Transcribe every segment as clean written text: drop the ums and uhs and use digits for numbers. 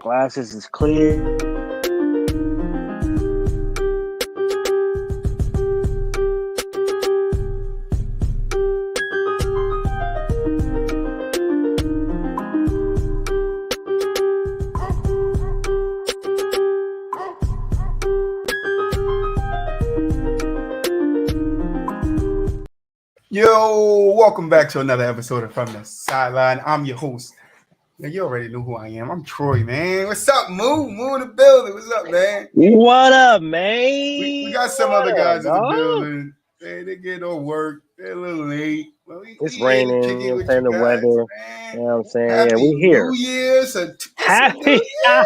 Glasses is clear. Yo, welcome back to another episode of From the Sideline. I'm your host. Yeah, you already know who I am. I'm Troy, man. What's up, Moo? Moo in the building. What's up, man? What up, man? We got some other guys in the building. They get on work. They're a little late. Well, It's raining. kick it You know with what I'm saying? you The guys, weather. man. You know what I'm saying? Happy Yeah, we here. New Year. It's a Happy. New Year.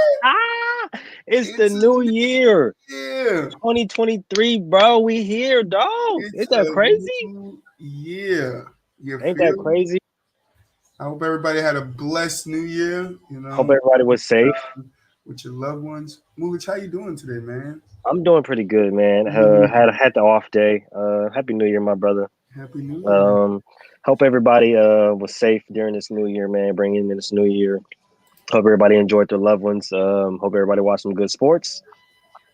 It's the new year. Yeah. 2023, bro. We here, dog. Isn't that crazy? Yeah. Ain't that crazy? I hope everybody had a blessed New Year. Hope everybody was safe. With your loved ones. Movich, how you doing today, man? I'm doing pretty good, man. Had the off day. Happy New Year, my brother. Happy New Year. Hope everybody was safe during this new year, man. Bringing in this new year. Hope everybody enjoyed their loved ones. Hope everybody watched some good sports.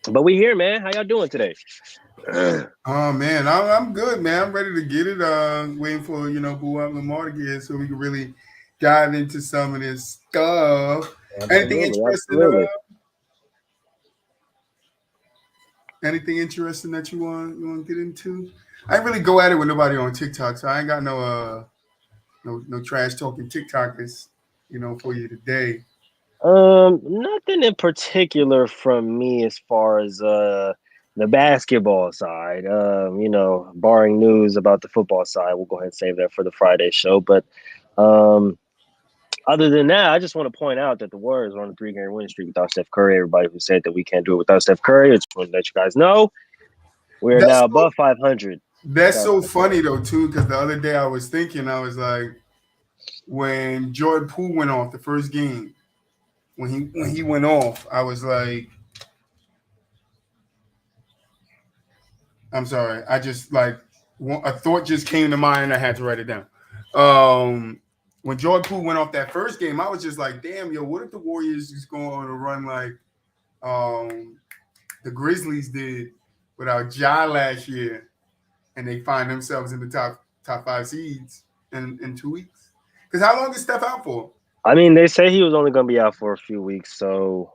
But we here, man. How y'all doing today? Oh man, I'm good, man. I'm ready to get it. Waiting for Boo Up Lamar to get here so we can really dive into some of this stuff. Anything interesting? Anything interesting that you want to get into? I really go at it with nobody on TikTok, so I ain't got no trash talking TikTokers, for you today. Nothing in particular from me as far as the basketball side. Barring news about the football side, we'll go ahead and save that for the Friday show. But other than that, I just want to point out that the Warriors are on a 3-game winning streak without Steph Curry. Everybody who said that we can't do it without Steph Curry, I just want to let you guys know we're now above 500. That's so funny though too, because the other day I was thinking, I was like, when Jordan Poole went off the first game, when he went off, I was like, I'm sorry, I just like a thought just came to mind and I had to write it down. When Jordan Poole went off that first game, I was just like, damn, yo, what if the Warriors just go on a run like the Grizzlies did without Ja last year, and they find themselves in the top 5 seeds in 2 weeks? Because how long is Steph out for? I mean, they say he was only going to be out for a few weeks, so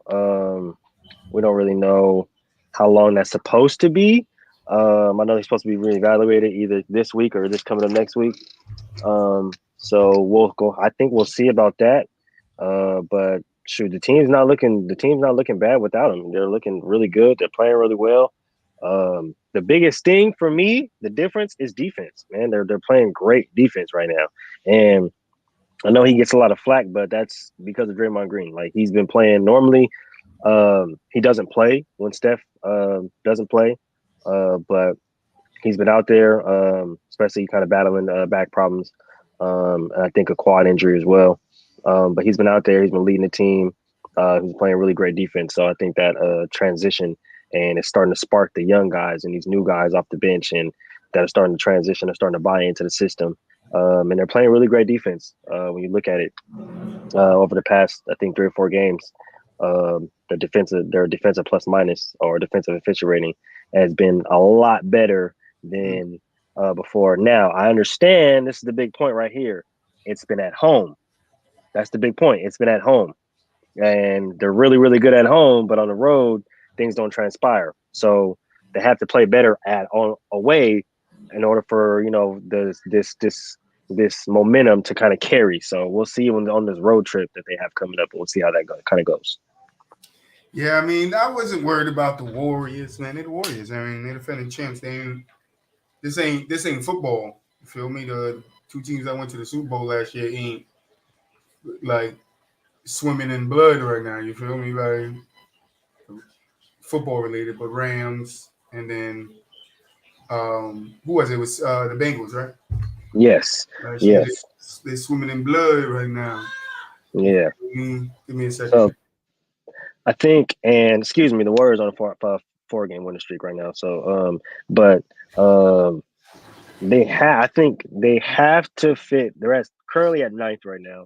we don't really know how long that's supposed to be. I know he's supposed to be reevaluated either this week or this coming up next week. So we'll go. I think we'll see about that. But shoot, the team's not looking bad without him. They're looking really good. They're playing really well. The biggest thing for me, the difference is defense. Man, they're playing great defense right now, and I know he gets a lot of flack, but that's because of Draymond Green. Like, he's been playing normally. He doesn't play when Steph doesn't play, but he's been out there, especially kind of battling back problems. And I think a quad injury as well. But he's been out there. He's been leading the team. He's playing really great defense. So I think that transition, and it's starting to spark the young guys and these new guys off the bench, and that are starting to transition, are starting to buy into the system. And they're playing really great defense. When you look at it over the past, I think 3 or 4 games, their defensive plus minus or defensive efficiency rating has been a lot better than before. Now, I understand this is the big point right here. It's been at home. That's the big point. It's been at home. And they're really, really good at home, but on the road, things don't transpire. So they have to play better away in order for, this momentum to kind of carry. So we'll see on this road trip that they have coming up, and we'll see how that kind of goes. Yeah, I mean, I wasn't worried about the Warriors, man. They're the Warriors. I mean, they're defending champs. This ain't football. You feel me? The 2 teams that went to the Super Bowl last year ain't like swimming in blood right now. You feel me? Like, football related, but Rams, and then who was it? It was the Bengals, right? Yes. Yes. They're swimming in blood right now. Yeah. Give me a second. So, I think, and excuse me, the Warriors on a 4-game winning streak right now. So, I think they have to fit. They're currently at 9th right now.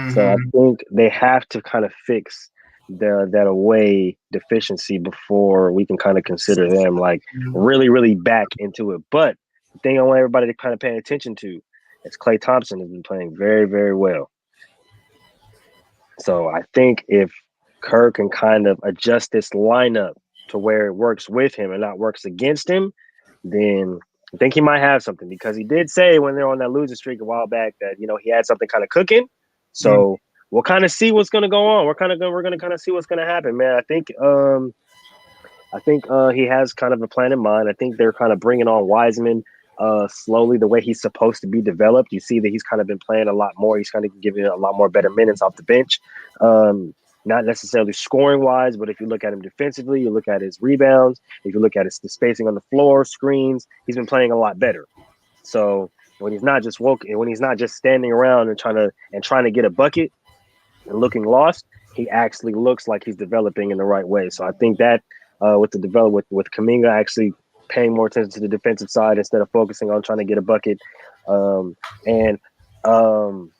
So I Mm-hmm. think they have to kind of fix that away deficiency before we can kind of consider them like really, really back into it. But the thing I want everybody to kind of pay attention to is Klay Thompson has been playing very, very well. So I think if Kerr can kind of adjust this lineup to where it works with him and not works against him, then I think he might have something because he did say when they're on that losing streak a while back that he had something kind of cooking. So we'll kind of see what's going to go on. We're going to kind of see what's going to happen, man. I think he has kind of a plan in mind. I think they're kind of bringing on Wiseman slowly the way he's supposed to be developed. You see that he's kind of been playing a lot more. He's kind of giving a lot more better minutes off the bench. Um, Not necessarily scoring wise, but if you look at him defensively, you look at his rebounds, if you look at his the spacing on the floor, screens, he's been playing a lot better. So when he's not just standing around and trying to get a bucket and looking lost, he actually looks like he's developing in the right way. So I think that with the develop with Kuminga actually paying more attention to the defensive side instead of focusing on trying to get a bucket, and um,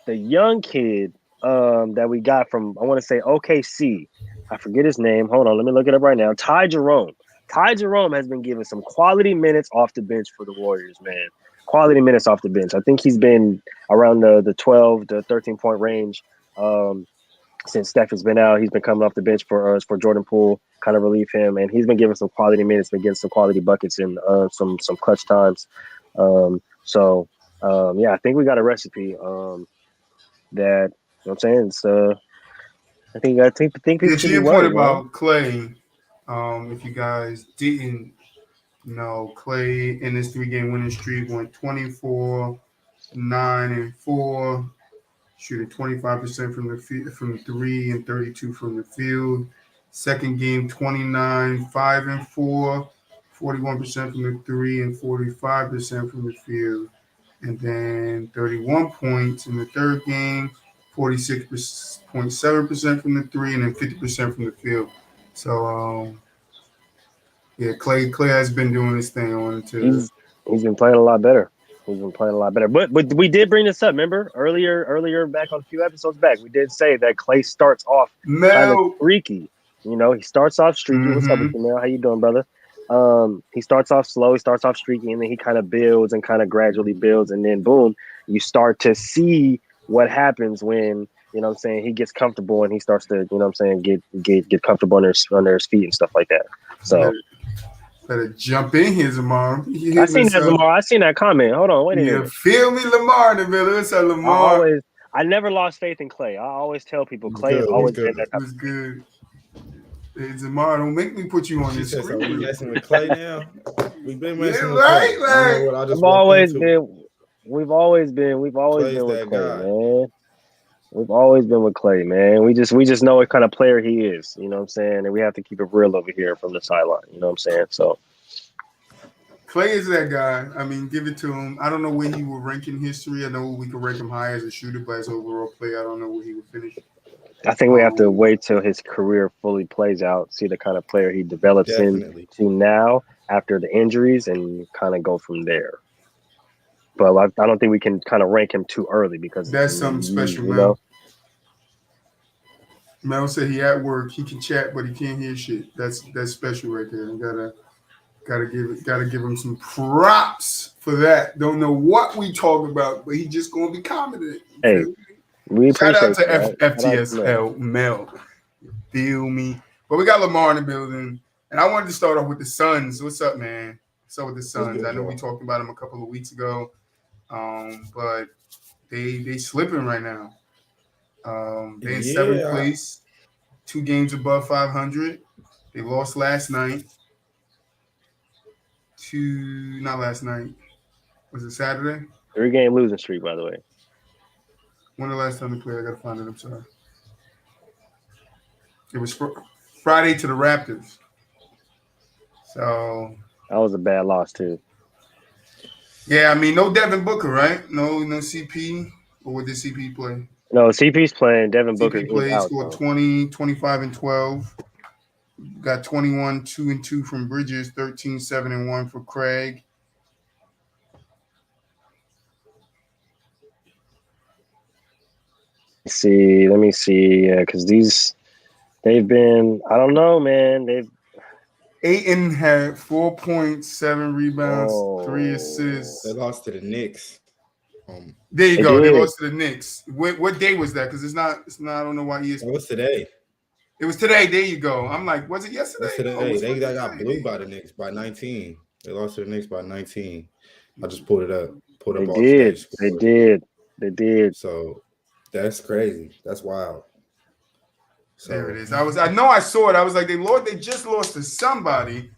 the young kid that we got from I want to say OKC, I forget his name. Hold on, let me look it up right now. Ty Jerome. Ty Jerome has been given some quality minutes off the bench for the Warriors, man. Quality minutes off the bench. I think he's been around the 12 to 13 point range since Steph has been out. He's been coming off the bench for Jordan Poole, kind of relieve him, and he's been giving some quality minutes, been getting some quality buckets in some clutch times. Yeah, I think we got a recipe that I'm saying. It's I think Yeah, people to should be your point worried, man. about Clay, if you guys didn't know, Clay in this 3 game winning streak went 24, 9 and 4, shooting 25% from from three and 32 from the field. Second game, 29, 5 and 4, 41% from the three and 45% from the field. And then 31 points in the third game, 46.7% from the three, and then 50% from the field. So yeah, Clay has been doing his thing on to He's been playing a lot better. He's been playing a lot better. But we did bring this up. Remember earlier back on a few episodes back, we did say that Clay starts off kind of Mel. streaky. He starts off streaky. What's up with Mm-hmm. you, Mel? How you doing, brother? He starts off slow. He starts off streaky, and then he kind of builds and kind of gradually builds, and then boom, you start to see what happens when what I'm saying he gets comfortable and he starts to what I'm saying get comfortable under his feet and stuff like that. So Better jump in here, Lamar. You I hitting seen us that up. Lamar. I seen that comment. Hold on, wait a You minute. feel me, Lamar in the middle? It's a I Lamar. always, I never lost faith in Clay. I always tell people What's Clay has good? What's always been good? that It type was of player. good. Hey, Zamar, don't make me put you on She this said, "So screen we real messing quick. with Clay now? We've been Yeah, messing with right, Clay. I don't know like what I I've just walked always into. been, we've always been Clay's with that Clay, guy. man. We've always been with Clay, man. We just know what kind of player he is. You know what I'm saying? And we have to keep it real over here from the sideline. You know what I'm saying? So Clay is that guy. I mean, give it to him. I don't know where he will rank in history. I know we could rank him high as a shooter, but as overall player, I don't know where he would finish. I think we have to Um, wait till his career fully plays out, see the kind of player he develops into Definitely. now after the injuries, and kind of go from there. But I don't think we can kind of rank him too early because that's something special, you Mel. know. Mel said he at work, he can chat, but he can't hear shit. That's special right there. You gotta give him some props for that. Don't know what we talk about, but he just gonna be confident. You Hey, feel me? we Shout out appreciate to that. Shout out to Mel. FTSL Mel. Feel me? But we got Lamar in the building, and I wanted to start off with the Suns. What's up, man? What's up with the What's Suns? I good, know we Joe? talked about them a couple of weeks ago, but they slipping right now. They in seventh Yeah, place, 2 games above 500. They lost last night to not last night. Was it Saturday? 3 game losing streak, by the way. When the last time they played? I gotta find it. I'm sorry. It was Friday to the Raptors. So That was a bad loss too. yeah, I mean no Devin Booker, right? No CP. Or what did CP play? No, CP's playing. Devin Booker CP is played, out scored though. 20, 25, and 12. Got 21, 2 and 2 from Bridges, 13, 7 and 1 for Craig. Let me see. Yeah, because they've been. I don't know, man. Ayton had 4.7 rebounds, 3 assists. They lost to the Knicks. There you They go. They did. lost to the Knicks. What day was that? Because it's not. I don't know why It was today. It was today. There you go. I'm like, was it yesterday? What's today? They got blew by the Knicks by 19. They lost to the Knicks by 19. I just pulled it up. Pulled They up all today's did. score. They did. So that's crazy. That's wild. So There it is. I know I saw it. I was like, they just lost to somebody.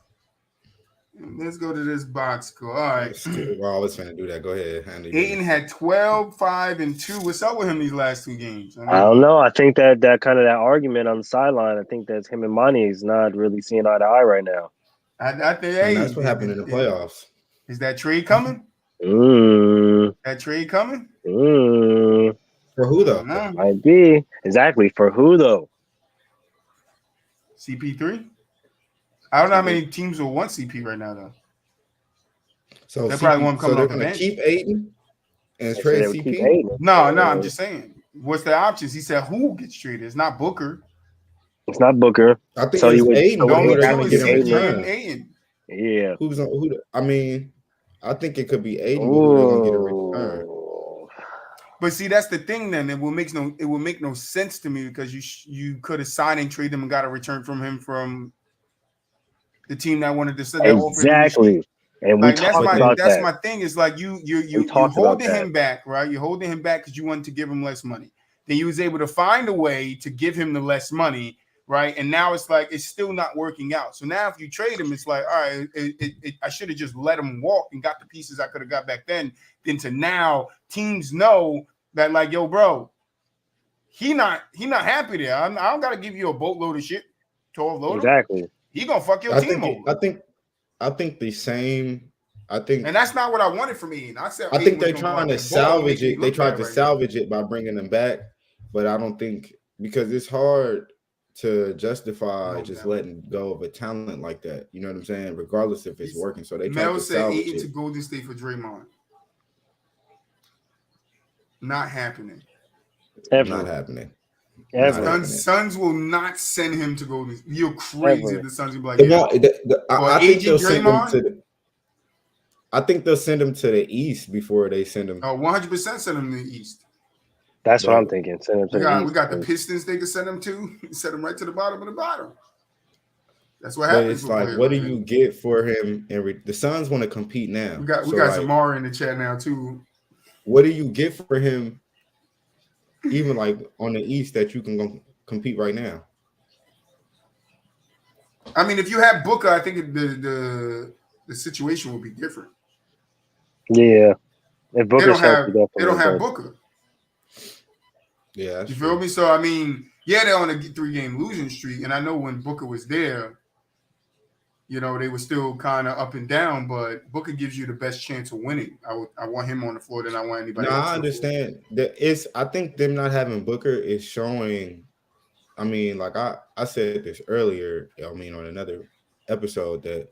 Let's go to this box score. All right. we're always trying to do that. Go ahead. Ayton had 12, 5, and 2. What's up with him these last 2 games? I don't know. I think that kind of that argument on the sideline. I think that him and Monty is not really seeing eye to eye right now. I think and that's what happened in the playoffs. Is that trade coming? That trade coming? For who though? Might be. Exactly. For who though? CP3? I don't know how many teams will want CP right now though. So they probably won't come off the bench. Keep Ayton and trade CP. No, I'm just saying. What's the options? He said who gets traded? It's not Booker. It's not Booker. I think so it's Ayton. The only two is CP and Ayton. Yeah. Who? I mean, I think it could be Ayton, but who they're gonna get a return. But see, that's the thing. Then it will make no sense to me because you could have signed and traded him and got a return from him from the team that wanted to send that exactly. And we talked about that. That's my thing. Is like you holding him back, right? You're holding him back because you wanted to give him less money. Then you was able to find a way to give him the less money, right? And now it's like it's still not working out. So now if you trade him, it's like, all right, I should have just let him walk and got the pieces I could have got back then. Then to now, teams know that like, yo, bro, he not happy there. I don't got to give you a boatload of shit, 12 load. Exactly. He gonna fuck your team over. I think the same. And that's not what I wanted from Ian. I think they're trying to salvage it. They tried to salvage it by bringing him back, but I don't think because it's hard to justify just letting go of a talent like that. You know what I'm saying? Regardless if it's working. So they tried to salvage it. To Golden State for Draymond. Not happening. Ever. Not happening. Suns will not send him to Golden State. You're crazy if the Suns will be like, I think they'll send him to I think they'll send him to the East before they send him. 100% send him to the East. That's what I'm thinking. Send him to the East. We got the Pistons they can send him to. Send him right to the bottom of the bottom. That's what happens. It's like, what do you get for him? The Suns want to compete now. We got Zamara in the chat now too. What do you get for him? Even like on the East that you can go compete right now. I mean, if you have Booker, I think the situation will be different. Yeah, if Booker's they don't have Booker. Yeah, you feel me? So I mean, yeah, they're on a 3-game losing streak, and I know when Booker was there, you know, they were still kind of up and down, but Booker gives you the best chance of winning. I want him on the floor than I want anybody else. I understand. I think them not having Booker is showing. I mean, like I said this earlier, I mean, on another episode that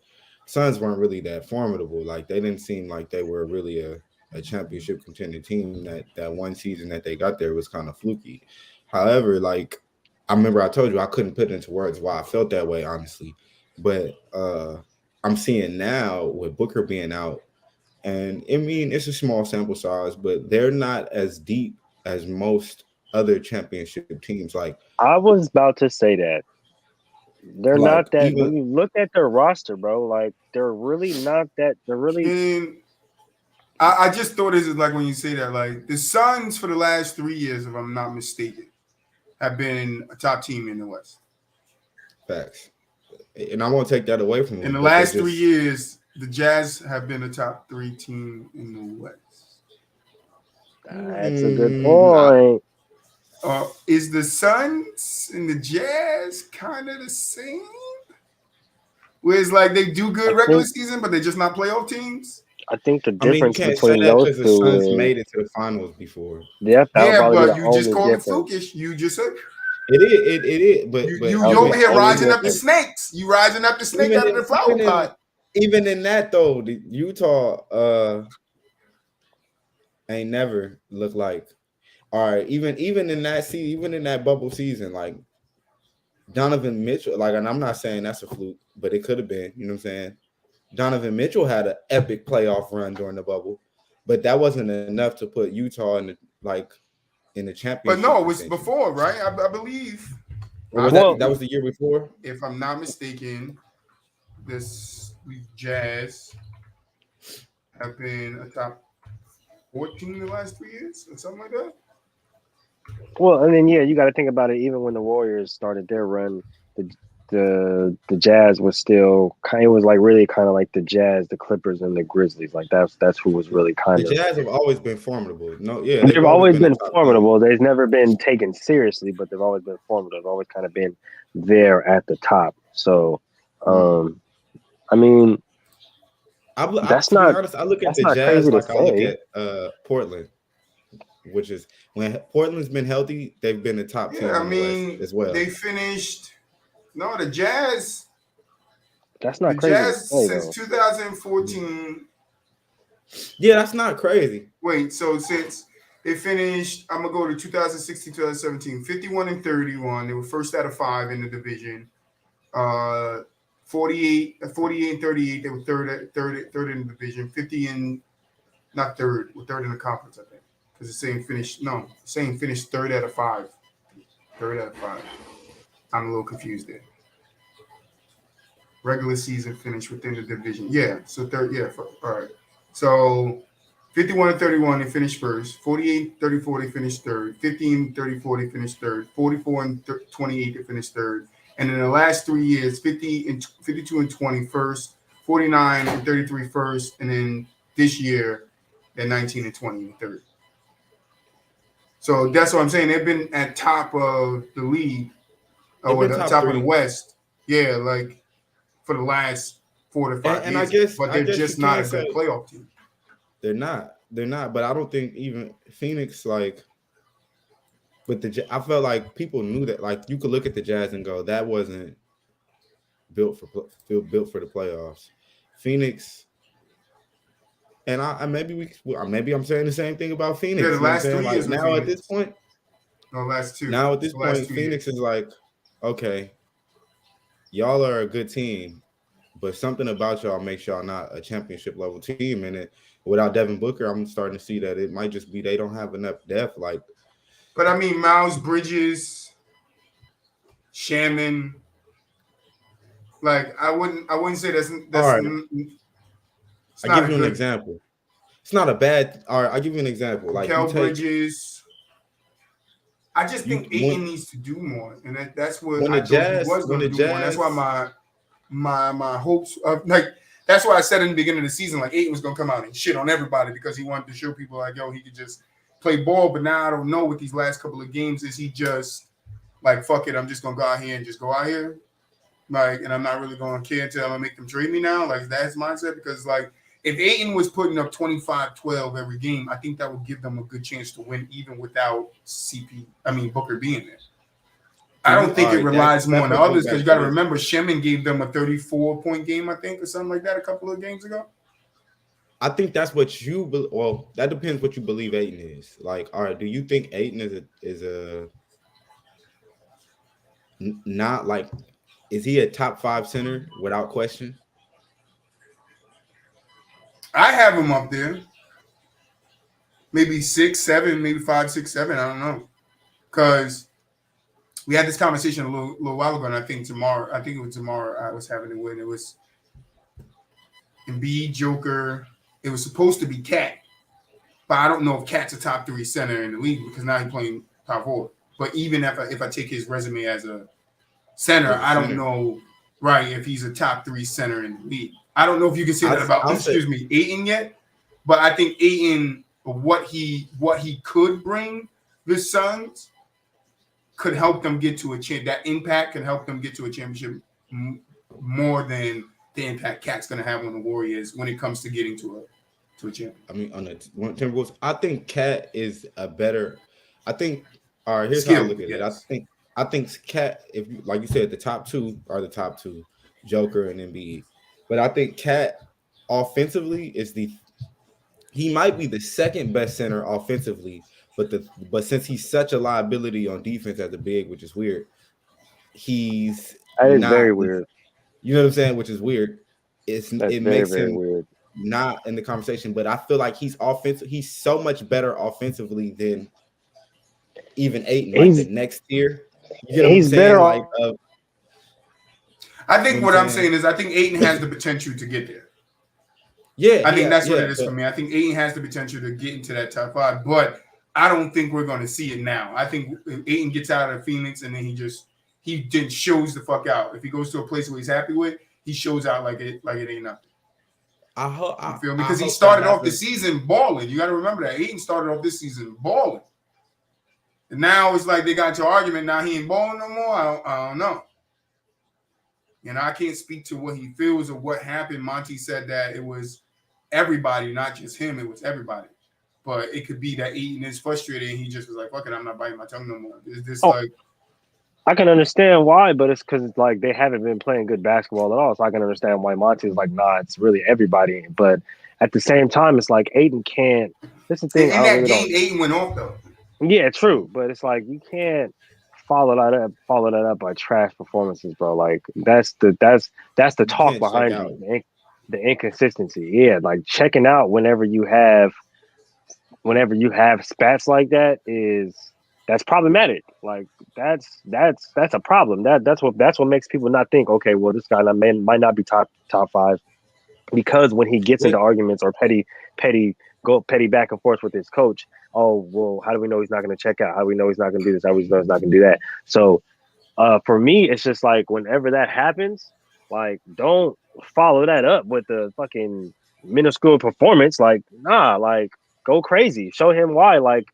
Suns weren't really that formidable. Like they didn't seem like they were really a championship contending team. That one season that they got there was kind of fluky. However, like I remember I told you I couldn't put into words why I felt that way, honestly. But I'm seeing now with Booker being out, and I mean it's a small sample size, but they're not as deep as most other championship teams. Like I was about to say that they're not that. When you look at their roster, bro, like they're really not that. They're really. I just thought this is like when you say that, like the Suns for the last 3 years, if I'm not mistaken, have been a top team in the West. Facts. And I won't take that away from them. In the last 3 years, the Jazz have been a top 3 team in the West. That's a good point. Is the Suns and the Jazz kind of the same? Where it's like they do good regular season, but they're just not playoff teams? I think the difference between those two the Suns made it to the finals before. Yep, but you just call it flukish. You just said it is. But you over here rising up the snakes. You rising up the snake out of the flower pot. Even in that though, the Utah ain't never looked like. all right, even in that even in that bubble season, like Donovan Mitchell, like, and I'm not saying that's a fluke, but it could have been. You know what I'm saying? Donovan Mitchell had an epic playoff run during the bubble, but that wasn't enough to put Utah in the But championship no, it was contention. before, right? I believe. Or I was that Well, was the year before? if I'm not mistaken, this week Jazz have been a top 14 in the last 3 years or something like that. well, and then yeah, you got to think about it. Even when the Warriors started their run, the the Jazz was still kind. It was like really kind of like the Jazz, the Clippers, and the Grizzlies. Like that's who was really The kind of. Jazz have always been formidable. No, yeah, they've They've always always been a been top team. formidable. They've never been taken seriously, but they've always been formidable. They've always kind of been there at the top. So, um, I mean, that's To be not honest, I look at that's the not Jazz crazy to like I look say. at Portland, which is when Portland's been healthy, they've been the top Yeah, team I in the West mean, as well. they finished. No, the Jazz. That's The not crazy to Jazz say since though. 2014. Yeah, that's not crazy. Wait, so since they finished, I'm gonna go to 2016, 2017, 51 and 31. They were first out of five in the division. Uh, 48 and 38. They were third in the division. 50 and not third, we're third in the conference, I think, because the same finished. No, the same finished third out of five. Third out of five. I'm a little confused there. Regular season finish within the division. Yeah, so third. Yeah, all right. So 51 and 31, they finished first. 48 34, they finished third. 15 34, they finished third. 44 and 28, they finished third. And in the last 3 years, 50 and 52 and 20 first, 49 and 33 first, and then this year, they're 19 and 20 in third. So that's what I'm saying. They've been at top of the league They've or been the top top of the three, West. Yeah, like for the last 4 to 5 and years, but I they're guess you just not can a good say playoff team. they're not. But I don't think even Phoenix like. But I felt like people knew that. Like you could look at the Jazz and go, that wasn't built for the playoffs. Phoenix, and maybe I'm saying the same thing about Yeah, the Phoenix. You know what I'm last saying? 3 years Like with Phoenix. No, last two. now at this The last point, 2 years. Phoenix is like, okay, y'all are a good team, but something about y'all makes y'all not a championship level team. And without Devin Booker, I'm starting to see that it might just be they don't have enough depth. Like, But I mean, Miles Bridges, Shaman. Like I wouldn't say all right, it's I not give a you an good. example. It's not a bad. All right, I'll give you an example. Like you Kel take Bridges. I just you think Aiton needs to do more, and that's what when I the thought he Jazz was when going to the do more. And that's why Jazz my hopes of like that's why I said in the beginning of the season like Aiton was going to come out and shit on everybody because he wanted to show people like yo he could just play ball. But now I don't know with these last couple of games is he just like fuck it I'm just going to go out here and just go out here like and I'm not really going to care until I'm going to make them trade me now like that's mindset because like. If Ayton was putting up 25-12 every game, I think that would give them a good chance to win, even without Booker being there. I don't think all it right, relies more that on the brings me others because back you to got to this. remember Shemin gave them a 34-point game, I think, or something like that a couple of games ago. I think that's what well, that depends what you believe Aiton is. Like, all right, do you think Aiton not like is he a top 5 center without question? I have him up there, maybe 6, 7, maybe 5, 6, 7. I don't know because we had this conversation a little while ago, and I think it was tomorrow. I was having it when it was Embiid, Joker. It was supposed to be Cat, but I don't know if Cat's a top 3 center in the league because now he's playing power forward. But even if I take his resume as a center, As a I don't center? know right if he's a top 3 center in the league. I don't know if you can say that about I'll say Ayton yet, but I think Ayton what he could bring the Suns could help them get to a that impact can help them get to a championship more than the impact Cat's going to have on the Warriors when it comes to getting to a championship. I mean, on the Timberwolves, I think Cat is a better. I think. All right, here's how I Skill, look at it. yes. I think Cat, if like you said, the top two are the top two, Joker and Embiid. But I think Cat offensively is he might be the second best center offensively, but since he's such a liability on defense as a big, which is weird, he's That is not. very weird. You know what I'm saying? Which is weird. That's It very, makes very him weird. not in the conversation. But I feel like he's offensive. He's so much better offensively than even Aiton, like the He's next tier. You get what I'm he's better saying? off. Like, I you know think what I'm what I'm saying? saying is I think Aiton has the potential to get there. Yeah, I think that's what yeah, it is for but me. I think Aiton has the potential to get into that top five, but I don't think we're going to see it now. I think if Aiton gets out of Phoenix and then he just shows the fuck out. If he goes to a place where he's happy with, he shows out like it ain't nothing. I hope You feel me? I Because he hope that started off the happens. season balling. You got to remember that Aiton started off this season balling, and now it's like they got into an argument. Now he ain't balling no more. I don't know. I can't speak to what he feels or what happened. Monty said that it was everybody, not just him. It was everybody. But it could be that Aiton is frustrated and he just was like, fuck it, I'm not biting my tongue no more. Is this Oh, like, I can understand why, but it's because it's like they haven't been playing good basketball at all. So I can understand why Monty is like, nah, it's really everybody. But at the same time, it's like Aiden can't. This is the thing I in don't that really game, don't. Aiton went off though. Yeah, true, but it's like you can't follow that up by trash performances, bro. Like that's the You talk can't check behind out. you, the inconsistency. Yeah, like checking out whenever you have spats like that is that's problematic. Like that's a problem. That's what makes people not think. Okay, well this guy might not be top five because when he gets into What arguments or petty back and forth with his coach, oh well, how do we know he's not going to check out? How do we know he's not going to do this? How do we know he's not going to do that? So for me, it's just like whenever that happens, like don't follow that up with the fucking minuscule performance. Like nah, like go crazy. Show him why. Like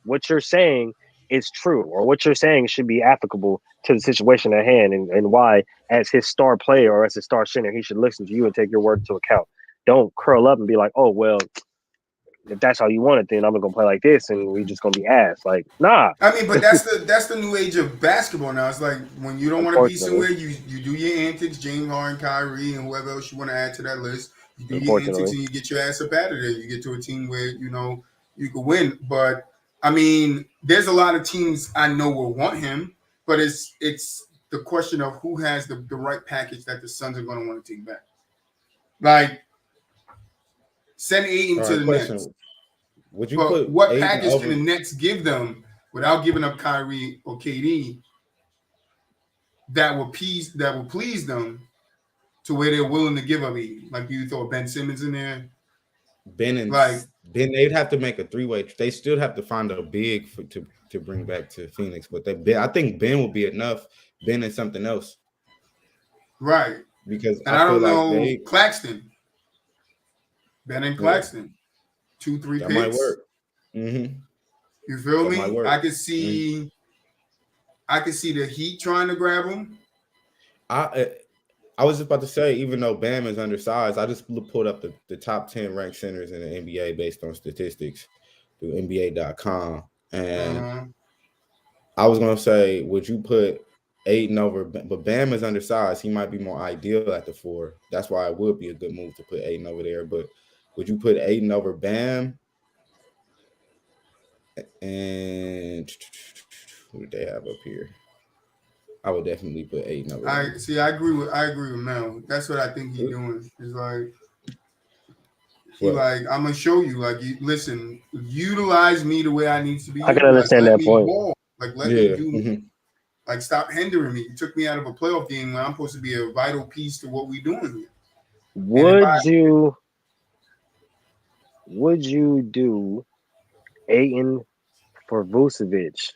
what you're saying is true, or what you're saying should be applicable to the situation at hand, and why, as his star player or as his star center, he should listen to you and take your word into account. Don't curl up and be like, oh well, if that's how you want it, then I'm gonna play like this, and we just gonna be ass. Like nah, I mean, but that's the new age of basketball now. It's like when you don't want to be unfortunately, somewhere, you do your antics, James Harden, Kyrie, and whoever else you want to add to that list. You do your antics unfortunately. and you get your ass up out of there. You get to a team where you could win. But I mean, there's a lot of teams I know will want him, but it's the question of who has the right package that the Suns are going to want to take back. Like send Aiden all to right, the Nets. question. Would you But put what Aiden package can over the Nets give them without giving up Kyrie or KD that will please them to where they're willing to give up 80? Like you throw Ben Simmons in there. Ben and Like, Ben? They'd have to make a three-way. They still have to find a big to bring back to Phoenix, but I think Ben will be enough. Ben and something else right. because And I I feel don't like know Claxton. Ben and yeah, Claxton. 2-3 that might picks. work. Mm-hmm. You feel That might me? work. I could Mm-hmm. see the Heat trying to grab him. I I was just about to say, even though Bam is undersized, I just pulled up the top 10 ranked centers in the NBA based on statistics through NBA.com. And Uh-huh. I was going to say, would you put Aiden over? But Bam is undersized. He might be more ideal at the four. That's why it would be a good move to put Aiden over there. But would you put Aiden over Bam? And who did they have up here? I would definitely put Aiden over I them. see. I agree with Mel. That's what I think he's doing. It's like he What? like I'm gonna show you. Like, you listen, utilize me the way I need to be I can utilized. understand Let that me point. ball. Like, let me Yeah. do. Mm-hmm. Like, stop hindering me. You took me out of a playoff game when I'm supposed to be a vital piece to what we're doing here. And if I Would you would you do Aiton for Vucevic?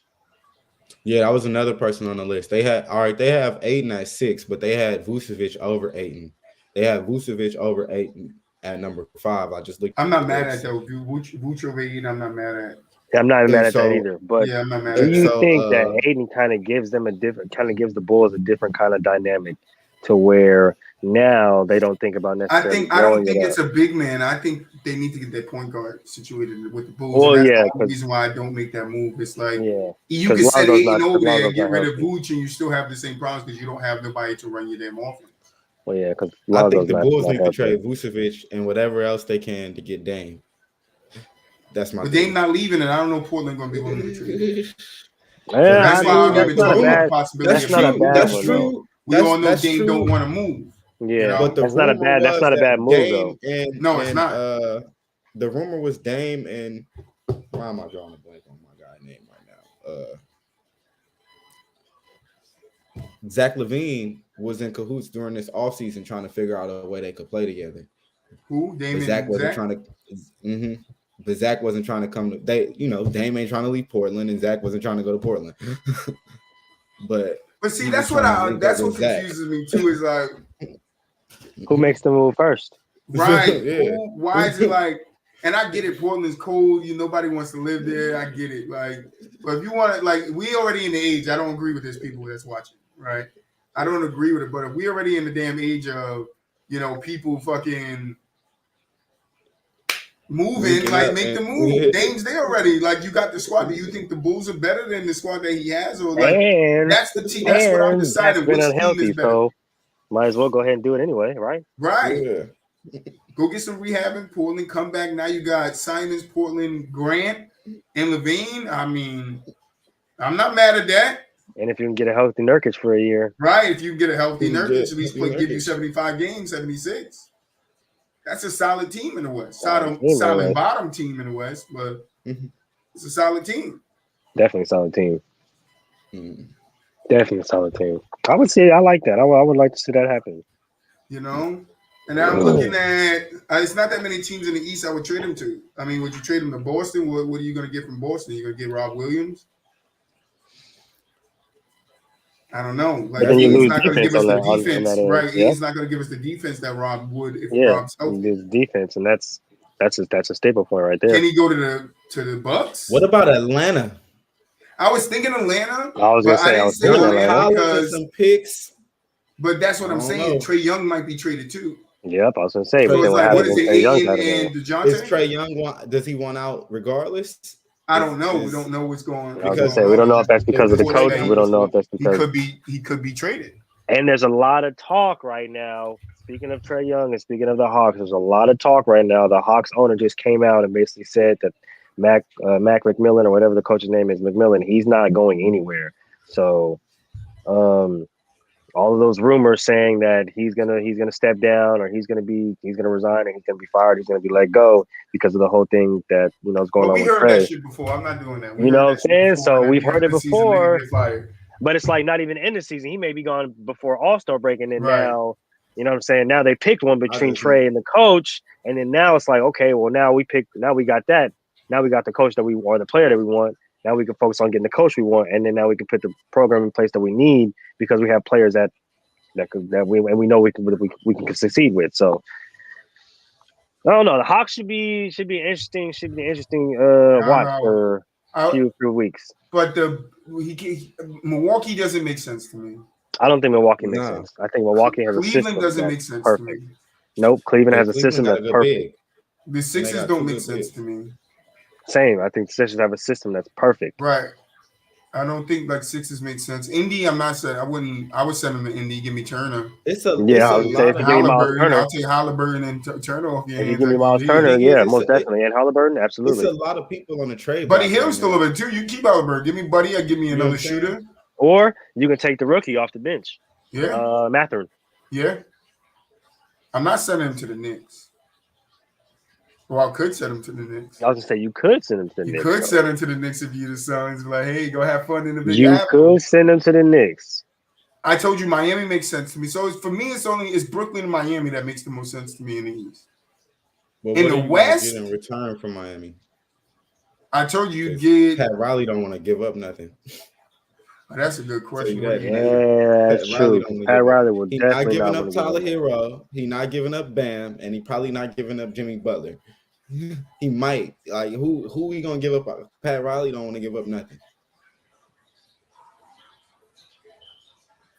Yeah, that was another person on the list. They had all right. They have Aiden at 6, but they had Vucevic over Aiden. They had Vucevic over Aiden at number 5. I just looked at I'm the not mad at list, that. Vuce over Aiden, I'm not mad at. Yeah, I'm not even and mad at that so either. But Yeah, I'm not mad do at you that. so think that Aiden kind of gives the Bulls a different kind of dynamic to where now they don't think about necessarily I don't blowing it think up? it's a big man. I think they need to get their point guard situated with the Bulls, and Well, that's the yeah, only because reason why I don't make that move. It's like yeah, you because can set Lonzo's Aiden not over because there and Lonzo's get not rid of healthy. Vooch, and you still have the same problems because you don't have nobody to run your damn offense. Well, yeah, because I think Lonzo's the not Bulls not need to healthy. trade Vucevic and whatever else they can to get Dame. That's my But Dame thing. not leaving, and I don't know Portland going to be willing to trade him. So Yeah, that's I why mean I'm that's even not a talking about the bad possibility That's that's of not a him true. bad moving That's one because though. true. we all know That's Dame don't true. want to move. You Yeah, But know, the rumor that's was not a that bad move Dame though. no, it's and not. the rumor was Dame and why am I drawing a blank on my guy name right now? Zach LaVine was in cahoots during this offseason trying to figure out a way they could play together. Who? But Dame Zach and wasn't Zach? trying to. Mm-hmm. But Zach wasn't trying to come to. Dame ain't trying to leave Portland, and Zach wasn't trying to go to Portland. But But see, he was trying to link up that's what with Zach. confuses me too. Is like, Who makes the move first? right? Yeah. Why is it like? And I get it. Portland's cold. Nobody wants to live there. I get it. Like, but if you want to, like, we already in the age. I don't agree with this. People that's watching, right? I don't agree with it. But if we already in the damn age of, people fucking moving, Linking like up make the and move. Dame's there already. Like you got the squad. Do you think the Bulls are better than the squad that he has, or like And that's the team? That's what I'm Zach's deciding. been Which team is unhealthy, better? so might as well go ahead and do it anyway, right? Right. yeah. Go get some rehab in Portland. Come back. Now you got Simons, Portland, Grant, and Levine. I mean, I'm not mad at that. And if you can get a healthy Nurkic for a year, Right. If you get a healthy You Nurkic, get at least healthy give you Nurkic. 75 games, 76. That's a solid team in the West. solid team Solid anyway. bottom team in the West, but Mhm. it's a solid team. Definitely a solid team. Mhm. Definitely a solid team. I would say I like that. I would like to see that happen. And I'm looking at it's not that many teams in the East I would trade him to. I mean, would you trade him to Boston? What are you going to get from Boston? You're going to get Rob Williams? I don't know. But Like then you he's lose not going to defense give us on the that on defense, that end. right? Yeah, He's not going to give us the defense that Rob would if yeah. Rob's healthy. There's defense, and that's a staple point right there. Can he go to the Bucks? What about Atlanta? I was thinking Atlanta, I was but gonna say I didn't was say thinking John Atlanta Atlanta. Collins and because. some picks. But that's what I I'm don't saying. know. Trey Young might be traded too. Yep, I was gonna say. So But So then it's what like, what happens is when it, Trey Young's Aiton out of there? and Is DeJounte? Trey Young does he want out regardless? I don't know. We don't know what's going I was gonna Because say we don't know if that's the because of the report coach. saying We don't know if that's he because. could be traded. And there's a lot of talk right now. Speaking of Trey Young and speaking of the Hawks, there's a lot of talk right now. The Hawks owner just came out and basically said that Mac McMillan or whatever the coach's name is, McMillan, he's not going anywhere. So all of those rumors saying that he's gonna step down or he's gonna resign and he's gonna be fired, he's gonna be let go because of the whole thing that is going But on we with heard Trey. that shit before. I'm not doing that. We You know heard what I'm that shit saying? before. So And at we've the end heard of it the season, nigga before. get fired. But it's like not even in the season. He may be gone before All-Star break, and then Right. now, you know what I'm saying? Now they picked one between just Trey and the coach, and then now it's like, okay, well now we got that. Now we got the coach that we or the player that we want. Now we can focus on getting the coach we want, and then now we can put the program in place that we need because we have players that we know we can succeed with. So I don't know. The Hawks should be interesting. Should be an interesting watch for a few weeks. But Milwaukee doesn't make sense to me. I don't think Milwaukee makes sense. I think Milwaukee has a system Cleveland doesn't that's make sense perfect. to me. Nope, Cleveland Yeah, has a system got that's a good perfect. big. The Sixers got don't two make good sense bigs. to me. Same. I think the Sixers have a system that's perfect. Right. I don't think like Sixers make sense. Indy, I'm not saying I would send them to Indy. Give me Turner. I would say if you give me Miles Turner, I'll take Halliburton and Turner off your if you hands. give me Miles Turner, yeah, most definitely, and Halliburton, absolutely. It's a lot of people on the trade. Buddy Hill's still over too. You keep Halliburton. Give me Buddy. I give me another shooter. Or you can take the rookie off the bench. Yeah. Mathurin. Yeah. I'm not sending him to the Knicks. Well, I could send him to the Knicks. I was gonna say you could send him to the Knicks. You could send him to the Knicks if you the Suns. Like, hey, go have fun in the Big You Apple. could send him to the Knicks. I told you Miami makes sense to me. So for me, it's Brooklyn and Miami that makes the most sense to me in the East. Well, in the West, get in return from Miami. I told you get Pat Riley don't want to give up nothing. Oh, that's a good question. Yeah, that's true. Pat Riley will definitely not giving up Tyler Hero. He's not giving up Bam, and he probably not giving up Jimmy Butler. He might. Like who he gonna give up? Pat Riley don't want to give up nothing.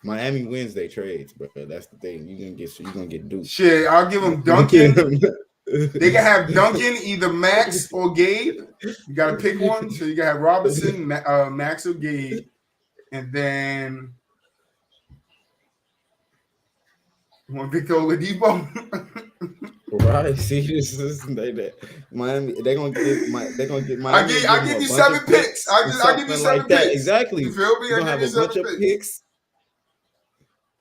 Miami wins they trades, but that's the thing. You're gonna get Duke. Shit, I'll give him Duncan. They can have Duncan, either Max or Gabe. You gotta pick one. So you gotta have Robinson, Max or Gabe. And then you want Victor Oladipo? Right. See, they Miami. They're gonna get Miami and give I them give a you bunch seven of picks. picks or I give you something like seven that. picks. You Exactly. feel me? You're I gonna give have you a bunch seven of picks. picks,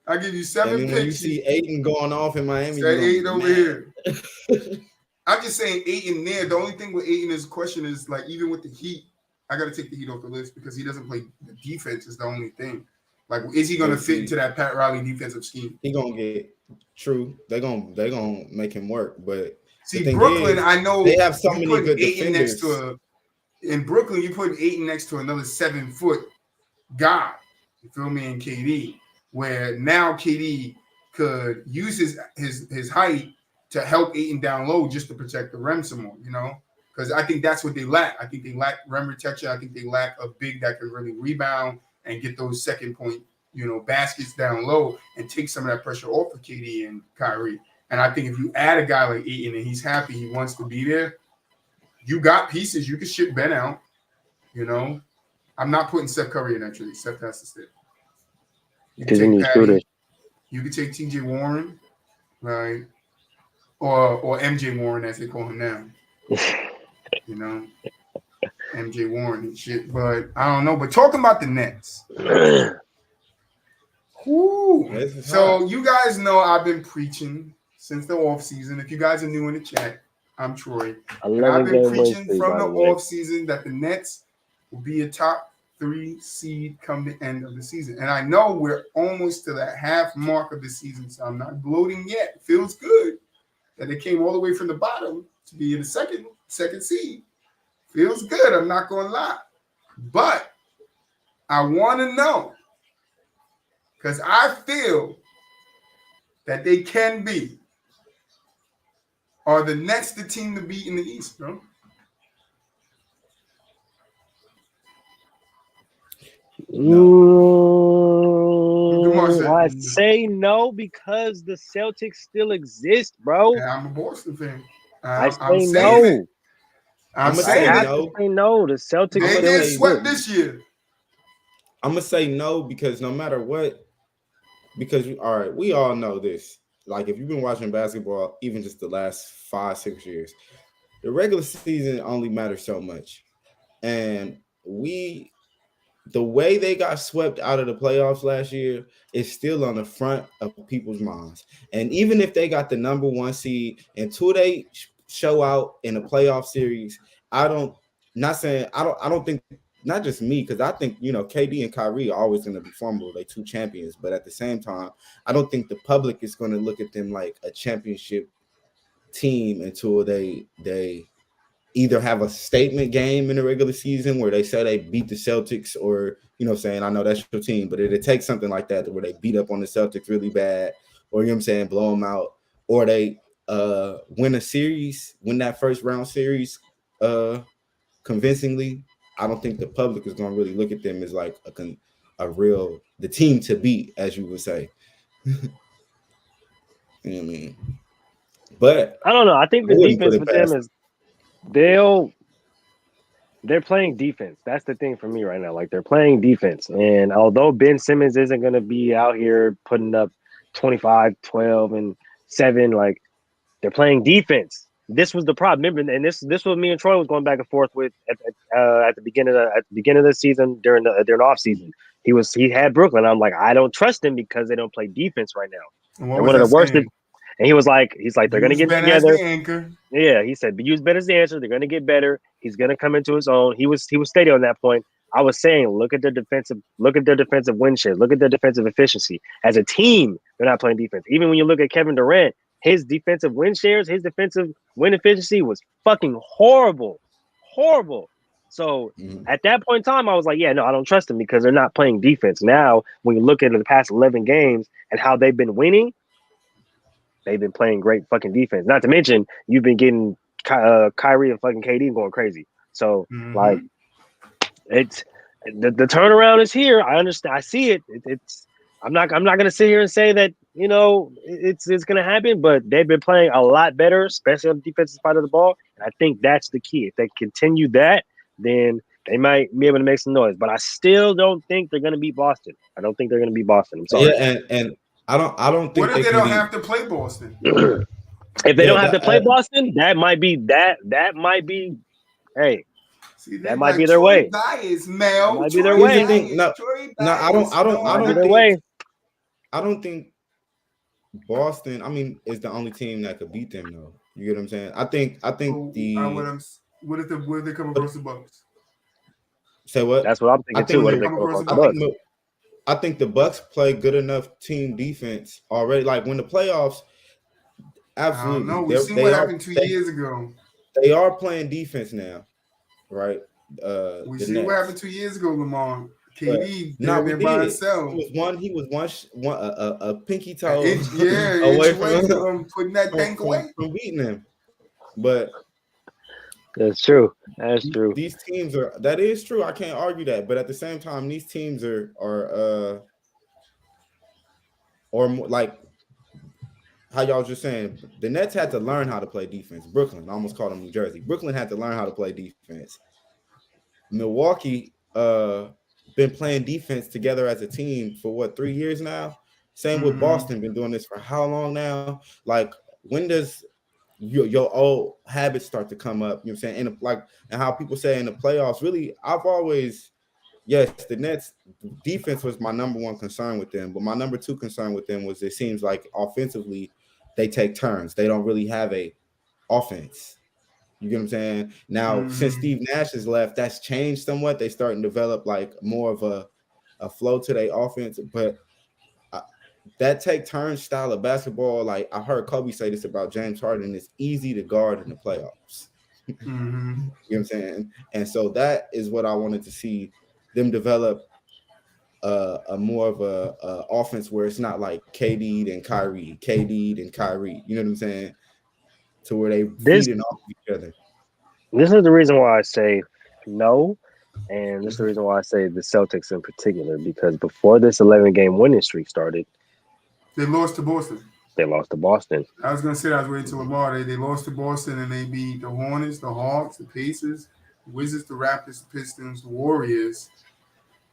I give you and seven then when you picks. see Aiden going off in Miami, you're Say gonna be Aiden over mad. here. I'm just saying Aiden there. The only thing with Aiden is question is like even with the Heat, I got to take the Heat off the list because he doesn't play the defense. Is the only thing. Like, is he going to fit into that Pat Riley defensive scheme? He gonna get true. They gonna make him work. But the See, thing Brooklyn, is, I know they have so you many putting good Aiden next to defenders. in Brooklyn, you putting Aiden next to another 7 foot guy. You feel me? In KD, where now KD could use his height to help Aiden down low just to protect the rim some more. You know, because I think that's what they lack. I think they lack rim protection. I think they lack a big that can really rebound and get those second point, baskets down low and take some of that pressure off of KD and Kyrie. And I think if you add a guy like Aiden and he's happy, he wants to be there, you got pieces. You can ship Ben out. You know, I'm not putting Steph Curry in that trade. Steph has to stay. You can Because you take need Patty. shooters. You can take T.J. Warren, right? Or M.J. Warren as they call him now. You know, M.J. Warren and shit. But I don't know. But talking about the Nets. Whoo. So you guys know I've been preaching since the off season. If you guys are new in the chat, I'm Troy. And I've been 11-game win preaching streak, from by the the way. off season that the Nets will be a top 3 seed come the end of the season. And I know we're almost to that half mark of the season, so I'm not gloating yet. It feels good that they came all the way from the bottom to be in the second seed. Feels good, I'm not going to lie. But I want to know, because I feel that they can be. Are the Nets the team to beat in the East, bro? No. I say no because the Celtics still exist, bro. And I'm a Boston fan. I I'm say saying it. no. I'm I'ma I say saying have it. to no. say no. The Celtics They I'ma still get say swept exist. this year. I'm gonna say no because no matter what, because all right, we all know this. Like if you've been watching basketball, even just the last 5-6 years, the regular season only matters so much, and the way they got swept out of the playoffs last year is still on the front of people's minds. And even if they got the number 1 seed until they show out in a playoff series, I don't. Not saying I don't. I don't think not just me because I think KD and Kyrie are always going to be formidable. They two champions, but at the same time, I don't think the public is going to look at them like a championship team until they either have a statement game in the regular season where they say they beat the Celtics or, saying, I know that's your team, but it'll take something like that where they beat up on the Celtics really bad or, blow them out, or they win a series, win that first round series convincingly. I don't think the public is going to really look at them as like the team to beat, as you would say. You know what I mean? But I don't know. I think I the wouldn't put defense it with them past is they're playing defense. That's the thing for me right now. Like they're playing defense. And although Ben Simmons isn't going to be out here putting up 25, 12, and 7, like they're playing defense. This was the problem. Remember, and this was me and Troy was going back and forth with at the beginning of the season during off season. He had Brooklyn. I'm like, I don't trust them because they don't play defense right now. And what They're was one of that the worst. saying? And he's like they're gonna Use get Ben as the together. anchor. Yeah, he said, use Ben as the answer. They're gonna get better. He's gonna come into his own. He was stated on that point. I was saying, look at their defensive win shares, look at their defensive efficiency. As a team, they're not playing defense. Even when you look at Kevin Durant, his defensive win shares, his defensive win efficiency was fucking horrible, horrible. So at that point in time, I was like, yeah, no, I don't trust them because they're not playing defense. Now, when you look at the past 11 games and how they've been winning, they've been playing great fucking defense. Not to mention, you've been getting Kyrie and fucking KD going crazy. So, like, it's the turnaround is here. I understand. I see it. It's. I'm not gonna sit here and say that it's gonna happen, but they've been playing a lot better, especially on the defensive side of the ball. And I think that's the key. If they continue that, then they might be able to make some noise. But I still don't think they're gonna beat Boston. I don't think they're gonna beat Boston. I'm Yeah, sorry. and I don't What think if they they can don't have beat. to play Boston? If they Yeah, don't have to that play Boston, that might be that. That might be. Hey, See, that they might be like their Troy way. Bias, That Mel. might be their Troy here's the way. thing. Bias. No, Troy no, Bias. No, That I might be don't their think, way. Boston. I mean, is the only team that could beat them though. You get what I'm saying? I think so the what if they come what across the Bucks? say what? That's what I'm I thinking too. What think What if if they they come come across across the the I Bucks? Bucks? think I think the Bucks play good enough team defense already. Like when the playoffs, I don't absolutely, know. We seen what happened 2 years ago. they are playing defense now, right? We The seen what happened Nets, 2 years ago, Lamar. but KD no, down we there by did. himself. He was one a pinky An toe inch, yeah, an inch away away from putting that thing away. from beating them. But That's true. That's true. these teams are that is true. I can't argue that. But at the same time, these teams or more, like how y'all was just saying, the Nets had to learn how to play defense. Brooklyn, I almost called them New Jersey. Brooklyn had to learn how to play defense. Milwaukee been playing defense together as a team for what 3 years now. Same with Mm-hmm. Boston, been doing this for how long now? Like when does your old habits start to come up? You know what I'm saying? And how people say in the playoffs, really, I've always yes, the Nets defense was my number one concern with them, but my number two concern with them was it seems like offensively they take turns. They don't really have a offense. You get what I'm saying? Now, since Mm-hmm. Steve Nash has left, that's changed somewhat. They starting to develop like more of a flow to their offense, but uh, that take turn style of basketball, like I heard Kobe say this about James Harden, it's easy to guard in the playoffs. Mm-hmm. You know what I'm saying? And so that is what I wanted to see them develop a more of a offense where it's not like KD and Kyrie, KD and Kyrie. You know what I'm saying? To where they This feeding off each other. this is the reason why I say no, and this is the Mhm. reason why I say the Celtics in particular because before this 11-game winning streak started, They lost to Boston. they lost to Boston. I was gonna say I was waiting to Mhm. Lamar. They lost to Boston and they beat the Hornets, the Hawks, the Pacers, the Wizards, the Raptors, the Pistons, the Warriors.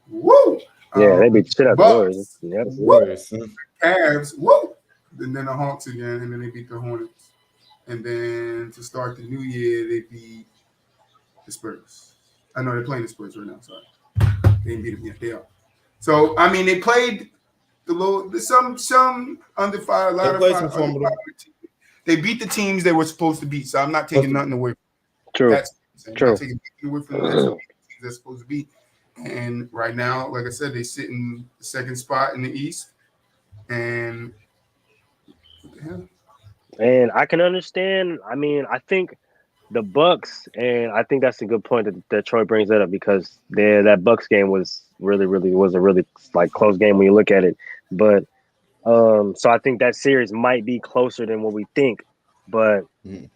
Woo! Yeah, they beat the shit out the Warriors. Bucks. Yep. Woo! Warriors. Cavs. Woo! And then the Hawks again, and then they beat the Hornets. And then to start the new year, they beat the Spurs. I know they're playing the Spurs right now. Sorry, they didn't beat them yet. They are. So I mean, they played the little some under fire, a They lot of played fire some under fire. formidable. They beat the teams they were supposed to beat. So I'm not Supposed taking to nothing away. True. That's I'm not True. taking nothing away from the Nets. They beat the teams they're supposed to beat. And right now, like I said, they sit in the second spot in the East. And what the hell? And I can understand. I mean, I think the Bucks, and I think that's a good point that Troy brings that up because that Bucks game was really was a really like close game when you look at it. But so I think that series might be closer than what we think. But Mhm.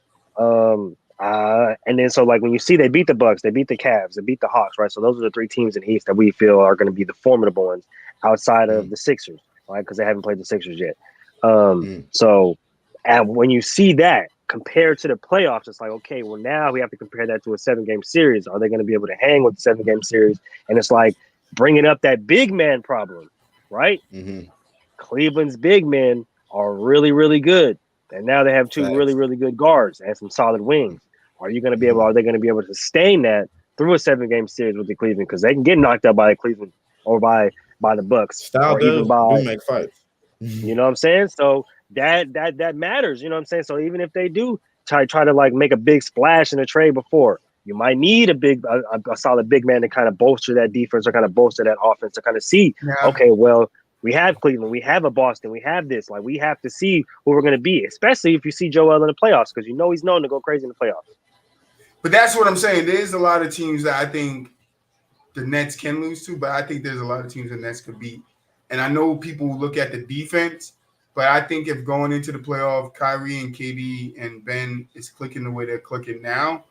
and then so like when you see they beat the Bucks, they beat the Cavs, they beat the Hawks, right? So those are the three teams in the East that we feel are going to be the formidable ones outside of Mhm. the Sixers, right? Because they haven't played the Sixers yet. Mhm. So and when you see that compared to the playoffs, it's like okay, well now we have to compare that to a 7-game series. Are they going to be able to hang with the 7-game series? And it's like bringing up that big man problem, right? Mhm. Cleveland's big men are really good, and now they have two Facts. really good guards and some solid wings. Are you going to be able? Mhm. Are they going to be able to sustain that through a 7-game series with the Cleveland? Because they can get knocked out by the Cleveland or by the Bucks Style or even do by make fights. you know what I'm saying. So that matters. You know what I'm saying. So even if they do try to like make a big splash in a trade before. You might need a solid big man to kind of bolster that defense or kind of bolster that offense to kind of see, Yeah. okay, well, we have Cleveland, we have a Boston, we have this. Like we have to see who we're going to be, especially if you see Joel in the playoffs, because you know he's known to go crazy in the playoffs. But that's what I'm saying. There's a lot of teams that I think the Nets can lose to, but I think there's a lot of teams the Nets could beat. And I know people look at the defense, but I think if going into the playoff, Kyrie and KD and Ben is clicking the way they're clicking now,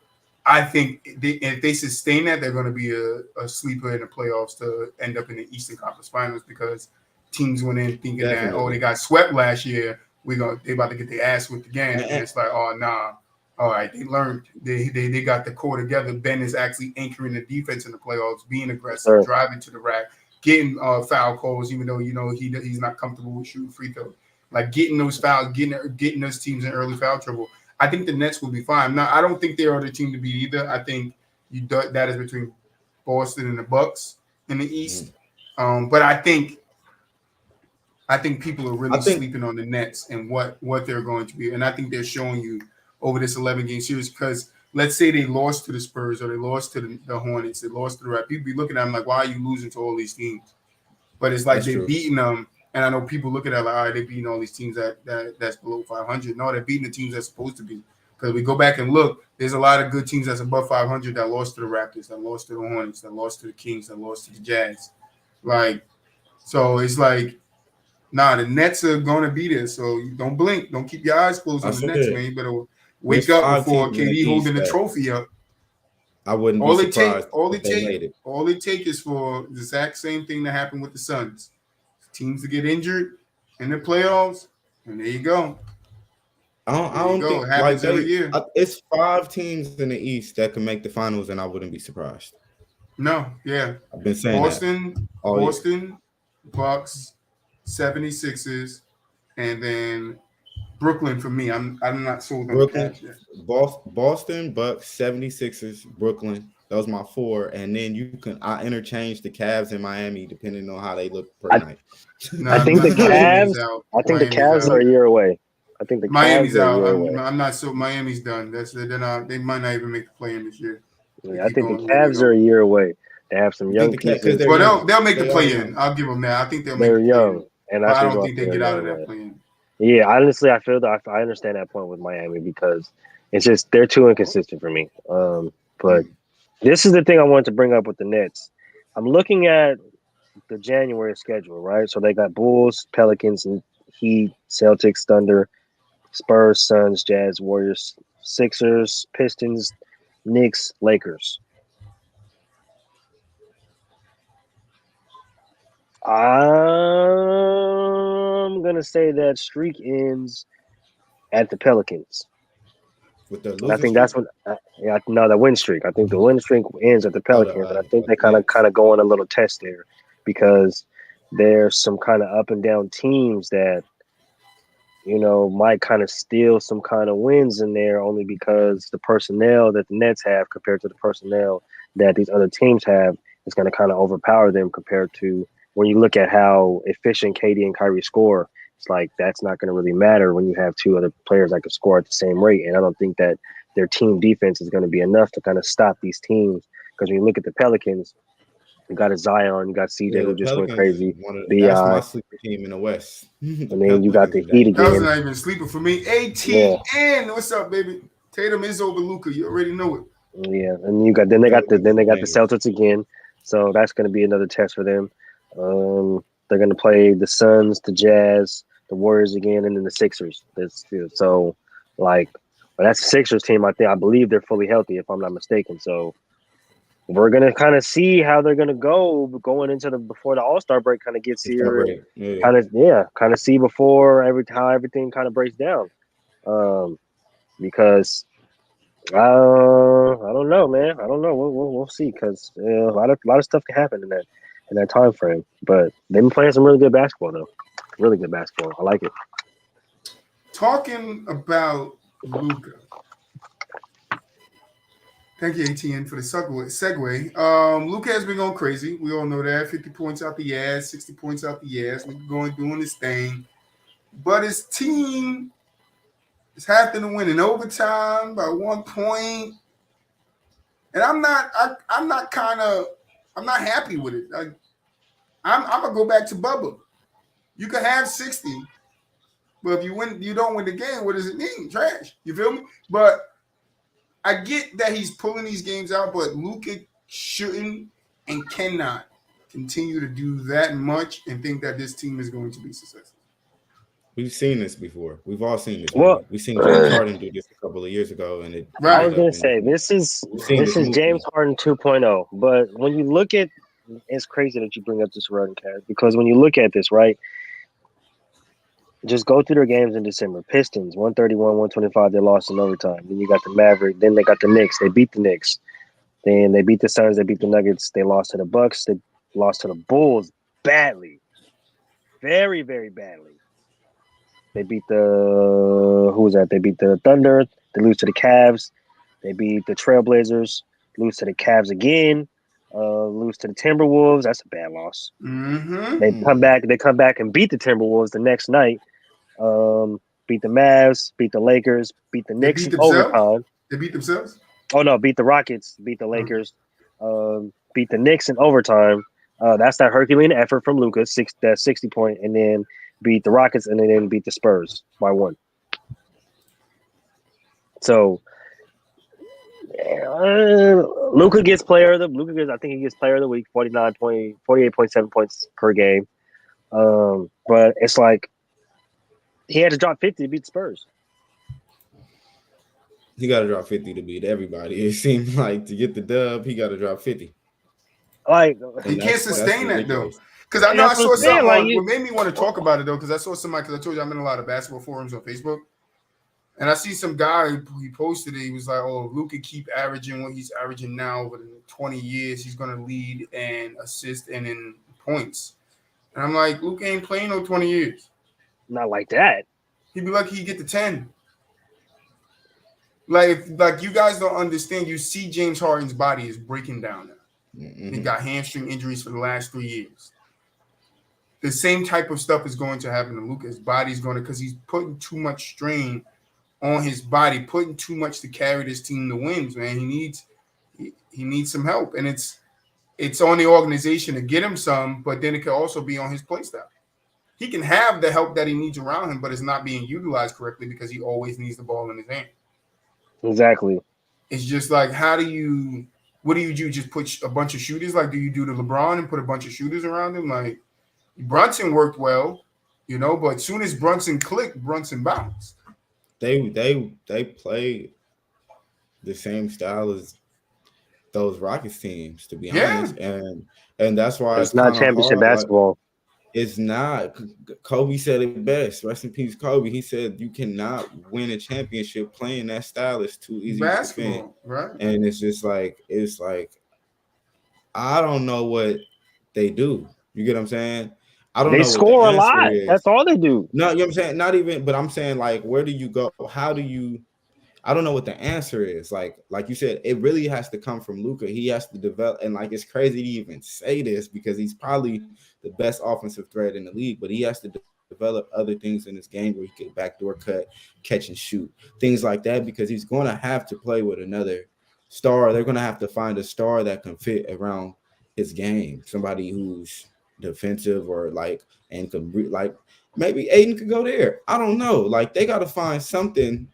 I think if they sustain that, they're going to be a sleeper in the playoffs to end up in the Eastern Conference Finals because teams went in thinking that they Definitely. got swept last year, they about to get their ass whipped again, And, and and, it's like oh nah, all right, they learned. They got the core together. Ben is actually anchoring the defense in the playoffs, being Yes, aggressive, sir. driving to the rack, getting foul calls, even though he's not comfortable with shooting free throws. like getting those fouls, getting those teams in early foul trouble. I think the Nets will be fine. Now, I don't think they are the team to beat either. I think that is between Boston and the Bucks in the East. But I think people are really I think sleeping on the Nets and what they're going to be. And I think they're showing you over this 11-game series because let's say they lost to the Spurs or they lost to the Hornets, they lost to the Raptors. People be looking at them like, why are you losing to all these teams? But it's like that's they're true. beating them. And I know people look at it like, all right, they're beating all these teams that's below 500. No, they're beating the teams that's supposed to be. Because we go back and look, there's a lot of good teams that's above 500 that lost to the Raptors, that lost to the Hornets, that lost to the Kings, that lost to the Jazz. Like, so it's like, nah, the Nets are gonna be there. So you don't blink. Don't keep your eyes closed I on the Nets, said man. You better there's wake up 5 teams before in the KD East holding the that trophy up. I wouldn't be All it take, surprised if they made it. all it take is for the exact same thing that happened with the Suns. Teams to get injured in the playoffs, and there you go. I There you don't go. think It like happens every year. it's 5 teams in the East that can make the finals, and I wouldn't be surprised. No, yeah. I've been saying that Boston, all year. Bucks, 76ers, and then Brooklyn for me. I'm not sold on the Brooklyn, Cavs yet. Boston, Bucks, 76ers, Brooklyn. Those are my 4, and then I interchange the Cavs and Miami depending on how they look per I, night. No, I think the Miami's Cavs. out. I think the Miami's Cavs out. are a year away. I think the Cavs Miami's are a out. year away. I'm not so. Miami's done. They're not. They might not even make the play in this year. They Yeah, I keep think the going the way they Cavs are go. a year away. They have some You think young the Cavs because pieces. they're Well, young? they'll make the They are play in. young. I'll give them that. I think they'll make They're the play young, in. and But that's I the don't reason think why they they're get a out year of that away. play in. Yeah, honestly, I feel that I understand that point with Miami because it's just they're too inconsistent for me. But this is the thing I wanted to bring up with the Nets. I'm looking at the January schedule, right? So they got Bulls, Pelicans, and Heat, Celtics, Thunder, Spurs, Suns, Jazz, Warriors, Sixers, Pistons, Knicks, Lakers. I'm gonna say that streak ends at the Pelicans. With the And I losing think that's streak. when, yeah, no, the win streak. I think the win streak ends at the Oh, Pelicans, and I think they the kind of Nets. go on a little test there because there's some kind of up and down teams that might kind of steal some kind of wins in there only because the personnel that the Nets have compared to the personnel that these other teams have is going to kind of overpower them compared to when you look at how efficient KD and Kyrie score. It's like that's not going to really matter when you have two other players that can score at the same rate. And I don't think that their team defense is going to be enough to kind of stop these teams. Because when you look at the Pelicans, you got a Zion, you got CJ Yeah, who the just went Pelicans is crazy, that's Bi, my sleeper team in the West. The and then you got Pelicans the are Heat That was again. dangerous. not even sleeping for me. Yeah, ATN. What's up, baby? Tatum is over Luca. You already know it. yeah, and you got then they got the Pelicans then are they got the dangerous. Celtics again, so that's going to be another test for them. They're going to play the Suns, the Jazz, the Warriors again, and then the Sixers. So like, but that's the Sixers team. I believe they're fully healthy if I'm not mistaken. So we're gonna kind of see how they're gonna go going into the before the All-Star break kind of gets It's not here, and great. Yeah. kind of see before how everything kind of breaks down. Because I don't know, man. I don't know. We'll see because a lot of stuff can happen in that time frame. But they've been playing some really good basketball though. Really good basketball. I like it. Talking about Luca. Thank you, ATN, for the segue. Luca has been going crazy. We all know that. 50 points out the ass, 60 points out the ass. Luka going doing his thing. But his team is having to win in overtime by 1 point. And I'm not happy with it. I'm gonna go back to Bubba. You can have 60, but if you don't win the game, what does it mean? Trash. You feel me? But I get that he's pulling these games out, but Luka shouldn't and cannot continue to do that much and think that this team is going to be successful. We've seen this before. We've all seen this Well, movie. We've seen James Harden do this a couple of years ago, and it I Right. ended was up gonna in. say this is We've seen this James movie. Harden 2.0. But when you look at it's crazy that you bring up this running cast because when you look at this, right, just go through their games in December. Pistons 131, 125. They lost in overtime. Then you got the Maverick. Then they got the Knicks. They beat the Knicks. Then they beat the Suns. They beat the Nuggets. They lost to the Bucks. They lost to the Bulls badly, very very badly. They beat the who was that? They beat the Thunder. They lose to the Cavs. They beat the Trailblazers. Lose to the Cavs again. Lose to the Timberwolves. That's a bad loss. Mm-hmm. They come back. They come back and beat the Timberwolves the next night. Beat the Mavs. Beat the Lakers. Beat the They Knicks beat in themselves. overtime. They beat themselves. Oh no, beat the Rockets. Beat the Lakers. Beat the Knicks in overtime. That's that Herculean effort from Luka, that 60-point, and then beat the Rockets, and then beat the Spurs by 1. So Luka gets I think he gets player of the week, 48.7 points per game. But it's like he had to drop 50 to beat the Spurs. He got to drop 50 to beat everybody. It seemed like to get the dub, he got to drop 50. Like he can't sustain that though. Because I know I that's what saw I'm saying, something like on what made me want to talk about it though, because I saw somebody, because I told you I'm in a lot of basketball forums on Facebook. And I see some guy, he posted it. He was like, oh, Luka keep averaging what he's averaging now. But in 20 years, he's going to lead and assist and in points. And I'm like, Luka ain't playing no 20 years. Not like that. He'd be lucky he get to 10. Like you guys don't understand. You see James Harden's body is breaking down now. Mm-hmm. He got hamstring injuries for the last 3 years. The same type of stuff is going to happen to Luka. His body's going to, because he's putting too much strain on his body, putting too much to carry this team to wins, man. He needs some help. And it's on the organization to get him some, but then it could also be on his play style. He can have the help that he needs around him, but it's not being utilized correctly because he always needs the ball in his hand. Exactly. It's just like, what do you do? Just put a bunch of shooters? Like, do you do the LeBron and put a bunch of shooters around him? Like, Brunson worked well, but as soon as Brunson clicked, Brunson bounced. They play the same style as those Rockets teams, to be honest, and that's why it's not championship basketball. Like, it's not. Kobe said it best. Rest in peace, Kobe. He said you cannot win a championship playing that style. It's too easy basketball, to defend. Right? And it's like I don't know what they do. You get what I'm saying? I don't know. They score a lot. That's all they do. No, you know what I'm saying? Not even, but I'm saying, like, where do you go? How do you? I don't know what the answer is. Like you said, it really has to come from Luka. He has to develop, and like it's crazy to even say this because he's probably the best offensive threat in the league, but he has to develop other things in his game where he can backdoor cut, catch and shoot, things like that, because he's going to have to play with another star. They're going to have to find a star that can fit around his game, somebody who's defensive or and could maybe Aiden could go there. I don't know. Like they got to find something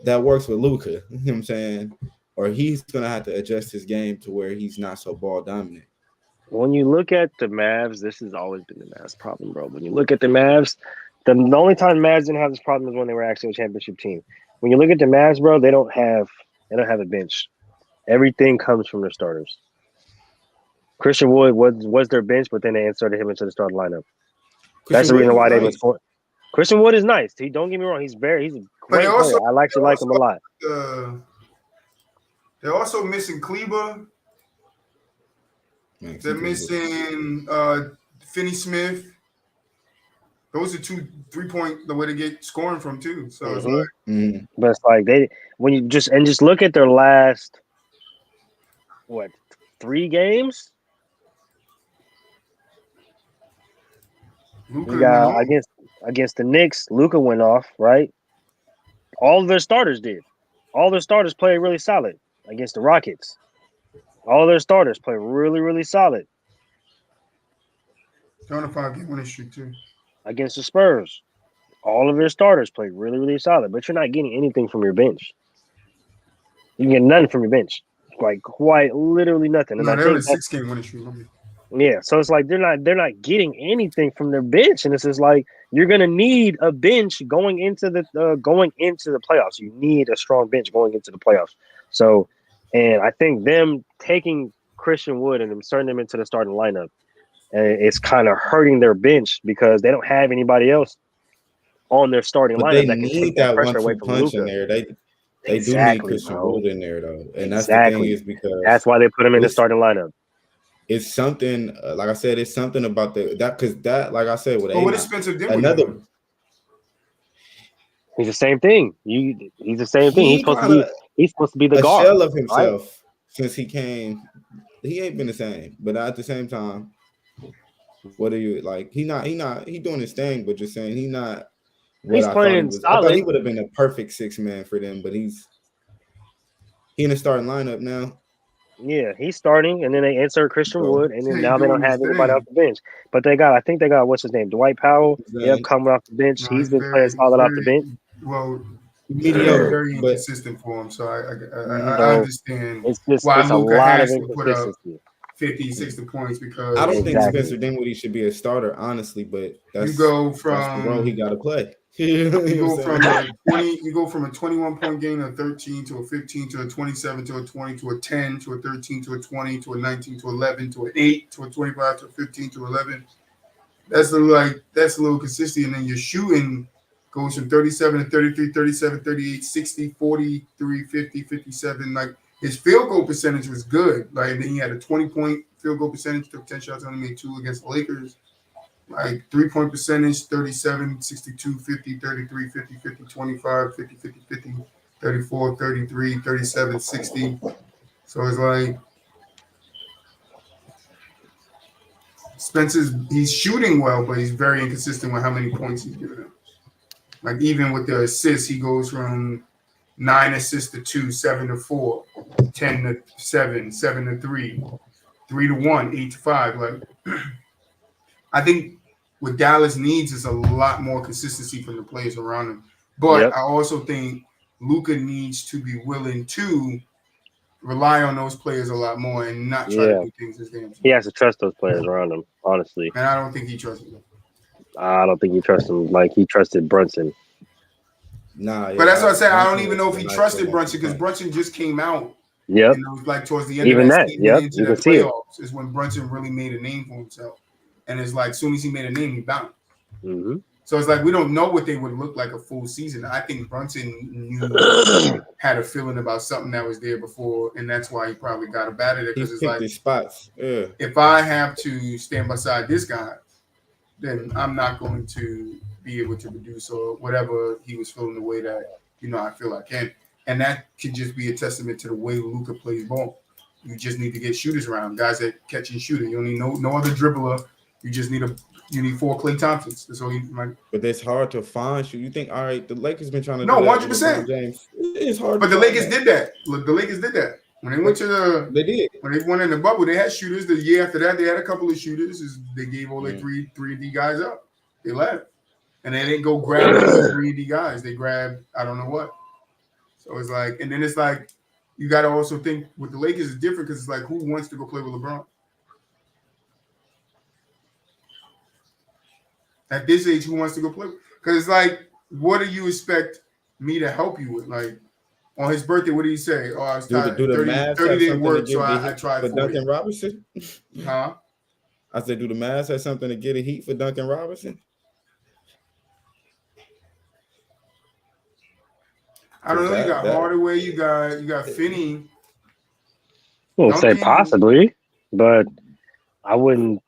that works with Luka. You know what I'm saying? Or he's going to have to adjust his game to where he's not so ball dominant. When you look at the Mavs, this has always been the Mavs problem, bro. When you look at the Mavs, the only time Mavs didn't have this problem is when they were actually a championship team. When you look at the Mavs, bro, they don't have a bench. Everything comes from their starters. Christian Wood was their bench, but then they inserted him into the starting lineup. That's the reason why they've been scoring. Christian Wood is nice. Don't get me wrong. He's a great player. I actually like him a lot. They're also missing Kleber. They're missing Finney Smith. Those are 2 3-point the way to get scoring from too. So it's like, but it's like when you just look at their last 3 games. Luka we got against the Knicks. Luka went off, right? All of their starters did. All their starters played really solid against the Rockets. All their starters play really, really solid. They're on a 5-game winning streak too. Against the Spurs, all of their starters played really, really solid. But you're not getting anything from your bench. You get nothing from your bench, like quite literally nothing. And no, they're on a 6-game winning streak. Yeah, so it's like they're not getting anything from their bench, and it's just like you're gonna need a bench going into the playoffs. You need a strong bench going into the playoffs. So, and I think them taking Christian Wood and inserting them into the starting lineup, it's kind of hurting their bench because they don't have anybody else on their starting lineup that can take that pressure away from Luka. In there. They do need Christian Wood in there though, and that's the thing is because that's why they put him in the starting lineup. It's something, like I said, it's something about like I said, with what is Spencer Dinwiddie doing? He's the same thing. He's the same thing. He kind of He's supposed to be the a guard, shell of right? himself since he came. He ain't been the same, but at the same time, what are you like? He doing his thing, but just saying he not what He's I thought he playing was. I thought he solid. would have been a perfect 6 man for them, but he in the starting lineup now. Yeah, he's starting, and then they insert Christian So Wood, and then Yeah, he now they don't doing his have anybody off thing. the bench. But I think they got what's his name, Dwight Powell. Yep, then coming off the bench. No, He's been playing he's solid off the very bench. well. Media's mediocre, very but inconsistent for him, so mhm. I So understand why it's a Luca lot of has to put up inconsistency. 50, 60 points I because don't think Exactly. Spencer Dinwiddie should be a starter, honestly. But you go that's the role he from got to play. You know what you I'm go from saying? a 20 you go from a 21-point game to a 13 to a 15 to a 27 to a 20 to a 10 to a 13 to a 20 to a 19 to 11 to an 8 to a 25 to a 15 to 11. That's a little consistent, and then your shooting goes from 37 to 33, 37, 38, 60, 43, 50, 57. Like his field goal percentage was good. Like then he had a 20-point field goal percentage, took 10 shots, only made 2 against the Lakers. Like 3-point percentage, 37, 62, 50, 33, 50, 50, 25, 50, 50, 50, 34, 33, 37, 60. So it's like Spencer's he's shooting well, but he's very inconsistent with how many points he's giving him. Like even with the assists, he goes from 9 assists to 2, 7 to 4, 10 to 7, 7 to 3, 3 to 1, 8 to 5. Like I think what Dallas needs is a lot more consistency from the players around him. But Yep. I also think Luka needs to be willing to rely on those players a lot more and not try to Yeah. do things his damn He self. has to trust those players around him. Honestly, And I don't think he trusts them. I don't think he trusts them like he trusted Brunson. Nah, But that's yeah, what I said. I don't Brunson even was know if a he nice trusted little off the Brunson because bench. Brunson just came out. Yep. And it was like towards the end of Even that that. season Yep. into You can that see it. playoffs is when Brunson really made a name for himself. And it's like as soon as he made a name, he bounced. Hmm. So it's like we don't know what they would look like a full season. I think Brunson knew had a feeling about something that was there before, and that's why he probably got up out of there He because it's picked like his spots. Yeah, if I have to stand beside this guy, then I'm not going to be able to produce or whatever he was feeling the way that I feel I can, and that could just be a testament to the way Luka plays ball. You just need to get shooters around guys that catch and shoot it. You don't need no other dribbler. You just need you need 4 Klay Thompsons. That's all you like. but it's hard to find you. You think, all right, the Lakers been trying to No, do that with LeBron 100%. James. It's hard to But the find Lakers that. did that. Look, the Lakers did that when they went to They did. when they went in the bubble. They had shooters. The year after that, they had a couple of shooters. They gave all their Mm. three and D guys up. They left, and they didn't go grab any 3 and D guys. They grabbed I don't know what. So it's like, and then it's like you got to also think with the Lakers is different because it's like who wants to go play with LeBron at this age? Who wants to go play? Because it's like, what do you expect me to help you with? Like on his birthday, what do you say? Oh, I was Do tired. the 30, Mavs 30 have didn't something to work, so give the I heat tried for 40. Duncan Robinson? Huh? I said, do the Mavs have something to get a heat for Duncan Robinson? I don't Because know. You got that Hardaway. You got Finney. I won't say Duncan. possibly, but I wouldn't.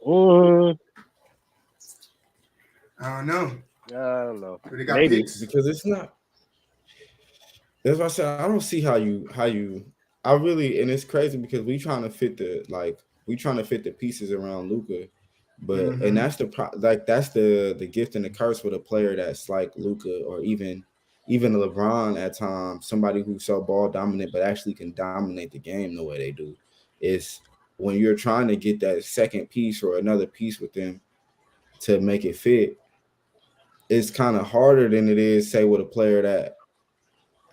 Mm, I don't know. I don't know. But they got Maybe. picks. because it's not. That's why I said I don't see how you. I really, and it's crazy because we trying to fit the pieces around Luca, but and Mm-hmm. that's that's the gift and the curse with a player that's like Luca or even LeBron at times, somebody who's so ball dominant but actually can dominate the game the way they do, is when you're trying to get that second piece or another piece with them to make it fit, it's kind of harder than it is say with a player that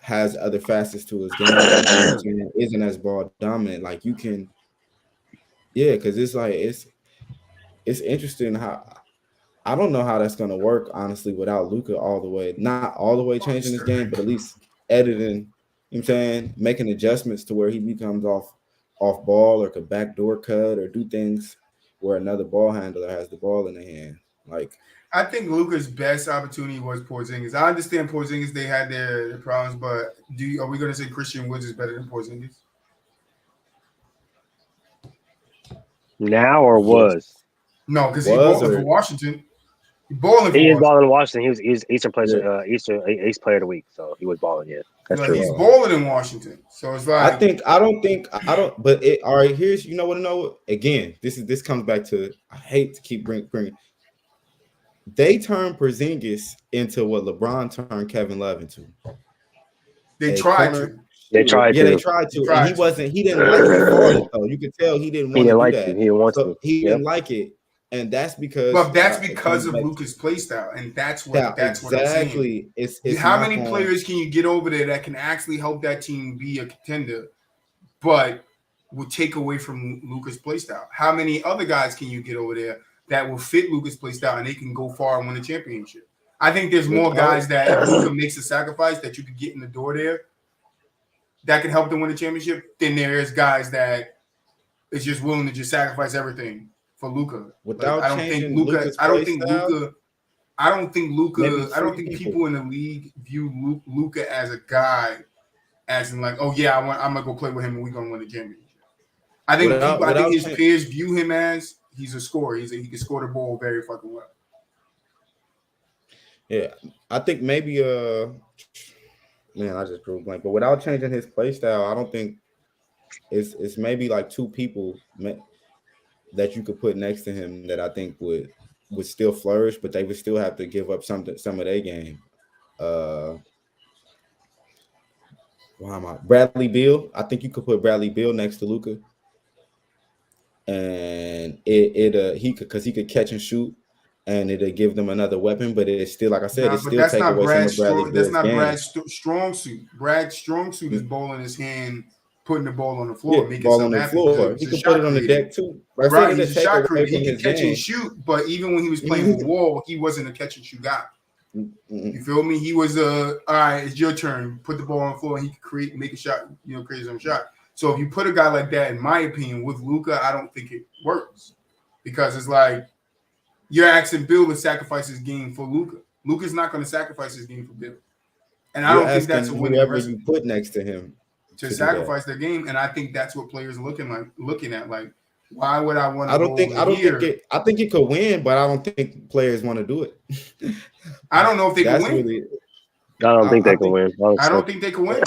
has other facets to his game. You know what I'm saying? Isn't as ball dominant. Like you can, yeah, because it's like it's interesting how I don't know how that's gonna work honestly without Luca all the way, not all the way changing his game, but at least editing. You know what I'm saying, making adjustments to where he becomes off ball or could backdoor cut or do things where another ball handler has the ball in their hand. Like I think Luca's best opportunity was Porzingis. I understand Porzingis; they had their problems, but are we going to say Christian Woods is better than Porzingis? Now or yes, was? No, because he's was balling for or Washington. balling He is for us. balling in Washington. He was Eastern Yeah. player, Eastern Ace Player of the Week. So he was balling. Yeah, that's Like true. he's balling in Washington. So it's like I don't. But it. All right. Here's you know what I know. Again, this comes back to I hate to keep bringing. They turned Porzingis into what LeBron turned Kevin Love into they a tried corner to. They shooter. tried Yeah, they to. tried They to, and tried he to. wasn't. He didn't like. He fought it though. You could tell he didn't He want to didn't do like to. that. He didn't want So to. he Yep. didn't like it, and that's because But that's it because comes of back Luka's play style, and that's to what I'm saying. exactly. It's How not many going. players can you get over there that can actually help that team be a contender, but will take away from Luka's play style? How many other guys can you get over there that will fit Luka's play style and they can go far and win a championship? I think there's more guys that if Luka makes a sacrifice that you could get in the door there that can help them win a championship, then there's guys that is just willing to just sacrifice everything for Luka. Like Without changing Luka's I don't play think style, Luka I don't think maybe Luka. I don't three think people. people in the league view Luka as a guy, as in like, oh yeah, I'm gonna go play with him and we're gonna win the championship. I think people. I think his peers view him as he's a scorer. He can score the ball very fucking well. Yeah, I think maybe man, I just drew a blank. But without changing his play style, I don't think it's maybe like two people that you could put next to him that I think would still flourish, but they would still have to give up some of their game. Uh, why am I Bradley Beal? I think you could put Bradley Beal next to Luka, and he could because he could catch and shoot, and it'll give them another weapon. But it's still like I said, it Nah, but still that's take not away some of Brad's Bradley strong. That's Beal's not game. Brad's strong suit. Brad's strong suit is ball in his hand, putting the ball on the Yeah, floor, making ball on something the happen. floor. He's He a could put shot it on the creator. deck too. Like I said, Right, it'll he's a take shot away creator. from He can his catch and game. shoot, but even when he was playing for Wall, he wasn't a catch and shoot guy. You feel me? He was all right, it's your turn. Put the ball on the floor and he could make a shot, create some shot. So if you put a guy like that, in my opinion, with Luka, I don't think it works. Because it's like you're asking Bill to sacrifice his game for Luka. Luka's not going to sacrifice his game for Bill. And I You're don't think that's a asking winning whoever recipe you put next to him to to do that. sacrifice their game. And I think that's what players are looking at. Like, why would I want to I go don't think over here? I think it could win, but I don't think players want to do it. I don't know if they can That's win. really I don't think they can win. I don't think they can win.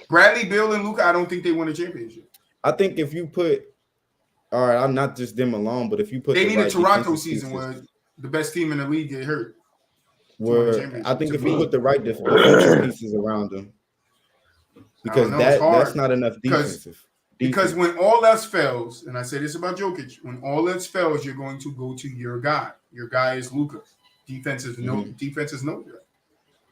Bradley, Bill, and Luka, I don't think they win a championship. I think if you put all right, I'm not just them alone, but if you put they need a Toronto defensive season pieces, where the best team in the league get hurt. where I think if you put the right defensive pieces around them, because that's not enough defensive. Because when all else fails, and I say this about Jokic, when all else fails, you're going to go to your guy. Your guy is Luka. Defense is no good.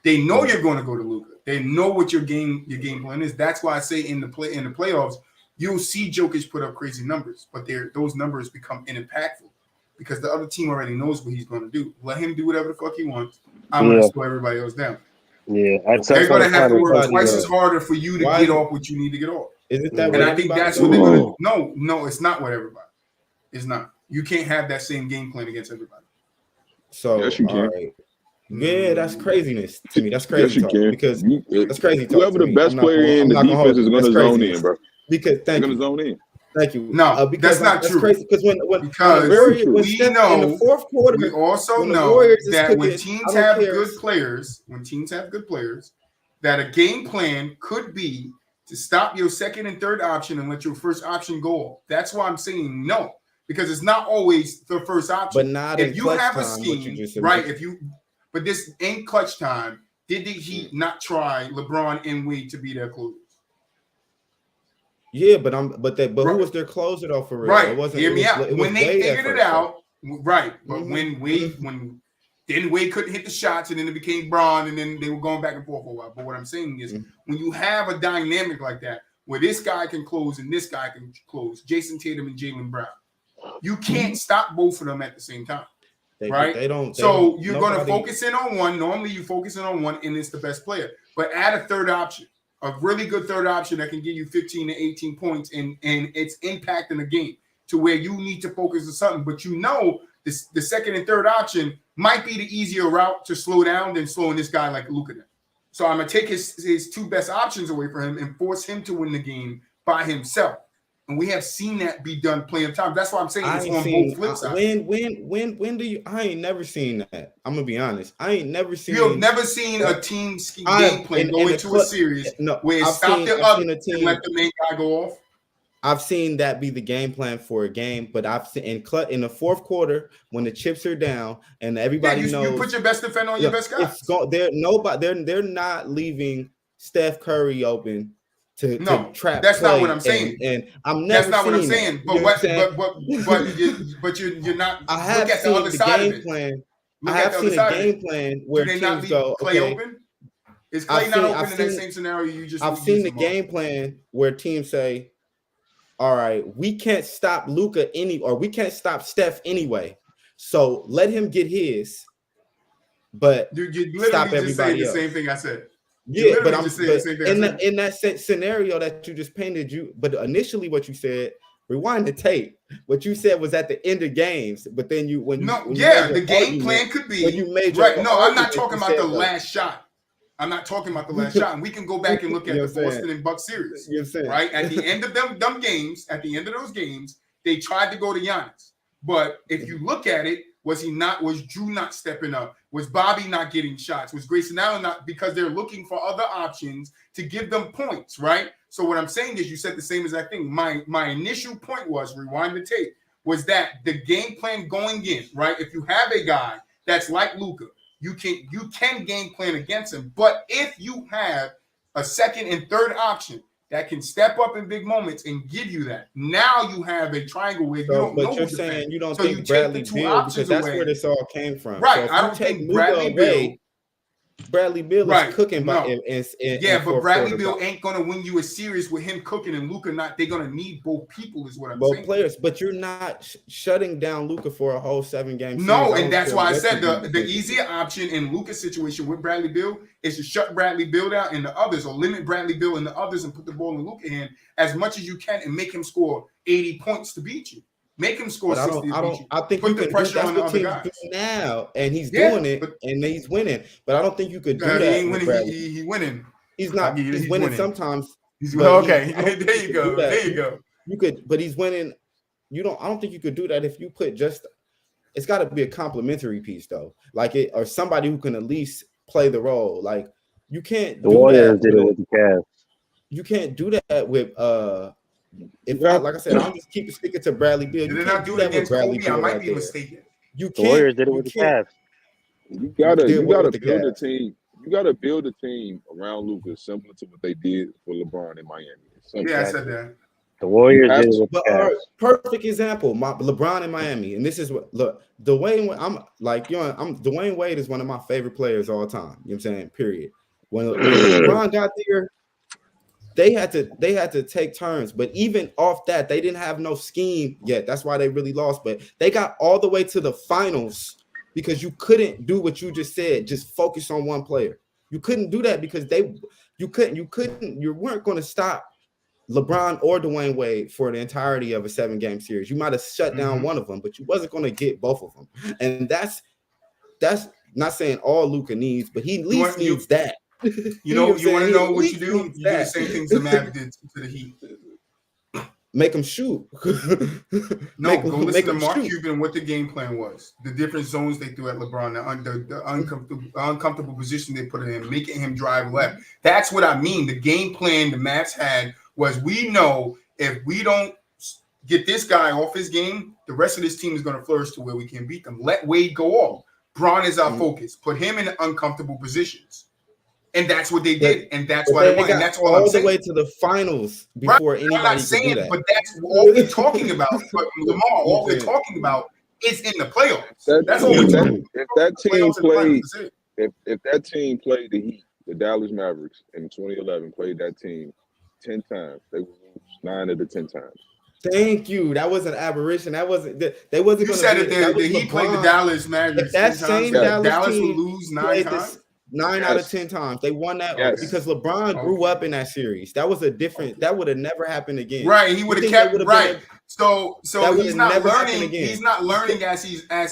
They know you're going to go to Luka. They know what your game plan is. That's why I say in the playoffs, you'll see Jokic put up crazy numbers, but those numbers become unimpactful because the other team already knows what he's going to do. Let him do whatever the fuck he wants. I'm going to slow everybody else down. Yeah, they're going to have to work twice as harder for you to get off what you need to get off. Isn't that? And I think that's what they're going to do. No, it's not what everybody. It's not. You can't have that same game plan against everybody. So yes, you can. Right. Yeah, that's craziness to me. That's crazy yes, you can. Because that's crazy. Whoever the best player in the defense is going to zone in, bro. Because they're going to zone in. Thank you. No, because that's not true. Crazy. Because when we know in the fourth quarter, we also know that when teams have good players, that a game plan could be to stop your second and third option and let your first option go off. That's why I'm saying no, because it's not always the first option. But not if you have a scheme, right? But this ain't clutch time. Did the Heat not try LeBron and Wade to be their closers? Yeah, but who was their closer though for real? Right. It wasn't. Hear me out. When they figured it out, right? But when Wade couldn't hit the shots, and then it became Braun, and then they were going back and forth for a while. But what I'm saying is, when you have a dynamic like that, where this guy can close and this guy can close, Jason Tatum and Jaylen Brown, you can't stop both of them at the same time. Right? You're going to focus in on one. Normally, you focus in on one, and it's the best player. But add a third option. A really good third option that can give you 15 to 18 points and it's impacting the game to where you need to focus on something. But the second and third option might be the easier route to slow down than slowing this guy like Luka. So I'm going to take his two best options away from him and force him to win the game by himself. And we have seen that be done plenty of times. That's why I'm saying it's on both flip sides. When do you? I ain't never seen that. I'm gonna be honest. I ain't never seen. You have never seen a team game plan go into a series where it's stop the other and let the main guy go off. I've seen that be the game plan for a game, but I've seen in the fourth quarter when the chips are down and everybody knows you put your best defender on your best guy. They're not leaving Steph Curry open to trap. That's not what I'm saying. And I'm never. That's not what I'm saying. But you're not. I have seen the game plan. I have seen a game plan where teams go Clay open. Is Clay not open in that same scenario? I've seen the game plan where teams say, all right, we can't stop Luka we can't stop Steph anyway. So let him get his, but you stop everybody else. The same thing I said. Yeah, but I'm just saying in that scenario that you just painted, but initially what you said, rewind the tape. What you said was at the end of games, but then the game plan could be when you made right. No, I'm not talking about the last shot. I'm not talking about the last shot. And we can go back and look at the Boston and Bucks series. Right? At the end of them games, at the end of those games, they tried to go to Giannis. But if you look at it, was Drew not stepping up? Was Bobby not getting shots? Was Grayson Allen not? Because they're looking for other options to give them points, right? So what I'm saying is you said the same exact thing. My initial point was, rewind the tape, was that the game plan going in, right? If you have a guy that's like Luka, you can game plan against him. But if you have a second and third option that can step up in big moments and give you that, now you have a triangle where you don't know. But you're saying you don't think Bradley Beal, because that's where this all came from. Right. So I don't think Bradley Beal. Bradley Beal is cooking, but Bradley Beal ain't gonna win you a series with him cooking and Luka not. They're gonna need both people, is what I'm saying. Both players, but you're not shutting down Luka for a whole 7-game series. No, and that's why I said the easier option in Luka's situation with Bradley Beal is to shut Bradley Beal down and the others, or limit Bradley Beal and the others, and put the ball in Luka's hand as much as you can and make him score 80 points to beat you. Make him score 60. I think you can pressure on the other guys now, and he's doing it, and he's winning. But I don't think you could do that. He winning. He's not. He's winning sometimes. Okay. There you go. There you go. You could, but he's winning. I don't think you could do that if you put just. It's got to be a complimentary piece though, or somebody who can at least play the role. Like you can't. The Warriors did it with the Cavs. You can't do that with like I said, I'm just keep sticking to Bradley Beal. You can't do that against Kobe. I might be mistaken. You can't. The Warriors did it with the Cavs. You gotta build a team. You gotta build a team around Luka similar to what they did for LeBron in Miami. I said that. The Warriors did it with the Cavs. Perfect example. LeBron in Miami, and this is what Dwayne. Dwayne Wade is one of my favorite players all time. You know what I'm saying? Period. When LeBron got there, they had to take turns, but even off that, they didn't have no scheme yet. That's why they really lost. But they got all the way to the finals because you couldn't do what you just said, just focus on one player. You couldn't do that because you weren't going to stop LeBron or Dwayne Wade for the entirety of a 7-game series. You might have shut down one of them, but you wasn't going to get both of them. And that's not saying all Luka needs, but he at least needs that. You want to know what you do? You do the same things the Mavs did to the Heat. Make them shoot. Go listen to Mark Cuban and what the game plan was. The different zones they threw at LeBron, the uncomfortable position they put him in, making him drive left. That's what I mean. The game plan the Mavs had was, we know if we don't get this guy off his game, the rest of this team is going to flourish to where we can beat them. Let Wade go off. Bron is our focus. Put him in uncomfortable positions. And that's what they did, and that's why they won. And that's all the way to the finals before anybody I'm not saying, but that's all we're talking about. But Lamar, all we're talking about is in the playoffs. That's all we're talking about. If that team played the Heat, the Dallas Mavericks in 2011, played that team 10 times, they would lose 9 of the 10 times. Thank you. That was an aberration. That wasn't. They wasn't. You said it. The Heat played the Dallas Mavericks. That same Dallas team would lose 9 times. 9 out of 10 times they won that because LeBron grew up in that series. That was a different. That would have never happened again. Right, he would have kept right. So he's not learning. He's not learning as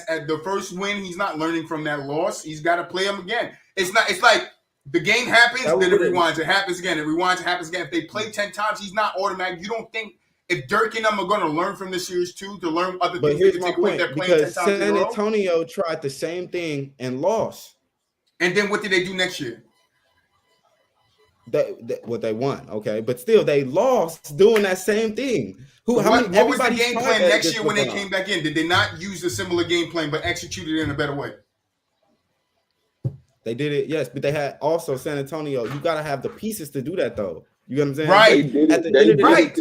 at the first win. He's not learning from that loss. He's got to play him again. It's like the game happens, then it rewinds. It happens again. It rewinds. It happens again. If they play 10 times, he's not automatic. You don't think if Dirk and them are going to learn from this series too, to learn other But things here's they can my take away, point, they're playing 10 because times in a San row. Antonio tried the same thing and lost. And then what did they do next year? What they won, okay, but still they lost doing that same thing. What was the game plan next year when they came back in? Did they not use a similar game plan but execute it in a better way? They did it, yes, but they had also San Antonio. You got to have the pieces to do that, though. You know what I'm saying? Right. At the end of the day,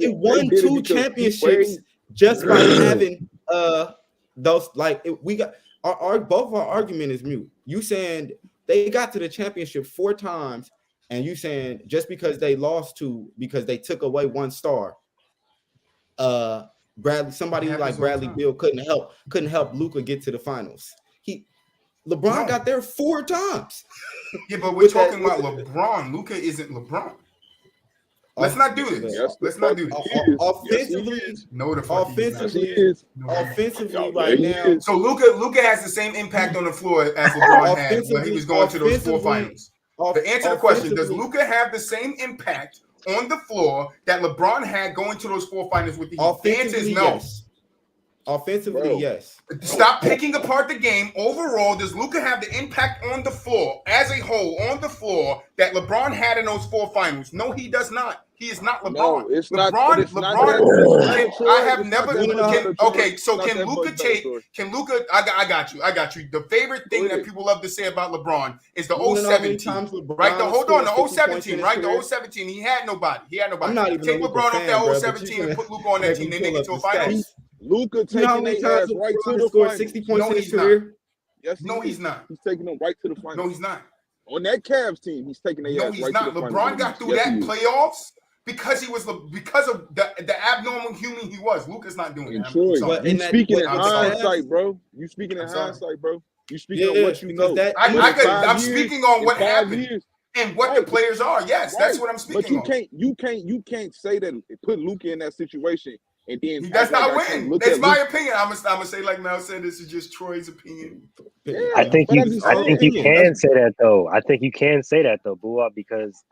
they won 2 championships just by having those. Like we got our both our argument is mute. You saying they got to the championship 4 times, and you saying just because they lost 2 because they took away 1 star. Somebody like Bradley Beal couldn't help Luka get to the finals. LeBron got there 4 times. Yeah, but we're talking about LeBron. Luka isn't LeBron. Let's not do this. Let's not do this. Offensively, no, the fuck offensively right now. So Luka has the same impact on the floor as LeBron had when he was going to those 4 finals. To answer the question, does Luka have the same impact on the floor that LeBron had going to those 4 finals with the Heat? The answer is no. Yes. Offensively, yes. Stop picking apart the game. Overall, does Luka have the impact on the floor as a whole on the floor that LeBron had in those 4 finals? No, he does not. He is not LeBron. No, it's LeBron. Not, LeBron. I have never. Okay, so can Luka take? Can Luka? I got you. The favorite thing that people love to say about LeBron is the 07 team, right? Hold on, the 07 team, right? The 07 team. He had nobody. I'm not even take LeBron off that 07 team and put Luka on that team. They make it to a finals. Luka taking their ass right to the finals. 60 points in his career. Yes, no, he's not. He's taking them right to the finals. No, he's not. On that Cavs team, he's taking their ass right to the finals. LeBron got through that playoffs because of the abnormal human he was. Luka's not doing that. You speaking in hindsight, bro. You speaking in hindsight, bro. You speaking on what you know. I'm speaking on what happened. And what the players are. Yes, that's what I'm speaking on. But you can't say that, put Luka in that situation. And then that's not winning. That's my opinion. I'm gonna say, like Mel said, this is just Troy's opinion. Yeah, I think you can say that though. I think you can say that though, Bua, because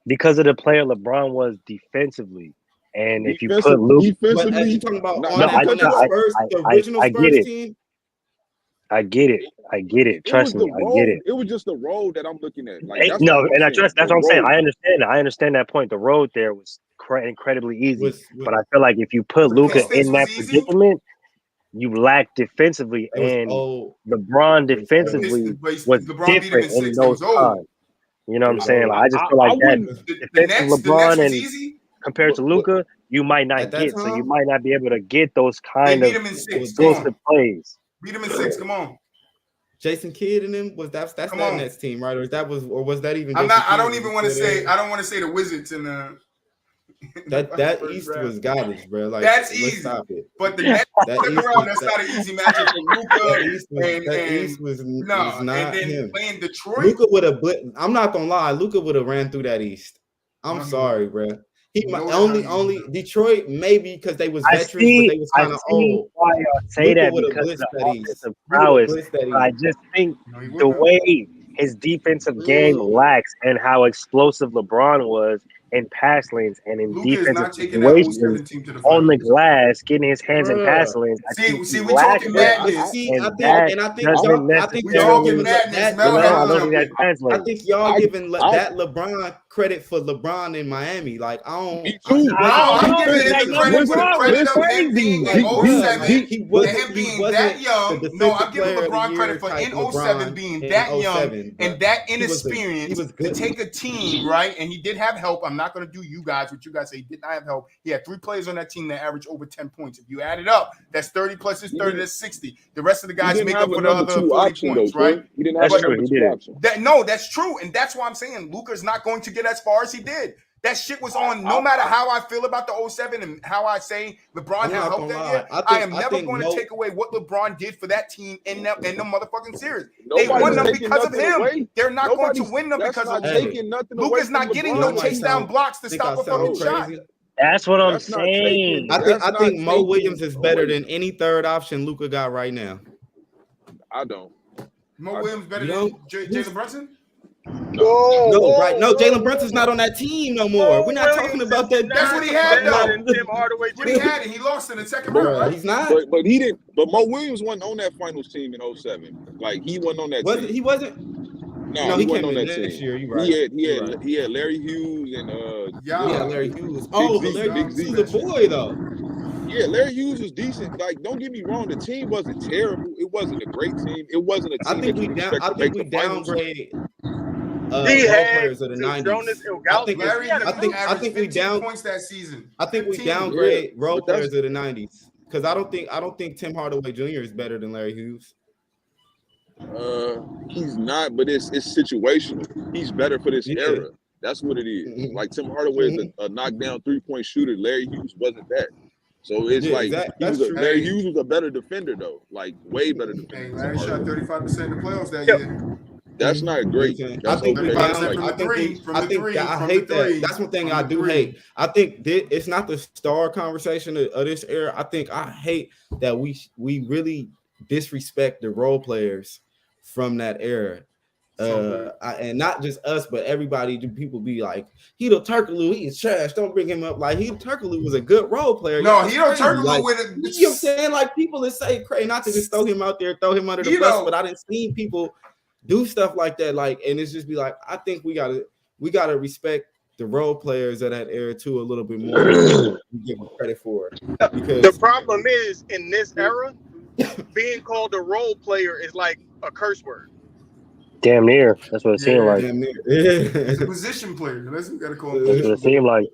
because of the player LeBron was defensively, and if you put Luka, you talking about the original Spurs team. I get it. Trust me, I get it. It was just the road that I'm looking at. That's what I'm saying. I understand that point. The road there was incredibly easy, but I feel like if you put Luka in that predicament, you lack defensively, and LeBron defensively was different in those times. You know what I'm saying? Like, I just feel like defensive LeBron and compared to Luka, you might not get. So you might not be able to get those kind of explosive plays. Beat him in 6. Come on. Jason Kidd and them that's that Nets team, right? Or was that even? I don't even want to say. I don't want to say the Wizards and the. That East was garbage, bro. Like that's easy. Stop it. But the Nets around, that's not an easy matchup for Luka. That East was not and then him. Playing Detroit. Luka would have. I'm not gonna lie. Luka would have ran through that East. I'm sorry, bro. He only Detroit maybe because they was veterans, but they was kind of old. Why I say that because of the offensive prowess. I just think the way his defensive game lacks and how explosive LeBron was in pass lanes and in defensive situations on the glass, getting his hands in pass lanes. See, we talking madness. I think y'all giving that LeBron credit for LeBron in Miami. Like I'm giving him credit for him being in 07 and him being that young. No, I'm giving LeBron credit for in 07 being that young and that inexperienced to take a team, right? And he did have help. I'm not going to do you guys what you guys say. He did not have help. He had 3 players on that team that averaged over 10 points. If you add it up, that's 30 plus his 30. That's 60. The rest of the guys make up for the other 40 points, right? He didn't have number 2 option. No, that's true, and that's why I'm saying Luka's not going to get as far as he did. That shit was on. No matter how I feel about the 07 and how I say LeBron had helped that year, I am never going to take away what LeBron did for that team in the motherfucking series. They won them because of him. They're not going to win them because of him. Luka's not getting no chase down blocks to stop a fucking shot. That's what I'm saying. I think Mo Williams is better than any third option Luka got right now. I don't. Mo Williams better than Jalen Brunson? No, right? No, Jalen Brunson's not on that team no more. We're not talking about that. That's what he had, though. Tim Hardaway What he had, and he lost in the second round, right? He's not. But he didn't. But Mo Williams wasn't on that finals team in 07. Like he wasn't on that team. He wasn't. No, he wasn't on that this team. year. You right. He had Larry Hughes and Larry Hughes. Larry Hughes was a boy though. Yeah, Larry Hughes was decent. Like, don't get me wrong, the team wasn't terrible. It wasn't a great team. It wasn't a team. I think we downgrade role players of the 90s. I think we down points that season. I think we downgrade role players of the 90s because I don't think Tim Hardaway Jr. is better than Larry Hughes. He's not, but it's situational. He's better for this era. That's what it is. Like Tim Hardaway is a knockdown 3-point shooter. Larry Hughes wasn't that. So it's Larry Hughes was a better defender though, like way better defender. Hey, Larry shot 35% in the playoffs that year. That's not great. I hate that. That's one thing I do hate. I think it's not the star conversation of this era. I hate that we really disrespect the role players from that era. And not just us, but everybody. People be like, Hedo Turkoglu, he is trash. Don't bring him up. Like Hedo Turkoglu was a good role player. No, Hedo Turkoglu with it. You know what I'm saying? Like people that say crazy, not to just throw him out there, throw him under the bus, but I didn't see people do stuff like that. Like, and it's just be like, I think we gotta respect the role players of that era too a little bit more. We give them credit for it. Because the problem is in this era, being called a role player is like a curse word. Damn near. That's what it seemed like. Damn near. He's a position player. That's what we gotta call him. That's what it seemed like.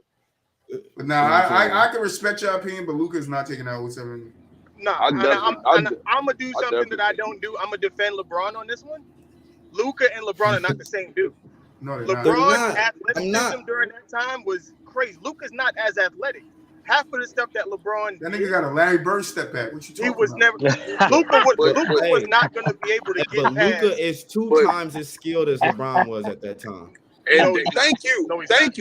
But now I can respect your opinion, but Luka's not taking out 07. No, I'm gonna do something that I don't do. I'm gonna defend LeBron on this one. Luka and LeBron are not the same dude. No, LeBron's athleticism during that time was crazy. Luka's not as athletic. Half of the stuff that LeBron that nigga got a Larry Bird step back. What you talking about? Never. Luka was not going to be able to get past. Luka is 2 times as skilled as LeBron was at that time. And thank you.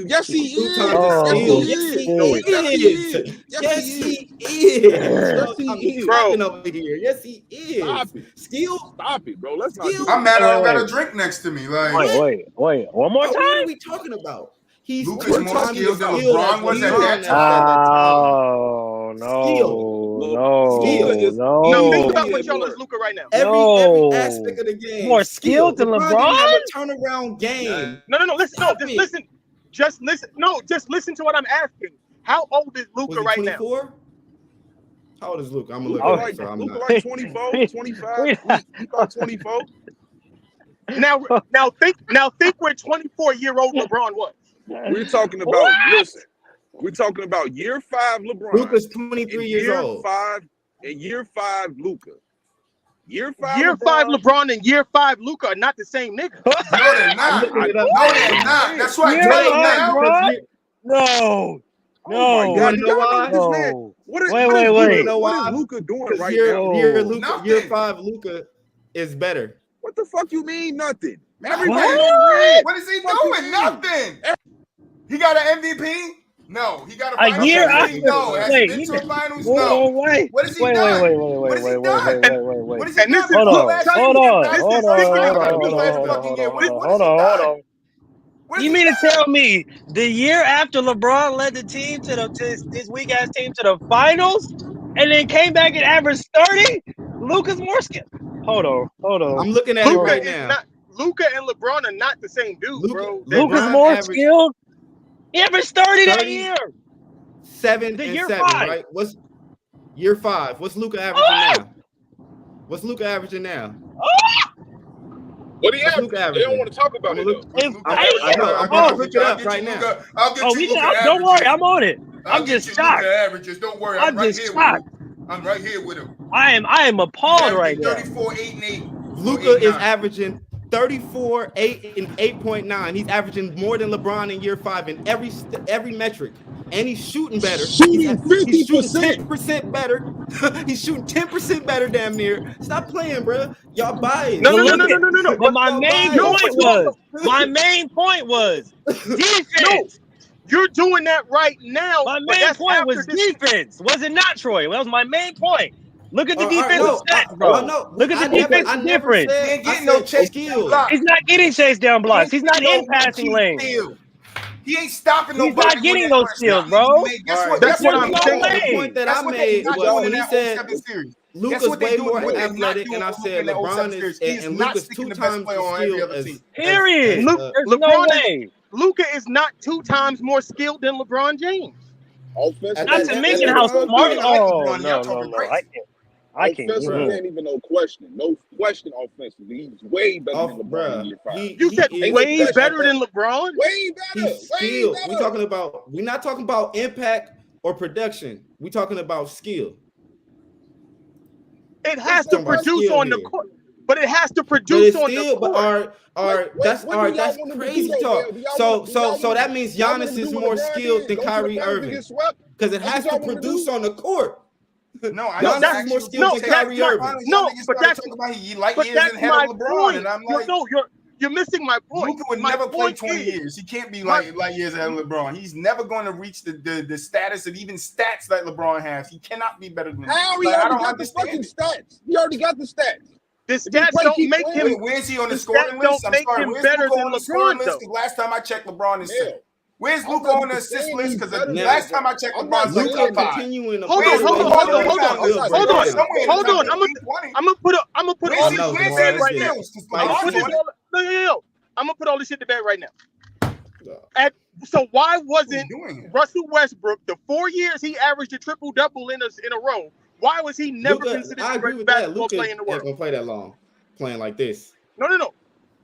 Yes, he is. Yes, he is. Yes, he is. Stop it, bro. Let's not. I'm mad I don't got a drink next to me. Like, wait. One more time. What are we talking about? He's Luka's more skilled than LeBron was at that time. Oh, no. Think about what y'all is Luka right now. Every aspect of the game. More skilled than LeBron? Have a turnaround game. No, listen. Just listen to what I'm asking. How old is Luka right now? How old is Luka? I'm going to look at it. Luka like 24, 25. He about 24. Now think where 24-year-old LeBron was. We're talking about we're talking about year 5 LeBron. Luka's 23 years old. Year 5 Luka. Year 5 LeBron and year 5 Luka are not the same nigga. No, they're not. That's why I tell you now. No. Oh my God, you know why? No. Wait. What is Luka doing right now? Year 5 Luka is better. What the fuck you mean nothing? What is he doing? Nothing. He got an MVP? No. He got a year after? No. Has he been to a finals? No. Wait. What has he done? Wait. What has he done? What has he done? Hold on. You mean to tell me the year after LeBron led the team to this weak ass team to the finals, and then came back and averaged 30? Luka's more skilled. Hold on. I'm looking at it right now. Luka and LeBron are not the same dude, bro. Luka's more skilled. He averaged 30 that year. 7 and 7, right? What's year 5? What's Luka averaging now? What do you have? They don't want to talk about it. I'm going to look it up right now. Don't worry, I'm on it. I'm just shocked. Averages. Don't worry, I'm right here shocked. I'm right here with him. I am appalled right now. 34, 8, and 8. Luka is averaging 34, 8, and 8.9. He's averaging more than LeBron in year 5 in every metric. And he's shooting better. He's 10% better. He's shooting 10% better damn near. Stop playing, bro. Y'all biased. No. But my main point was defense. You're doing that right now. My main point was defense. Was it not, Troy? That was my main point. Look at the defensive stats, bro. Look at the defensive difference. He ain't getting no chase down blocks. He's not getting chase down blocks. He's not in passing lanes. He ain't stopping nobody. He's not getting those steals, bro. That's what I'm saying. The point that I made was when he said Luka's way more athletic, and I said LeBron and Luka's 2 times the skill as period. Luka is not 2 times more skilled than LeBron James. Not to mention how smart. Oh no! I can't. Can't even no question offensively. He's way better than LeBron. You said way better than LeBron? Way better. He's skilled. We're not talking about impact or production. We're talking about skill. It has to produce on the court. But it has to produce on the court. That's crazy talk. So that means Giannis is more skilled than Kyrie Irving. Because it has to produce on the court. No, Giannis is more skilled than Kyrie Irving. No, but that's ahead of LeBron, and I'm like, you're missing my point. Luka would never play 20 years. He can't be light years ahead of LeBron. He's never going to reach the status of even stats that LeBron has. He cannot be better than him. How? He already got the fucking stats. He already got the stats. The stats don't make him. Where's he on the scoring list? I'm sorry. Where's Luka on the scoring list? Because last time I checked, LeBron is second. Where's Luka on the assist list? Because last time I checked, LeBron's like top 5. Hold on. I'm gonna put all this shit to bed right now. I'm gonna put all this shit to bed right now. So why wasn't Russell Westbrook the 4 years he averaged a triple-double in a row? Why was he never considered the greatest basketball player in the world? Gonna play that long, playing like this. No.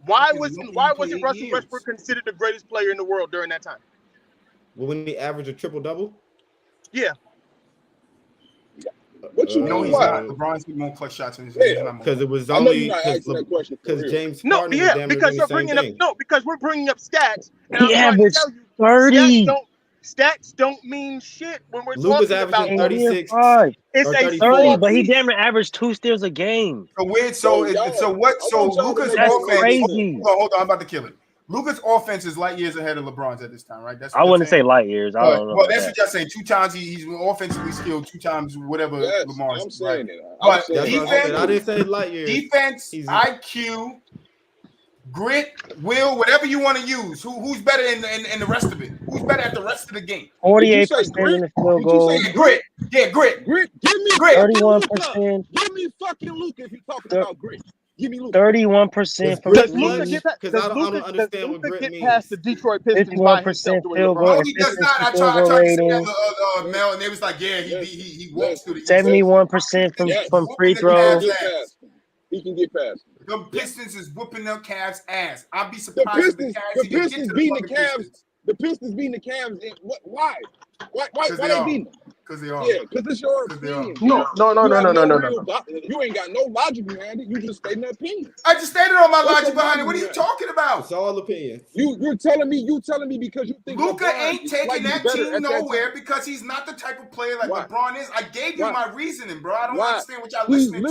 Why wasn't Russell Westbrook considered the greatest player in the world during that time? Well, when he averaged a triple-double? Yeah. What you know he's not. LeBron's getting more clutch shots in his game. Because it was only because James Harden was because you're bringing up because we're bringing up stats. And he averaged 30. Stats don't mean shit when we're Luka's talking about 36. It's a 30, but he damn near averaged 2 steals a game. So Luka's offense. Crazy. Hold on, I'm about to kill it. Luka's offense is light years ahead of LeBron's at this time, right? I wouldn't say light years. I don't know. Well, that's what you're saying. 2 times he's offensively skilled, 2 times whatever LeBron's. I'm saying it. But defense, I didn't say light years. Defense, IQ, grit, will, whatever you want to use. Who's better in the rest of it? Who's better at the rest of the game? 48% in the field goal. Grit. Yeah, grit. Give me grit. 31%. Give me fucking Luka if you're talking about grit. Give me Luka. 31% from because I don't understand what grit means. Past the Detroit Pistons 51% field goal. No, he does not. I tried to say that Mel, and they was like, yeah, he walks through the 71% from free throws. He can get past. The Pistons is whooping their Cavs' ass. I'd be surprised if the Pistons beating the Cavs. The Pistons beating the Cavs. Why? Why they beating them? Because they are. Yeah, because it's your opinion. No. You ain't got no logic behind it. You just stating an opinion. I just stated all my logic behind it. What are you talking about? It's all opinions. You're telling me because you think Luka ain't taking that team nowhere because he's not the type of player like LeBron is. I gave you my reasoning, bro. I don't understand what y'all listening to.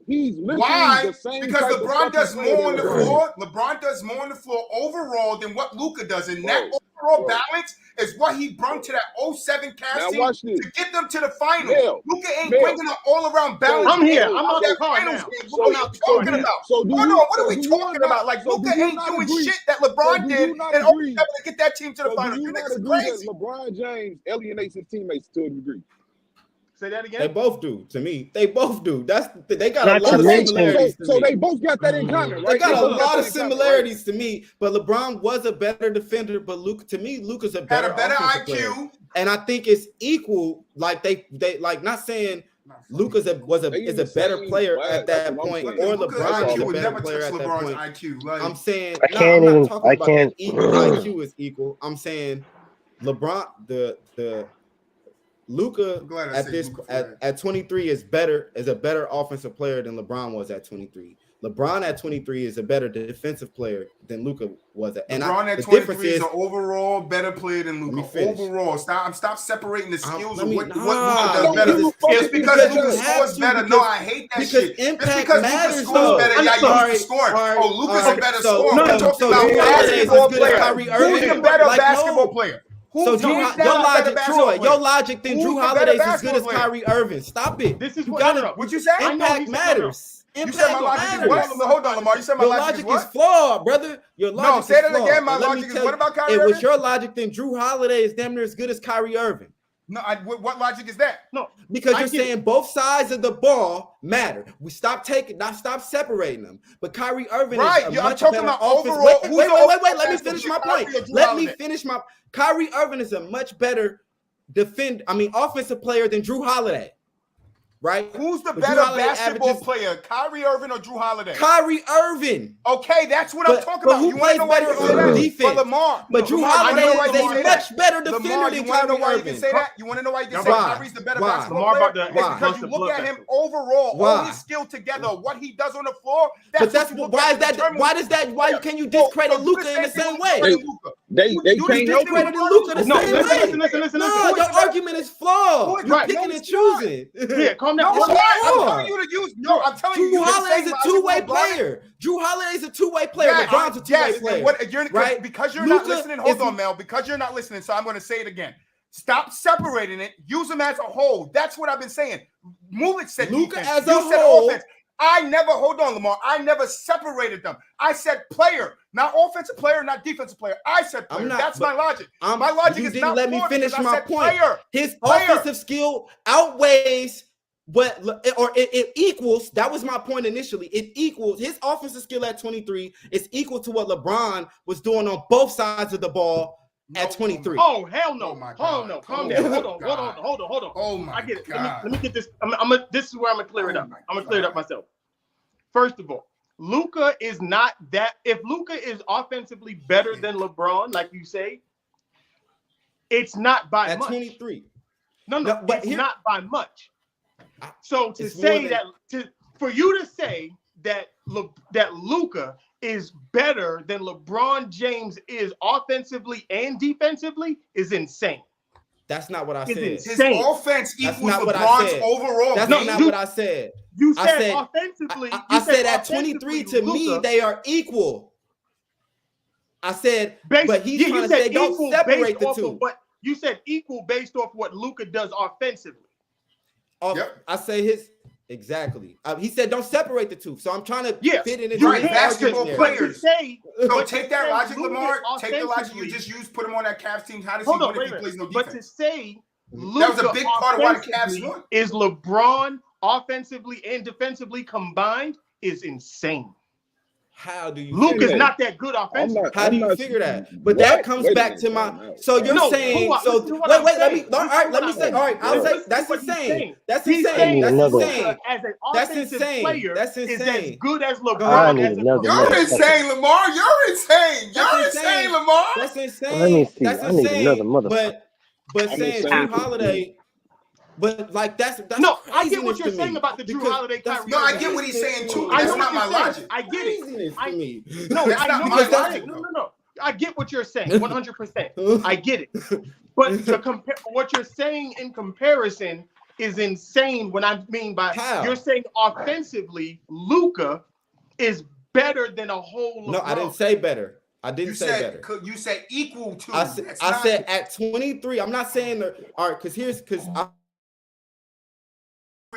He's literally why? The same because LeBron does more on the floor. LeBron does more on the floor overall than what Luka does, and that overall balance is what he brought to that 07 Cavs team to get them to the final. Luka ain't bringing an all-around balance. I'm here. I'm out the car now. What are we talking about? What are we talking about? Like, Luka ain't doing shit that LeBron did and only able to get that team to the final. You niggas crazy. LeBron James alienates his teammates to a degree. Say that again. They both do. To me, they both do. They got a lot of similarities. So they both got that in common, right? They got a lot of similarities to me. But LeBron was a better defender. But Luka's a better IQ, player. And I think it's equal. Like they like not saying Luka's is a better player at that point, or LeBron is a better player at that point. I'm saying I'm not talking about that IQ is equal. I'm saying LeBron the Luka at 23 is a better offensive player than LeBron was at 23. LeBron at 23 is a better defensive player than Luka was at. And LeBron at 23 is an overall better player than Luka. Overall, stop separating the skills of what Luka does better. It's because Luka scores better. No, I hate that shit. It's because Luka scores better. Yeah, you score. Oh, Luka's a better scorer. We're talking about basketball player. Who's a better basketball player? So your logic then Drew Holiday is as good as Kyrie Irving. Stop it. This is what you say? Impact matters. You said my logic is what? Hold on, Lamar. You said my logic is flawed, brother. Your logic is flawed. No, say that again. My logic is what about Kyrie Irving? It was your logic then Drew Holiday is damn near as good as Kyrie Irving. No, what logic is that? No, because you're saying both sides of the ball matter. We stop separating them. But Kyrie Irving is a much talking better about overall. Wait. Let me finish my point. Kyrie Irving is a much better offensive player than Drew Holiday. Right? Who's the better basketball player, Kyrie Irving or Drew Holiday? Kyrie Irving. Okay, that's what I'm talking about. Who plays better on defense? For Lamar. But Drew Holiday is a much better defender than Kyrie Irving. You want to know why you can say Kyrie's the better basketball player? It's because you look at him overall, all his skill together, what he does on the floor. Why can you discredit Luka in the same way? They can't help Luka the same way. Listen. No, your argument is flawed. You're picking and choosing. Yeah, calm down. I'm telling you to use. No, I'm telling you. Drew Holiday is a two-way player. Drew Holiday is a two-way player. LeBron's a two-way player. Right? Because you're not listening. Hold on, Mel. Because you're not listening, so I'm going to say it again. Stop separating it. Use them as a whole. That's what I've been saying. Move said Luka defense. As a whole. Offense. Hold on, Lamar. I never separated them. I said player, not offensive player, not defensive player. I said player. That's my logic. My logic is not. Let me finish my point. Player. His offensive skill outweighs. It equals. That was my point initially. It equals his offensive skill at 23 is equal to what LeBron was doing on both sides of the ball at 23. Oh hell no! Calm down. Hold on. Oh my! I get it. God. Let me get this. This is where I'm gonna clear it up. I'm gonna clear it up myself. First of all, Luka is not that. If Luka is offensively better than LeBron, like you say, it's not by at much. 23. No, but it's not by much. So to say for you to say that Luka is better than LeBron James is offensively and defensively is insane. That's not what I said. His offense equals LeBron's overall. That's not what I said. You said offensively. I said at 23 to me they are equal. I said, but he's trying to say don't separate the two. But you said equal based off what Luka does offensively. I say exactly. He said don't separate the two. So I'm trying to fit it in. Right, basketball players. So take that logic, Lamar. Take the logic you just used. Put him on that Cavs team. How does he win if he plays no defense? But to say that was a big part of why the Cavs won. Is LeBron offensively and defensively combined is insane. How do you? Luke is not that good offensively. How do you figure that? But that comes back to my. So you're saying. So wait. Let me. All right. Let me say. All right. I'll say that's insane. That's insane. As an offensive player, is as good as LeBron. You're insane, Lamar. You're insane. You're insane, Lamar. That's insane. That's insane. But saying Drew Holiday. But like that's no, I get what you're saying about the Drew Holiday. No, I get what he's saying too. That's not my logic. I get it. No, that's not my logic. No. I get what you're saying. 100%. I get it. But what you're saying in comparison is insane. When I mean by you're saying offensively, Luka is better than a whole. LeBron. No, I didn't say better. I didn't say better. You said equal to. I said at 23. I'm not saying all right. Because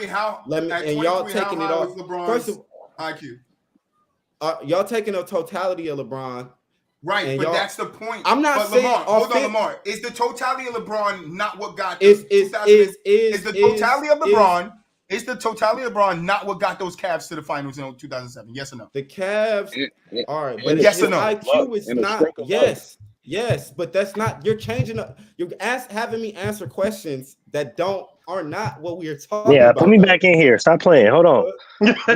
how and y'all taking it off. First of all, IQ. Y'all taking the totality of LeBron. Right, but that's the point. I'm not saying Lamar. Hold on, Lamar. Is the totality of LeBron not what got is the totality of LeBron? Is the totality of LeBron not what got those Cavs to the finals in 2007? Yes or no? The Cavs. All right, but yes or no? IQ is not. Yes, but that's not. You're changing up. You're having me answer questions that are not what we are talking about. Yeah, put me back in here. Stop playing. Hold on.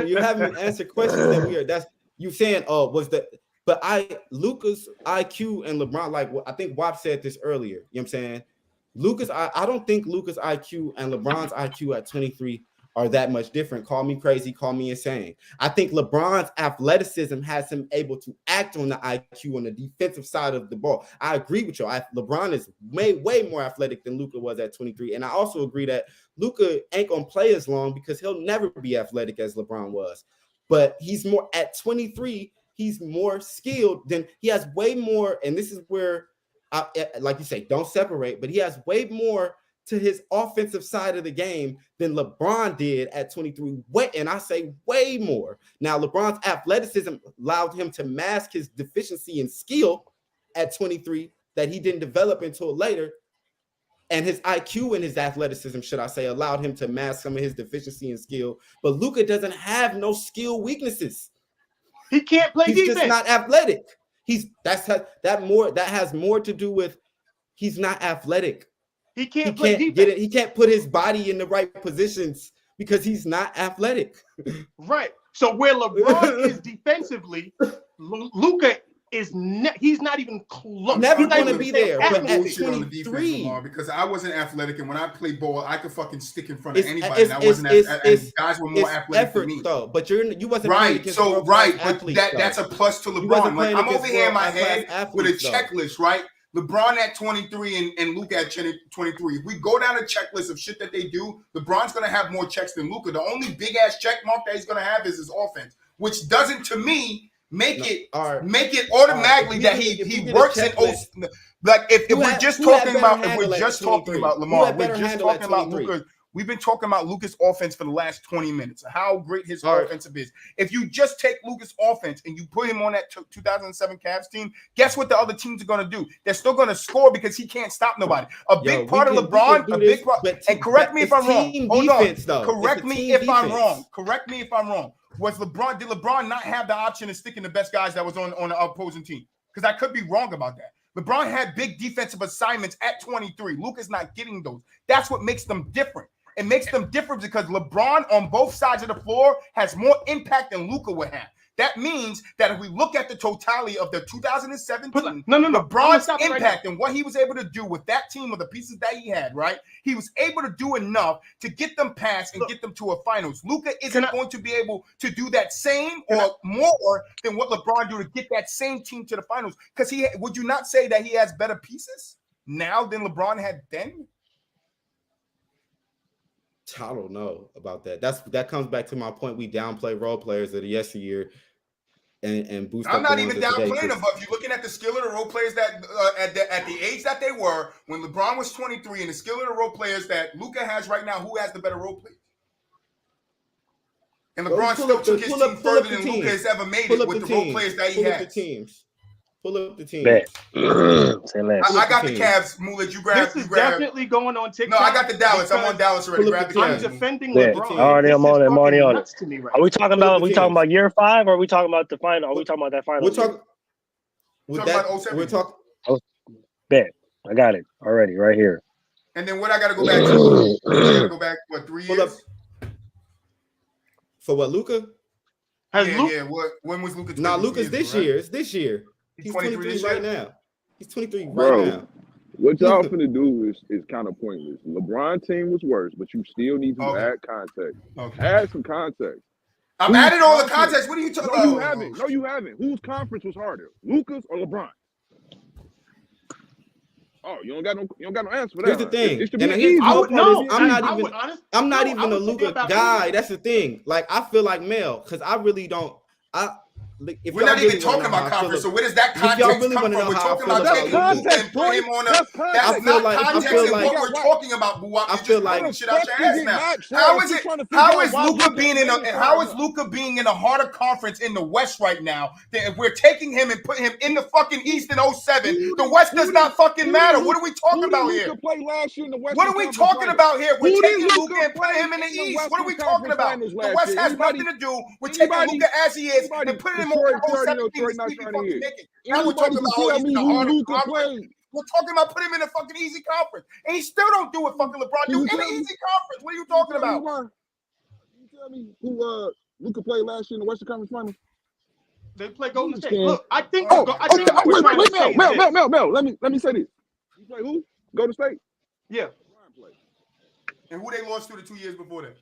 You're having me answer questions that that's you saying. But Luka's IQ and LeBron, like I think Wap said this earlier. You know what I'm saying? I don't think Luka's IQ and LeBron's IQ at 23 are that much different. Call me crazy, call me insane. I think LeBron's athleticism has him able to act on the IQ on the defensive side of the ball. I agree with you. LeBron is way more athletic than Luka was at 23. And I also agree that Luka ain't going to play as long because he'll never be athletic as LeBron was. But he's more at 23, he's more skilled than he has way more. And this is where like you say, don't separate, but he has way more to his offensive side of the game than LeBron did at 23. And I say way more. Now, LeBron's athleticism allowed him to mask his deficiency in skill at 23 that he didn't develop until later. And his IQ and his athleticism, should I say, allowed him to mask some of his deficiency in skill. But Luka doesn't have no skill weaknesses. He can't play defense. He's just not athletic. That has more to do with he's not athletic. He can't play defense. He can't put his body in the right positions because he's not athletic. Right. So where LeBron is defensively, Luka is he's not even close. Never going to be there. But at 23, because I wasn't athletic, and when I played ball, I could fucking stick in front of anybody. And I wasn't. And guys were more athletic than me. Though, but you wasn't right. So right, but that's a plus to LeBron. Like, I'm over here in my head with a checklist, right? LeBron at 23 and Luka at 23. If we go down a checklist of shit that they do, LeBron's going to have more checks than Luka. The only big ass check mark that he's going to have is his offense, which doesn't, to me, make it automatically that he works in. Like if we're just talking about Lamar, we're just talking about Luka. We've been talking about Luka's offense for the last 20 minutes, how great his offensive is. If you just take Luka's offense and you put him on that 2007 Cavs team, guess what the other teams are going to do? They're still going to score because he can't stop nobody. A big part of LeBron, and correct me if I'm wrong. Hold on. Correct me if I'm wrong. Correct me if I'm wrong. Did LeBron not have the option of sticking the best guys that was on the opposing team? Because I could be wrong about that. LeBron had big defensive assignments at 23. Luka's not getting those. That's what makes them different. It makes them different because LeBron on both sides of the floor has more impact than Luka would have. That means that if we look at the totality of the 2017, LeBron's impact and what he was able to do with that team with the pieces that he had, right? He was able to do enough to get them past and get them to a finals. Luka isn't going to be able to do that same or more than what LeBron do to get that same team to the finals. Because would you not say that he has better pieces now than LeBron had then? I don't know about that. That comes back to my point. We downplay role players of the yesteryear and boost. I'm not even downplaying them, but if you're looking at the skill of the role players that at the age that they were when LeBron was 23, and the skill of the role players that Luka has right now, who has the better role players? And LeBron still took his team further than Luka has ever made it with the role players that he has. Pull up the team. I got the Cavs. Moolah, you grab. This is definitely going on TikTok. No, I got the Dallas. I'm on Dallas already. Grab the Cavs. I'm defending LeBron. I'm already on it. Are we talking about year 5 or are we talking about the final? Are we talking about that final? We're talking about 07. Bet. I got it already right here. And then what I got to go back to? I got to go back, 3 years? For what, Luka? Yeah. When was Luka? Nah, Luka's this year. It's this year. He's 23 right now. He's 23 right now. What y'all finna do is kind of pointless. LeBron team was worse, but you still need to add context. Add some context. I'm adding all the context. What are you talking about? No, you haven't. Whose conference was harder, Luka's or LeBron? Oh, you don't got no answer for that. Here's the thing. I'm not even a Luka guy. That's the thing. Like, I feel like Mel, because I really don't. We're not even talking about conference. So where does that context come from? We're talking about taking Luka and put him on a. That's not context in what we're talking about. I feel like shit out your ass now. How is Luka being in a harder conference in the West right now? If we're taking him and putting him in the fucking East in 07, the West does not fucking matter. What are we talking about here? What are we talking about here? We're taking Luka and putting him in the East. What are we talking about? The West has nothing to do with taking Luka as he is and putting him. Now we're talking about putting him in a fucking easy conference, and he still don't do what fucking LeBron do in an easy conference. What are you talking about? You tell me who Luka played last year in the Western Conference Finals? They play Golden State. Look, I think. Mel. Let me say this. You play who? Golden State. Yeah. And who they lost to the 2 years before that?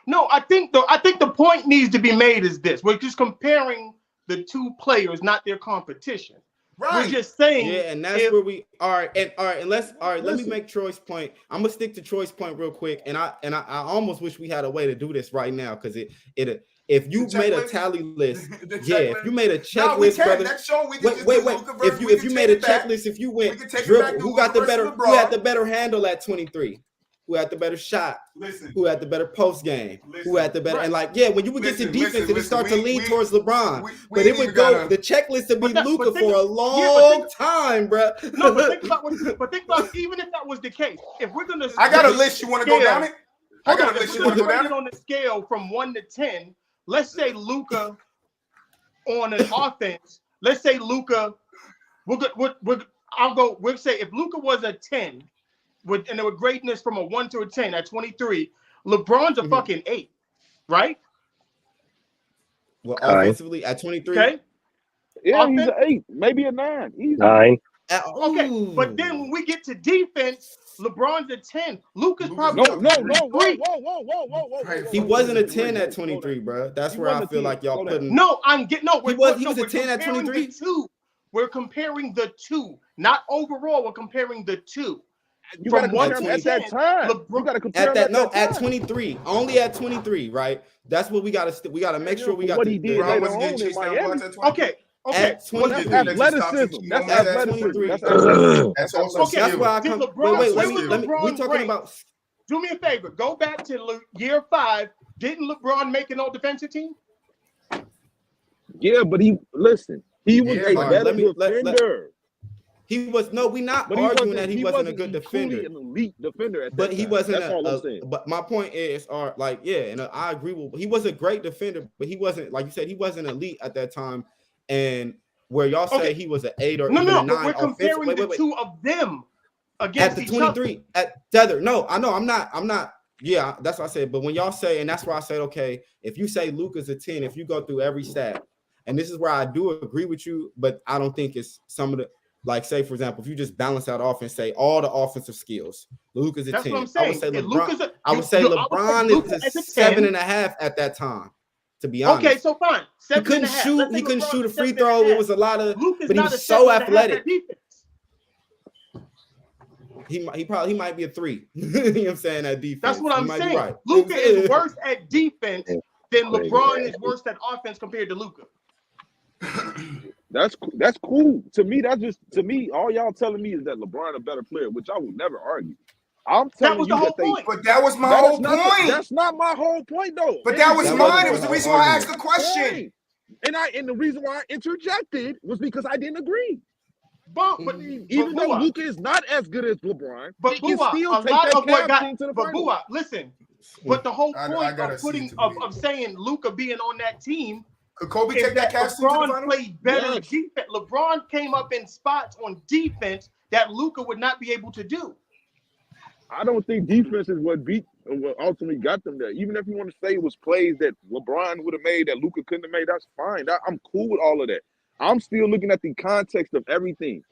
No, I think the point needs to be made is this: we're just comparing the two players, not their competition. Right. We're just saying. Yeah, and that's where we are. Let me make Troy's point. I'm gonna stick to Troy's point real quick, and I almost wish we had a way to do this right now because if you made a tally list, if you made a checklist, brother. Wait. If you made a checklist, if you went dribble, who got the better? Who had the better handle at 23? Who had the better shot? Who had the better post game? Who had the better? And like, when you would get to defense, it would start to lean towards LeBron. But it would go. The checklist would be Luka for a long time, bro. No, but think about even if that was the case. If we're gonna, I got a list. You want to go down it? I got a list. You want to go down it? On the scale from 1 to 10, let's say Luka on an offense. Let's say Luka. We'll say if Luka was a 10. And there were greatness from a 1 to a 10 at 23. LeBron's a fucking 8, right? Well, offensively at 23. Okay. Yeah, he's an 8, maybe a 9. Easy. 9. Okay, but then when we get to defense, LeBron's a 10. Luka's probably whoa. He wasn't a 10 at 23, bro. That's where I feel like y'all putting. No, I'm getting He was a 10 at 23. We're comparing the two, not overall. We're comparing the two. You got to compare him at that time. You got to compare at 23, only at 23, right? That's what we got to make sure we got what he did later on in Miami. Okay. At 23, that's athleticism. That's athleticism. That's also that's why I come. Wait. Let me. We talking about. Do me a favor. Go back to year 5. Didn't LeBron make an all-defensive team? Yeah, but he was a better defender. He was we're not arguing that he wasn't a good defender. An elite defender at but that he time. wasn't. That's all I'm saying. But my point is, and I agree with. He was a great defender, but he wasn't, like you said, he wasn't elite at that time. And where y'all say he was an 8 or even a 9, we're comparing the two of them against at the 23 at tether. No, I know I'm not. Yeah, that's what I said. But when y'all say, and that's why I said, okay, if you say Luka's a 10, if you go through every stat, and this is where I do agree with you, but I don't think it's some of the. Like, say, for example, if you just balance out offense, say all the offensive skills, Luka's a 10. What I'm saying. I would say LeBron is a 7.5 at that time, to be honest. Okay, so fine. He couldn't shoot. He couldn't shoot a free throw. It was a lot of, but he was so athletic. He might be a 3. You know what I'm saying? At defense. That's what I'm saying. Right. Luka is worse at defense than LeBron is worse at offense compared to Luka. That's cool. To me, all y'all telling me is that LeBron a better player, which I would never argue. I'm telling you that point. But that was my whole point. That's not my whole point, though. But that was mine. It was the reason why I asked the question. And the reason why I interjected was because I didn't agree. But even though Luka is not as good as LeBron, but he can still take that Cavs team to the finals. But listen, but the whole point of saying Luka being on that team. Could Kobe take that Cavs team to the finals? LeBron played better defense. LeBron came up in spots on defense that Luka would not be able to do. I don't think defense is what ultimately got them there. Even if you want to say it was plays that LeBron would have made that Luka couldn't have made, that's fine. I'm cool with all of that. I'm still looking at the context of everything.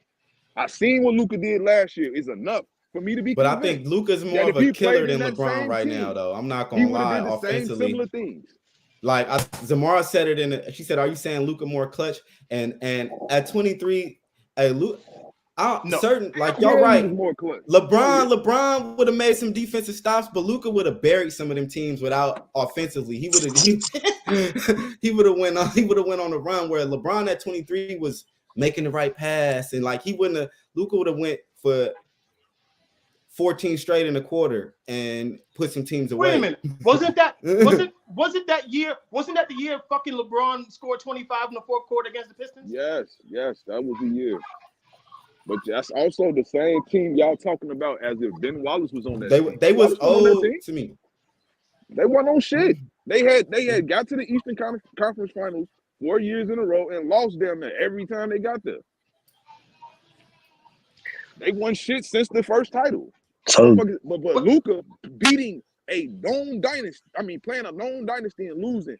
I seen what Luka did last year is enough for me to be. But I think Luka's more of a killer than LeBron right now, though. I'm not gonna lie. Offensively, similar things. Like Zamara said it she said, "Are you saying Luka more clutch?" And at 23, Luka. Certain, like y'all right. LeBron would have made some defensive stops, but Luka would have buried some of them teams without offensively. He would have went on the run where LeBron at 23 was making the right pass, and like Luka would have went for 14 straight in a quarter and put some teams away. Wait a minute. Wasn't that the year fucking LeBron scored 25 in the fourth quarter against the Pistons? Yes, that was the year. But that's also the same team y'all talking about as if Ben Wallace was on that team. They was old to me. They weren't on shit. They had got to the Eastern Conference Finals 4 years in a row and lost them every time they got there. They won shit since the first title. But Luka beating a known dynasty, playing a known dynasty and losing,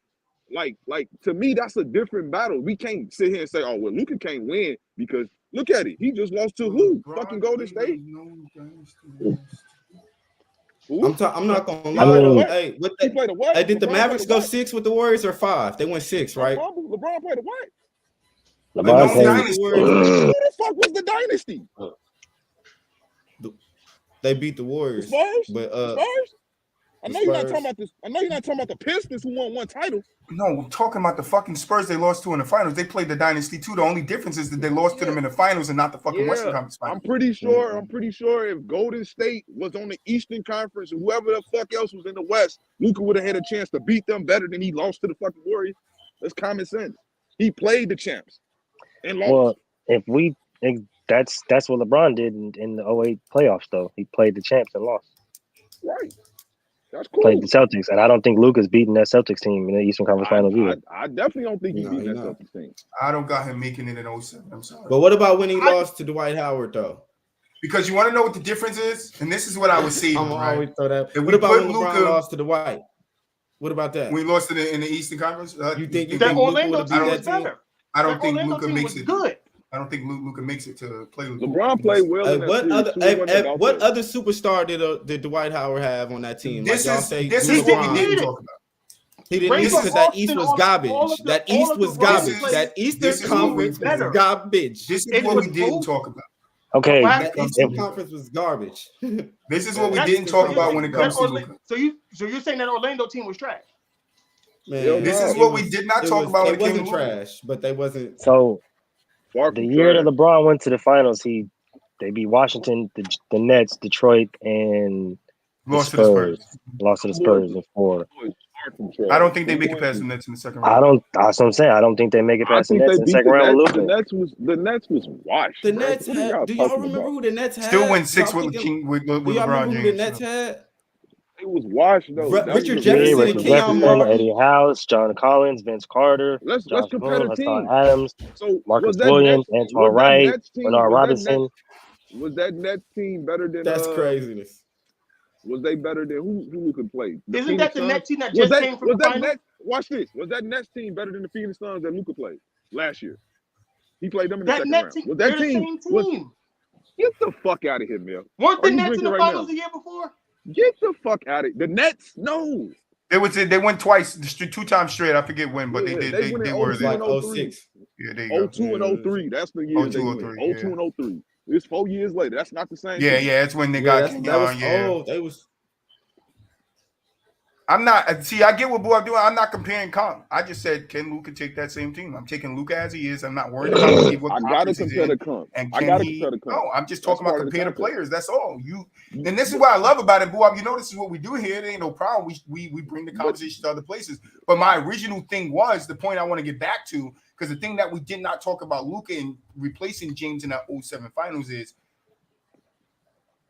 like to me, that's a different battle. We can't sit here and say, oh, well, Luka can't win because look at it. He just lost to who? Fucking Golden State. I'm not gonna lie. Hey, he played a what? Hey, did the Mavericks go 6 with the Warriors or 5? They went 6, right? LeBron played a what? Who the fuck was the dynasty? They beat the Warriors. Spurs? But Spurs? I know you're not talking about this. I know you're not talking about the Pistons who won one title. No, we're talking about the fucking Spurs they lost to in the finals. They played the Dynasty too. The only difference is that they lost to them in the finals and not the fucking Western Conference finals. I'm pretty sure if Golden State was on the Eastern Conference and whoever the fuck else was in the West, Luka would have had a chance to beat them better than he lost to the fucking Warriors. That's common sense. He played the champs and lost. Well, that's what LeBron did in the 08 playoffs, though. He played the champs and lost. Right. That's cool. Played the Celtics, and I don't think Luka's beating that Celtics team in the Eastern Conference Finals either. I definitely don't think he's beating that Celtics team. I don't got him making it in 07. I'm sorry. But what about when he lost to Dwight Howard, though? Because you want to know what the difference is? And this is what I would say. I'm always throw that. If what about when Luka LeBron lost to Dwight? What about that? We lost in the Eastern Conference. You think Orlando team was better? I don't think Luka makes it. Good. I don't think Luka makes it to play. LeBron played well. What other superstar did Dwight Howard have on that team? This is what we didn't talk about. He didn't need it because that East was garbage. That East was garbage. That Eastern Conference was garbage. This is what we didn't talk about. Okay, that Eastern Conference was garbage. This is what we didn't talk about when it comes to Luka. So you're saying that Orlando team was trash? Man, this is what we did not talk about when it came to trash, but they wasn't. So the year that LeBron went to the finals, they beat Washington, the Nets, Detroit, and lost to the Spurs. Lost to the Spurs in 4. I don't think they make it past the Nets in the second round. That's what I'm saying. I don't think they make it past the Nets in the second round with Luka. The Nets was washed. The Nets had. Do y'all remember who the Nets had? Still win 6 with LeBron James. Who the Nets had? It was washed though. Richard Jefferson and Keon Martin, Eddie House, John Collins, Vince Carter, let's compare the team. Adams, Marcus Williams, Antoine Wright, Bernard Robinson. Was that Nets team better than? That's craziness. Was they better than who could play? Isn't that the Nets team that just came from the finals? Watch this. Was that Nets team better than the Phoenix Suns that Luka played last year? He played them in the second round. Was that team? Get the fuck out of here, Mill. Weren't the Nets in the finals the year before? Get the fuck out of it. The Nets, no. They went twice, 2 times straight. I forget when, but they did. They were there. Like 06. Yeah, they 02 and 03. That's the year. 02 and 03. It's 4 years later. That's not the same. Yeah, that's when they got Kenyon. They was. I'm not. See, I get what Boo I'm doing. I'm not comparing comp. I just said, can Luka take that same team? I'm taking Luka as he is. I'm not worried about what I gotta compare the comp. And compare the comp. No, I'm just talking about comparing the players. That's all. And this is what I love about it, Boo. You know, this is what we do here. It ain't no problem. We bring the conversation to other places. But my original thing was the point I want to get back to, because the thing that we did not talk about Luka and replacing James in that 07 finals is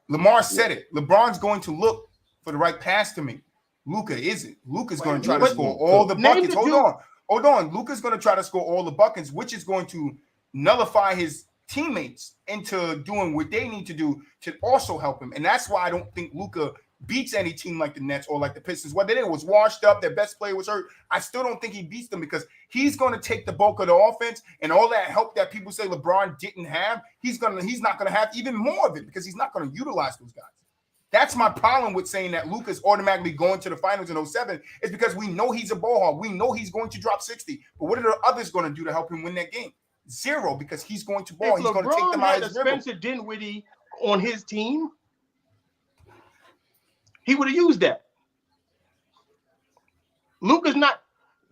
Lamar said it. LeBron's going to look for the right pass to me. Luka isn't. Luka's going to try to score all the buckets. Hold on. Luka's going to try to score all the buckets, which is going to nullify his teammates into doing what they need to do to also help him. And that's why I don't think Luka beats any team like the Nets or like the Pistons. What they did was washed up. Their best player was hurt. I still don't think he beats them because he's going to take the bulk of the offense and all that help that people say LeBron didn't have. He's not going to have even more of it because he's not going to utilize those guys. That's my problem with saying that Luka's automatically going to the finals in 07 is because we know he's a ball hog. We know he's going to drop 60. But what are the others going to do to help him win that game? 0, because he's going to ball. He's going to take them out of his dribble. Spencer Dinwiddie on his team, he would have used that. Luka's not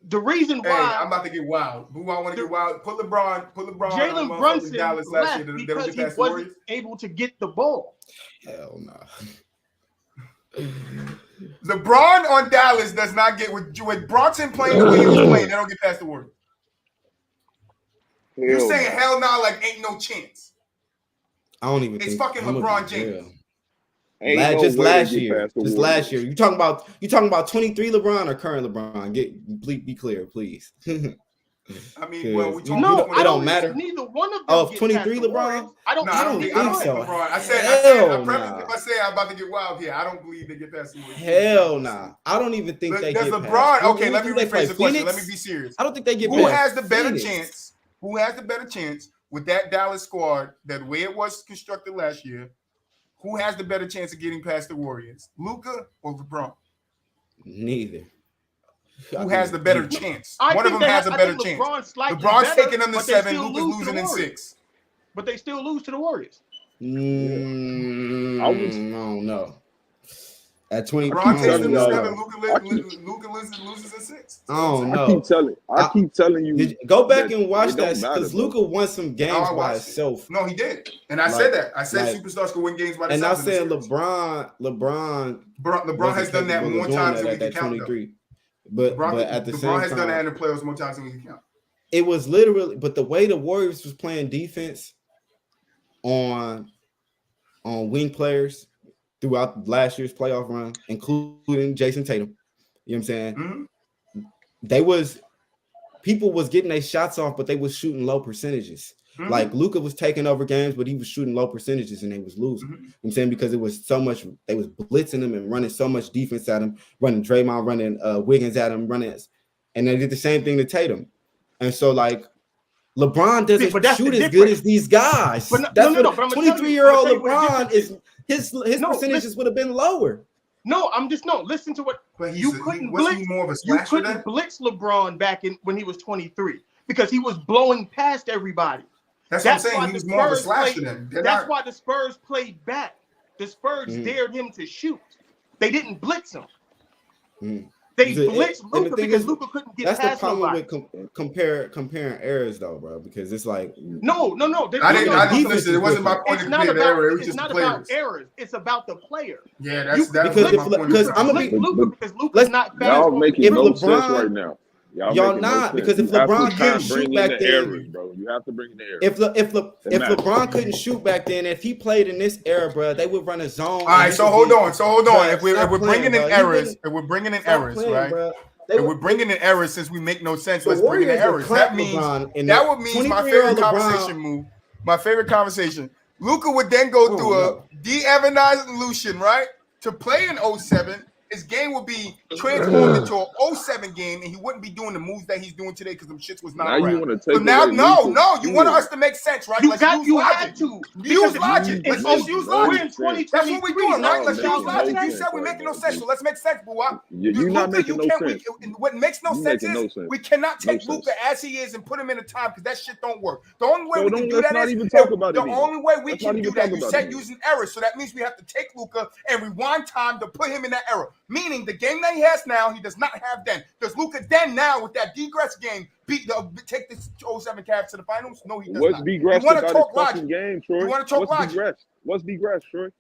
the reason why. Hey, I'm about to get wild. Who I want to get wild? Put LeBron. Jalen Brunson Dallas last year because he wasn't able to get the ball. Hell no. LeBron on Dallas does not get with Bronson playing the way he was playing. They don't get past the Warriors. You're saying hell no, like ain't no chance. I don't even. It's fucking LeBron James. Just last year. You talking about 23 LeBron or current LeBron? Be clear, please. I mean, well, it don't matter. Neither one of them. 23 LeBron? I don't think so. LeBron. I said, if I say I'm about to get wild here, I don't believe they get past the Warriors. Hell nah. I don't even think they get past. LeBron? Okay, let me rephrase the question. Let me be serious. I don't think they get past. Who has the better chance? Who has the better chance with that Dallas squad, that way it was constructed last year? Who has the better chance of getting past the Warriors? Luka or LeBron? Neither. Who has the better chance? One of them has a better chance. LeBron's taking them to 7, Luka's losing in 6. But they still lose to the Warriors. I don't know. At 20, LeBron takes them to 7. Luka loses at 6. Oh no! I keep telling you. Go back and watch that because Luka won some games by himself. No, he did, and I said that. I said superstars could win games by themselves. And I said LeBron has done that more times than we can count. 23, but at the same time, LeBron has done that in the playoffs more times than we can count. It was literally, but the way the Warriors was playing defense on wing players throughout last year's playoff run, including Jason Tatum. You know what I'm saying? Mm-hmm. People was getting their shots off, but they was shooting low percentages. Mm-hmm. Like Luka was taking over games, but he was shooting low percentages and they was losing. Mm-hmm. You know what I'm saying? Because it was so much, they was blitzing him and running so much defense at him, running Draymond, running Wiggins at him, and they did the same thing to Tatum. And so like LeBron doesn't shoot as good as these guys. But 23-year-old LeBron is his percentages would have been lower. No, listen to what you couldn't blitz. You couldn't blitz LeBron back when he was 23 because he was blowing past everybody. That's what I'm saying. He was more of a slasher than. That's why the Spurs played back. The Spurs dared him to shoot. They didn't blitz him. They blitzed Luka because Luka couldn't get past nobody. That's the problem with comparing eras, though, bro. Because it's like no. I didn't listen. It wasn't my point to compare the era. It was just the players. It's not about eras. It's about the player. Yeah, that's because I'm gonna be Luka because Luka's not fast. Y'all making no sense right now. Y'all not because if LeBron couldn't shoot back then, bro, you have to bring in the era. If LeBron couldn't shoot back then, if he played in this era, bro, they would run a zone. All right, so hold on. If we're bringing in errors, right? If we're bringing in errors since we make no sense, let's bring in errors. That would mean my favorite conversation move. My favorite conversation. Luka would then go through a de-evolution, right? To play in 07. His game would be transformed into an 07 game, and he wouldn't be doing the moves that he's doing today because them shits was not now around. You want to take you want us to make sense, right? Let's use logic. Use logic. Let's just use logic. That's what we're doing, right? Let's use logic. You said we're making no sense, so let's make sense, boo. You're not making no sense. What makes no sense is we cannot take Luka as he is and put him in a time because that shit don't work. The only way we can do that is the only way we can do that. You said using errors, so that means we have to take Luka and rewind time to put him in that era. Meaning the game that he has now, he does not have then. Does Luka then now with that degress game take the 07 Cavs to the finals? No, he does not. What's degress about his fucking game, Troy? You want to talk logic? What's degress, Troy?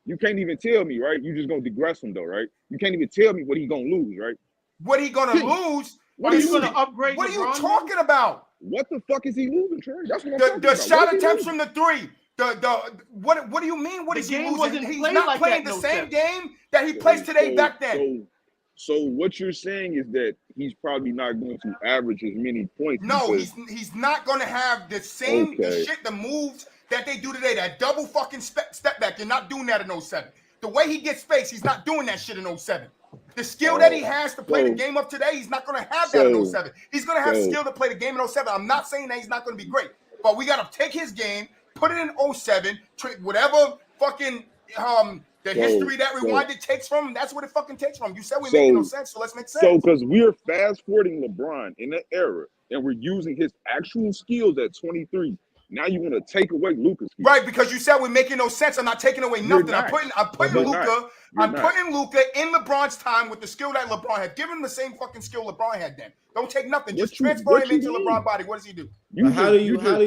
You can't even tell me, right? You just gonna degress him though, right? You can't even tell me what he gonna lose, right? What he gonna lose? What are you gonna upgrade? What are you talking about? What the fuck is he losing, Troy? That's what I'm talking about. The shot attempts from the three. What do you mean? What is he losing? He's not playing the same game that he plays today back then. So what you're saying is that he's probably not going to average as many points. No, he's not going to have the same the moves that they do today. That double fucking step back. You're not doing that in 07. The way he gets space, he's not doing that shit in 07. The skill that he has to play the game up today, he's not going to have that in 07. He's going to have skill to play the game in 07. I'm not saying that he's not going to be great, but we got to take his game, put it in 07, whatever fucking the history that Rewinded takes from him, that's what it fucking takes from. You said we're making no sense, so let's make sense. So because we're fast forwarding LeBron in that era and we're using his actual skills at 23. Now you want to take away Luka's skills. Right, because you said we're making no sense. I'm not taking away nothing. I'm putting Luka in LeBron's time with the skill that LeBron had. Give him the same fucking skill LeBron had then. Don't take nothing. Just transfer him into LeBron's body. What does he do? How do you put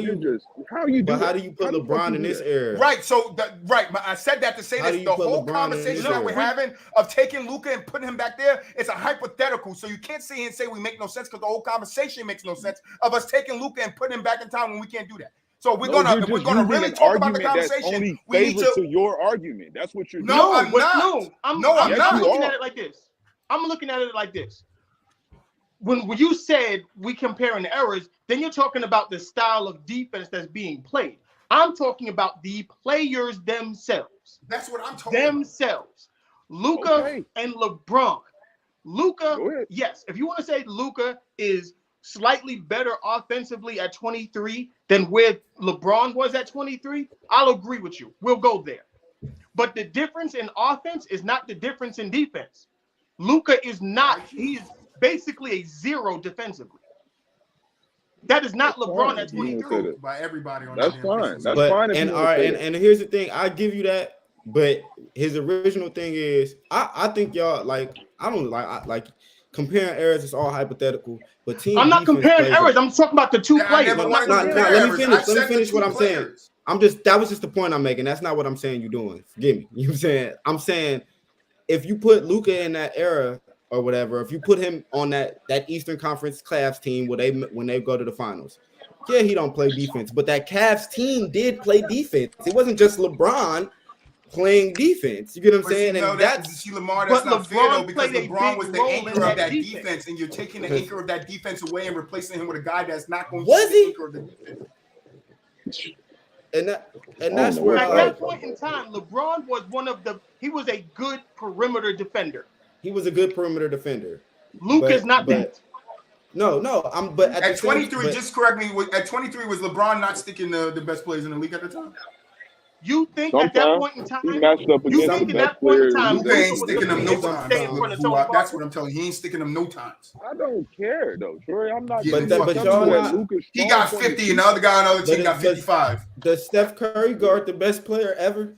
LeBron in this era? Right. So I said that to say this. The whole conversation that we're having of taking Luka and putting him back there, it's a hypothetical. So you can't sit here and say we make no sense because the whole conversation makes no sense of us taking Luka and putting him back in time when we can't do that. So we're gonna really talk about the conversation. We need to your argument. That's what you're doing. No, I'm not. I'm looking at it like this. I'm looking at it like this. When you said we comparing the errors, then you're talking about the style of defense that's being played. I'm talking about the players themselves. That's what I'm talking about. Themselves. Luka and LeBron. Luka, yes. If you want to say Luka is slightly better offensively at 23 than where LeBron was at 23, I'll agree with you. We'll go there. But the difference in offense is not the difference in defense. Luka is not, he's basically a zero defensively. That is not LeBron at 23. By everybody on that's fine. That's fine. And here's the thing, I give you that, But his original thing is, I think y'all like. I don't like comparing errors is all hypothetical. But team, I'm not comparing errors. I'm talking about the two players. Let me finish what I'm saying. That was just the point I'm making. That's not what I'm saying you're doing. Forgive me. You know what I'm saying? I'm saying if you put Luka in that era or whatever, if you put him on that Eastern Conference Cavs team when they go to the finals, yeah, he don't play defense, but that Cavs team did play defense. It wasn't just LeBron playing defense. You get what I'm saying? And that's Lamar. That's not fair though, because LeBron was the anchor of that defense, and you're taking the anchor of that defense away and replacing him with a guy that's not going to be the anchor of the defense. And that's where at that point in time, LeBron was he was a good perimeter defender. He was a good perimeter defender. Luka's not that. No, but at 23, just correct me. At 23, was LeBron not sticking the best players in the league at the time? You think at that point in time, Luka ain't sticking them no times. That's what I'm telling you. He ain't sticking them no times. I don't care though, Troy. I'm not. But y'all he got 50, and the other guy on the other team got 55. Does Steph Curry guard the best player ever?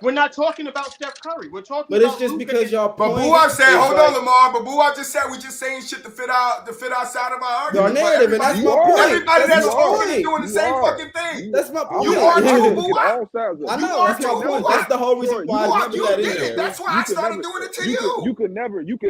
We're not talking about Steph Curry. We're talking about. But it's just because y'all. But Buwab said, "Hold on, Lamar." But Buwab just said we just saying shit to fit outside of our argument. Your narrative, and that's my point. Everybody that's talking is doing the same fucking thing. That's my point. You are too, Buwab. I know. That's my point. That's the whole reason why I never got in there. That's why I started doing it to you. You could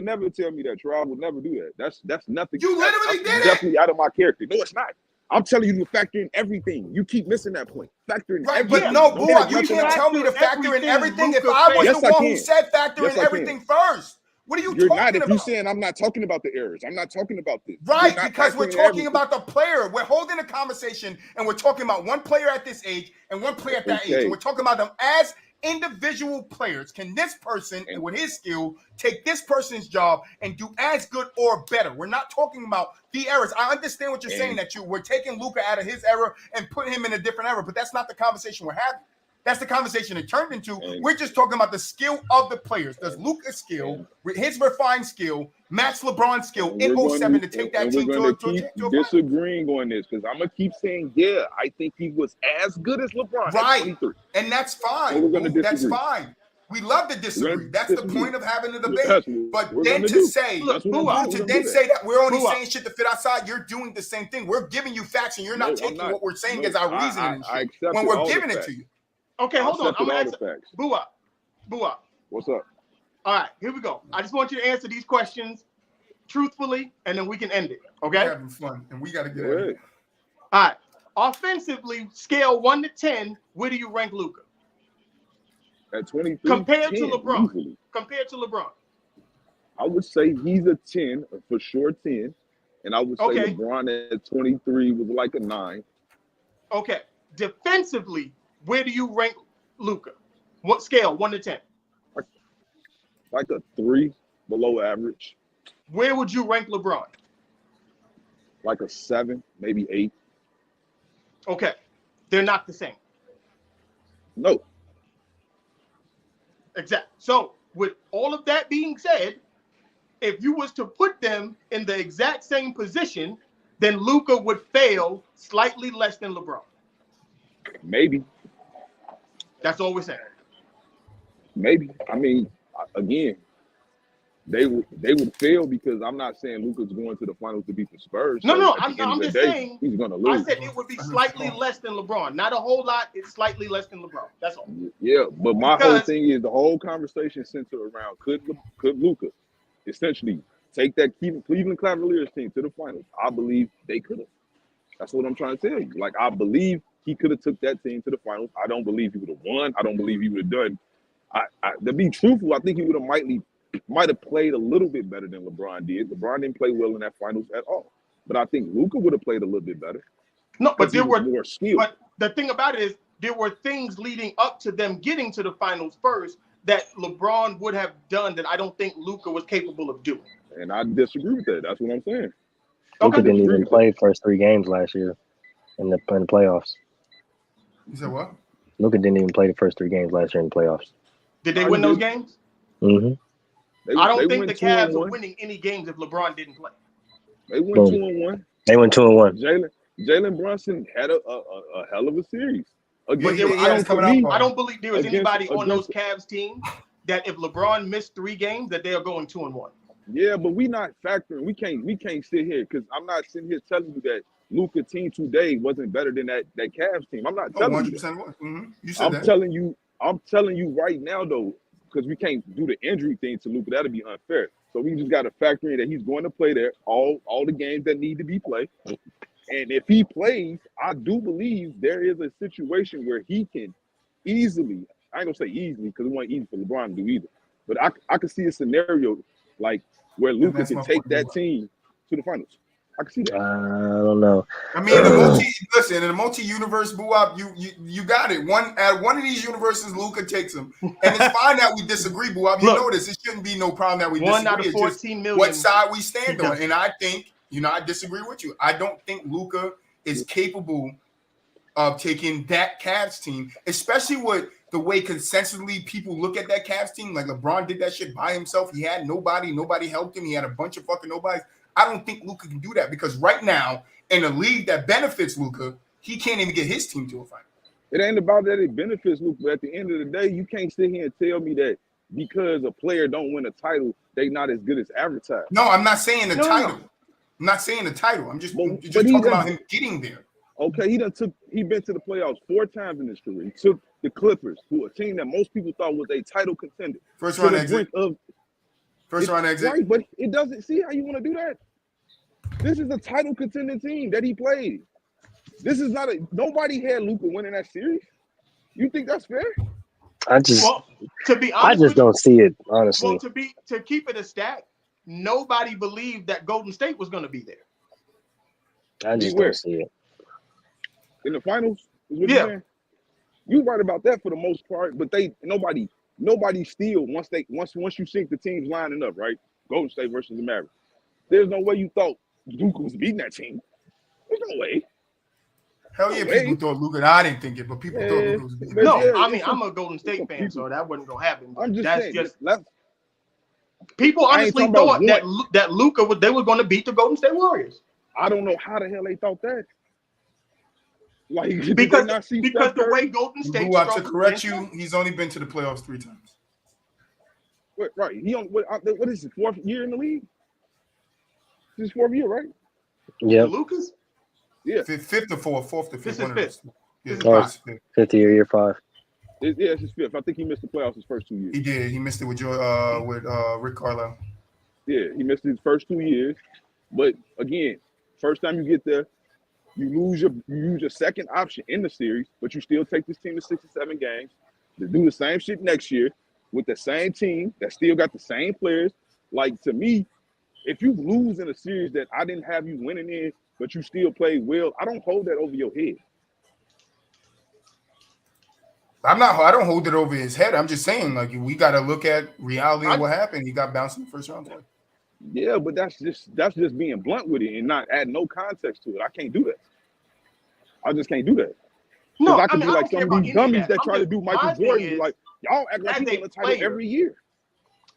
never tell me that, Troy. I would never do that. That's nothing. You literally did it. Definitely out of my character. No, it's not. I'm telling you to factor in everything. You keep missing that point. Factor in everything. But no, Buwab, you can't tell me to factor in everything if I was the one who said factor in everything first. What are you talking about? If you're saying I'm not talking about the errors, I'm not talking about this. Right, because we're talking about the player. We're holding a conversation and we're talking about one player at this age and one player at that age. And we're talking about them as individual players. Can this person, and with his skill, take this person's job and do as good or better? We're not talking about the errors. I understand what you're saying, that we're taking Luka out of his era and putting him in a different era, but that's not the conversation we're having. That's the conversation it turned into. We're just talking about the skill of the players. Does Luka's skill, his refined skill, match LeBron's skill in 07 to take that team to keep disagreeing on this, because I'm going to keep saying, yeah, I think he was as good as LeBron. Right. And that's fine. That's fine. We love to disagree. That's the point of having the debate. But then to say that we're only saying shit to fit outside, you're doing the same thing. We're giving you facts, and you're not taking what we're saying as our reasoning when we're giving it to you. Okay, hold on. I'm going to answer. Buwab. What's up? All right, here we go. I just want you to answer these questions truthfully, and then we can end it. Okay? We're having fun, and we got to get it. All right. Offensively, scale 1 to 10, where do you rank Luka? At 23, compared 10, to LeBron. Easily. Compared to LeBron. I would say he's a 10, for sure 10. And I would say LeBron at 23 was like a 9. Okay. Defensively, where do you rank Luka? What scale? 1 to 10? Like a 3, below average. Where would you rank LeBron? Like a 7, maybe 8. Okay. They're not the same. No. Exactly. So, with all of that being said, if you was to put them in the exact same position, then Luka would fail slightly less than LeBron. Maybe. That's all we're saying. Maybe. I mean, again, they would fail because I'm not saying Luka's going to the finals to beat the Spurs. No, I'm just saying he's going to lose. I said it would be slightly less than LeBron. Not a whole lot. It's slightly less than LeBron. That's all. Yeah, but my whole thing is the whole conversation centered around could Luka essentially take that Cleveland Cavaliers team to the finals? I believe they could have. That's what I'm trying to tell you. Like, I believe he could have took that team to the finals. I don't believe he would have won. I don't believe he would have done. To be truthful, I think he would have might have played a little bit better than LeBron did. LeBron didn't play well in that finals at all. But I think Luka would have played a little bit better. No, but there were more skill. But the thing about it is there were things leading up to them getting to the finals first that LeBron would have done that I don't think Luka was capable of doing. And I disagree with that. That's what I'm saying. Luka didn't even play first 3 games last year in the playoffs. You said what? Luka didn't even play the first 3 games last year in the playoffs. Did they win those games? Mm-hmm. I don't think the Cavs are winning any games if LeBron didn't play. They went 2-1. They went 2-1. Jalen Brunson had a hell of a series I don't believe there was anybody on those Cavs teams that if LeBron missed 3 games that they are going 2-1. Yeah, but we not factoring. We can't sit here because I'm not sitting here telling you that Luka team today wasn't better than that Cavs team. I'm not telling you that. Mm-hmm. You said I'm telling you right now though, because we can't do the injury thing to Luka. That'd be unfair. So we just got to factor in that he's going to play there all the games that need to be played. And if he plays, I do believe there is a situation where he can easily, I ain't gonna say easily because it wasn't easy for LeBron to do either, but I could see a scenario like where Luka can take that team to the finals. I can see that. I don't know. I mean, in the multi-universe, Boo-Up, you got it. At one of these universes, Luka takes them, and it's fine that we disagree, Boo-Up. You know this. It shouldn't be no problem that we disagree. 1 out of 14 million. What side we stand on, and I think I disagree with you. I don't think Luka is capable of taking that Cavs team, especially with the way consistently people look at that Cavs team. Like LeBron did that shit by himself. He had nobody helped him. He had a bunch of fucking nobodies. I don't think Luka can do that because right now in a league that benefits Luka, he can't even get his team to a final. It ain't about that it benefits Luka, but at the end of the day, you can't sit here and tell me that because a player don't win a title, they not as good as advertised. No, I'm not saying the title. I'm not saying the title. I'm just talking about him getting there. Okay, he been to the playoffs 4 times in his career. He took the Clippers, who a team that most people thought was a title contender. First round exit. Right, but it doesn't see how you want to do that. This is a title contending team that he played. This is not nobody had Luka winning that series. You think that's fair? To be honest, I just don't see it, honestly. Well, to keep it a stat, nobody believed that Golden State was going to be there. I just don't see it. In the finals? You're right about that for the most part, but nobody still once you sync the teams lining up, right? Golden State versus the Mavericks. There's no way you thought Luka was beating that team. There's no way. Hell yeah, people thought Luka. I didn't think it, but people thought Luka was beating. I mean, I'm a Golden State fan, so that wasn't gonna happen. I'm just saying. People honestly thought that Luka they were going to beat the Golden State Warriors. I don't know how the hell they thought that. Like because the way Golden State to correct you, he's only been to the playoffs 3 times. Right. He on what is his 4th year in the league? His 4th year, right? Yeah. Lucas? Yeah. 5th to 4th to 5th. This is 5th. Yeah, 5th year 5. It's his 5th. I think he missed the playoffs his first 2 years. He did. He missed it with Rick Carlisle. Yeah, he missed his first 2 years. But again, first time you get there, you lose your second option in the series, but you still take this team to 6 or 7 games to do the same shit next year with the same team that still got the same players. Like, to me, if you lose in a series that I didn't have you winning in, but you still played well, I don't hold that over your head. I don't hold it over his head. I'm just saying, like, we got to look at reality of what happened. He got bounced in the first round play. Yeah, but that's just being blunt with it and not add no context to it. I can't do that. I just can't do that. No, I can be like some of these dummies that try to do Michael Jordan. Like, y'all act like he won a title every year.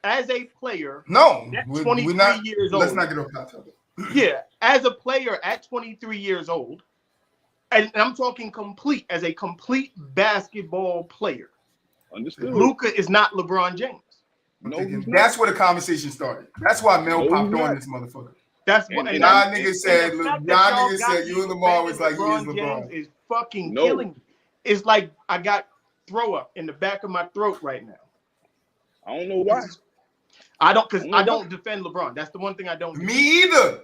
As a player, no, we're 23 years old. Let's not get off that topic. Yeah, as a player at 23 years old, and I'm talking as a complete basketball player. Understood. Luka is not LeBron James. No, that's where the conversation started. That's why Mel popped on this motherfucker. That's what niggas said. You and Lamar was like, he is LeBron. Is fucking killing me. It's like I got throw up in the back of my throat right now. I don't know why. I don't defend LeBron. That's the one thing I don't do. Me either.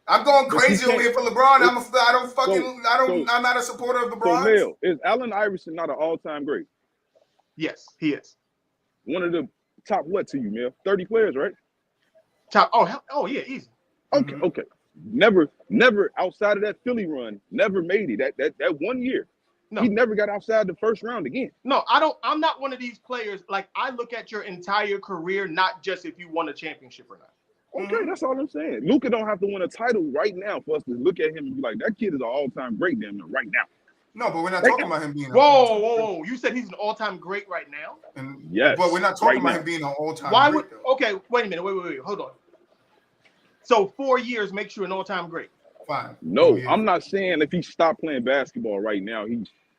I'm going crazy over here for LeBron. I'm not a supporter of LeBron. So Mel, is Allen Iverson not an all-time great? Yes, he is. One of the top what to you, Mel? 30 players, right? Top. Oh yeah, easy. Okay, okay. Never outside of that Philly run, never made it. That 1 year. No. He never got outside the first round again. No, I'm not one of these players. Like, I look at your entire career, not just if you won a championship or not. Okay, that's all I'm saying. Luka don't have to win a title right now for us to look at him and be like, that kid is an all-time great damn right now. No, but we're not talking about him being Whoa. You said he's an all-time great right now? Yes. But we're not talking about him being an all-time great. Okay, wait a minute. Wait. Hold on. So 4 years makes you an all-time great. Fine. No, I'm not saying if he stopped playing basketball right now,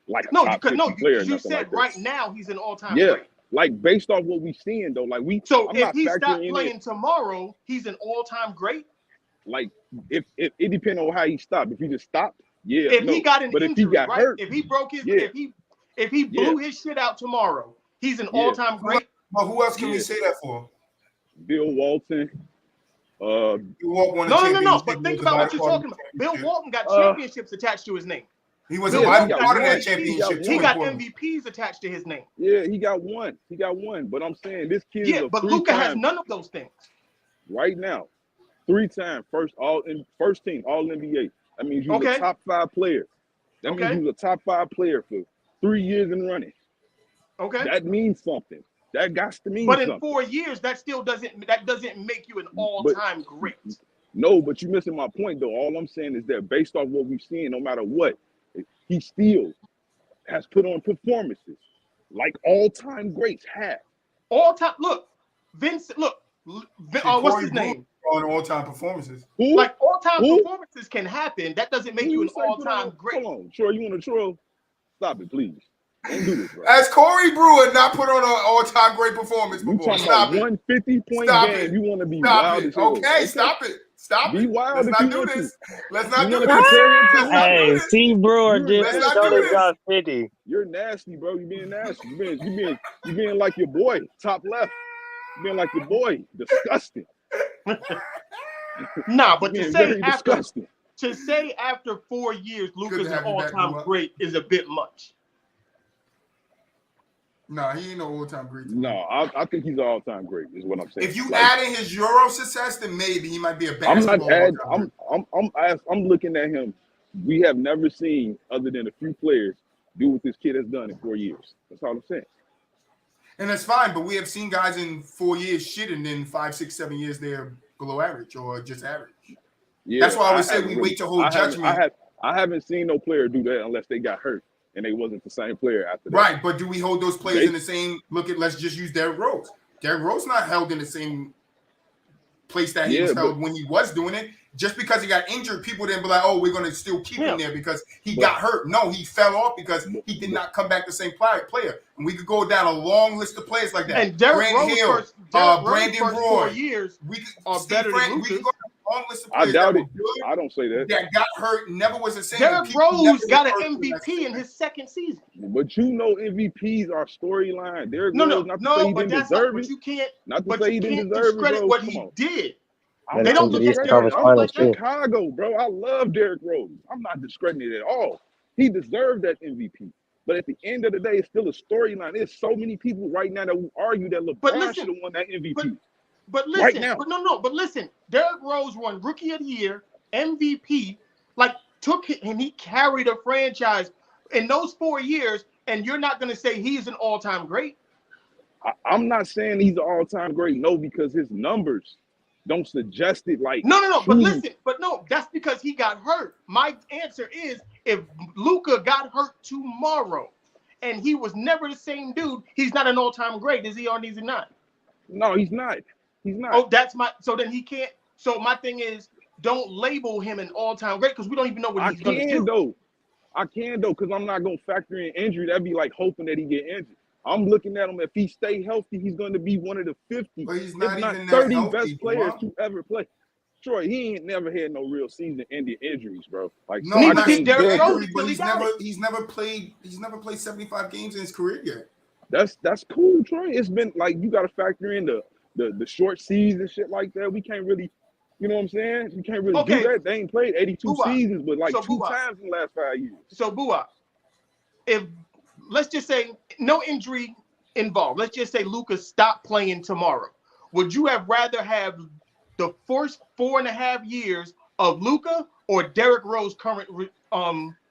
like a top 50 player. You said like right now he's an all-time great. Like based off what we're seeing though, like So if he stopped playing tomorrow, he's an all-time great. Like if it depends on how he stopped. If he just stopped, If he got an injury, if he got hurt, if he broke his, if he blew his shit out tomorrow, he's an all-time great. But who else can we say that for? Bill Walton. No. But think about what you're talking about. Bill Walton got championships attached to his name. He was a part of that championship. He got MVPs attached to his name. Yeah, he got one. But I'm saying this kid. Yeah, but Luka has none of those things. Right now, 3-time first team All NBA. That means you're a top 5 player. That means you're a top 5 player for 3 years in running. Okay. That means something. That got to mean something. But in 4 years, that still doesn't make you an all-time great. No, but you're missing my point though. All I'm saying is that based off what we've seen, no matter what, he still has put on performances like all-time greats have. All-time. Look, Vince. Look, what's his name? On all-time performances. Who? Like all-time performances can happen. That doesn't make you an all-time great. Hold on, Troy. You want to troll? Stop it, please. Don't do this, bro. As Corey Brewer not put on an all-time great performance before. Stop it. 150-point game. You want to be wild as hell. Okay, stop it. Stop be it. wild. Let's not do this. Let's not do this. Hey, Steve Brewer did drop 50. You're nasty, bro. You're being nasty. You're being like your boy, top left. You're being like your boy. Disgusting. Nah, but to say after 4 years Luka's an all-time great is a bit much. No, he ain't no all-time great. No, I think he's an all-time great. Is what I'm saying. If you add in his Euro success, then maybe he might be a basketball. I'm looking at him. We have never seen, other than a few players, do what this kid has done in 4 years. That's all I'm saying. And that's fine, but we have seen guys in 4 years shit, and then 5, 6, 7 years they're below average or just average. Yeah, that's why I always say we wait to hold judgment. I haven't seen no player do that unless they got hurt and they wasn't the same player after that. Right, but do we hold those players in the same look at? Let's just use Derrick Rose. Derrick Rose not held in the same place that he was held when he was doing it. Just because he got injured, people didn't be like, "Oh, we're going to still keep him there because he got hurt." No, he fell off because he did not come back the same player. And we could go down a long list of players like that. And Derrick Rose, Brandon Roy, 4 years we could are better than Luka. We could go down a long list of players. I doubt it. I don't say that. That got hurt, never was the same. Derrick Rose got an MVP in his second season. But you know, MVPs are storyline. Derrick Rose, not to say he didn't deserve it. You can't. Not to say he didn't deserve it, bro. What he did. They don't look at Derrick Rose like Chicago, bro. I love Derrick Rose. I'm not discrediting it at all. He deserved that MVP. But at the end of the day, it's still a storyline. There's so many people right now that will argue that LeBron should have won that MVP. But listen, right now. But listen, Derrick Rose won Rookie of the Year, MVP, took it and he carried a franchise in those 4 years, and you're not going to say he's an all-time great? I'm not saying he's an all-time great, no, because his numbers don't suggest it like no. But listen, that's because he got hurt. My answer is if Luka got hurt tomorrow and he was never the same dude, he's not an all-time great. Is he or is he not? No, he's not. He's not. Oh, so then he can't. So my thing is, don't label him an all-time great because we don't even know what he's going to do. I can though, because I'm not going to factor in injury. That'd be like hoping that he get injured. I'm looking at him. If he stay healthy, he's going to be one of the 50, if not 30 best players to ever play. Troy, he ain't never had no real season-ending injuries, bro. He's never played 75 games in his career yet. That's cool, Troy. It's been like you got to factor in the short season shit like that. We can't really, you know what I'm saying? We can't really do that. They ain't played 82 seasons, but two times in the last 5 years. So, Bua, if let's just say no injury involved. Let's just say Luka stopped playing tomorrow. Would you have rather have the first 4.5 years of Luka or Derrick Rose's current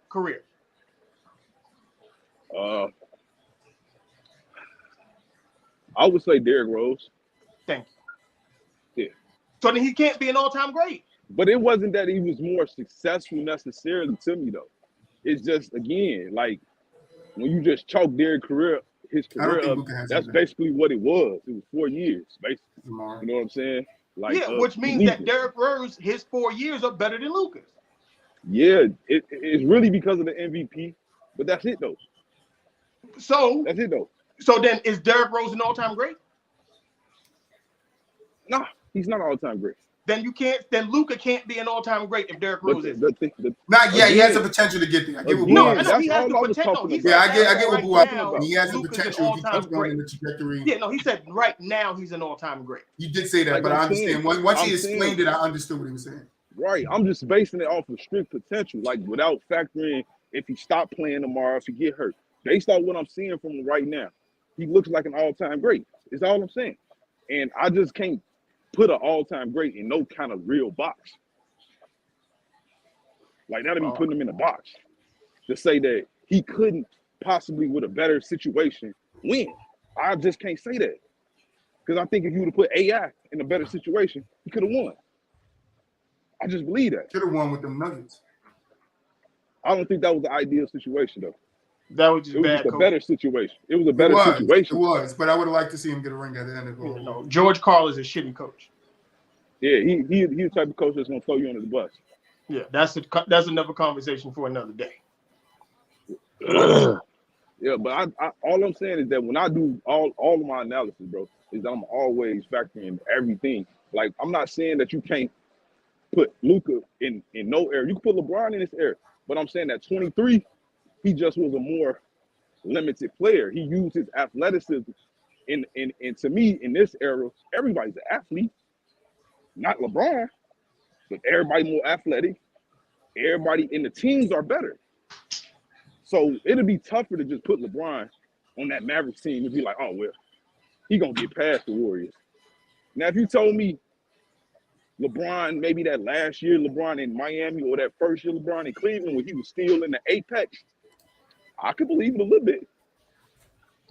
career? I would say Derrick Rose. Thank you. Yeah. So then he can't be an all-time great. But it wasn't that he was more successful necessarily to me, though. It's just, again, like, when you just chalk Derrick's career, up, that's basically what it was. It was 4 years, basically. You know what I'm saying? Which means that Derrick Rose, his 4 years are better than Luka's. Yeah, it's really because of the MVP. But that's it though. So that's it though. So then, is Derrick Rose an all-time great? Nah, he's not all-time great. Then you can't. Then Luka can't be an all-time great if Derrick Rose is. Not yet. He has the potential to get there. I get what no, he has the potential. Yeah, I get what right Boo. He has the potential. He keeps going in the trajectory. Yeah, no, he said right now he's an all-time great. He did say that, like but I understand. Once he explained it, I understood what he was saying. Right. I'm just basing it off of strict potential, like without factoring if he stopped playing tomorrow, if he get hurt. Based on what I'm seeing from him right now, he looks like an all-time great. Is all I'm saying. And I just can't put an all-time great in no kind of real box. Like that'd be putting him in a box to say that he couldn't possibly, with a better situation, win. I just can't say that. Because I think if you would have put AI in a better situation, he could have won. I just believe that. Could have won with them Nuggets. I don't think that was the ideal situation, though. That was just it was bad. Just a better situation. It was a better situation. It was, but I would have liked to see him get a ring at the end of the game. No, George Karl is a shitty coach. Yeah, he's the type of coach that's gonna throw you under the bus. Yeah, that's another conversation for another day. Yeah, but I all I'm saying is that when I do all of my analysis, bro, is that I'm always factoring everything. Like I'm not saying that you can't put Luka in no era. You can put LeBron in this era, but I'm saying that 23. He just was a more limited player. He used his athleticism. And to me, in this era, everybody's an athlete. Not LeBron, but everybody more athletic. Everybody in the teams are better. So it'll be tougher to just put LeBron on that Mavericks team and be like, oh, well, he going to get past the Warriors. Now, if you told me LeBron, maybe that last year LeBron in Miami or that first year LeBron in Cleveland when he was still in the apex, I could believe it a little bit.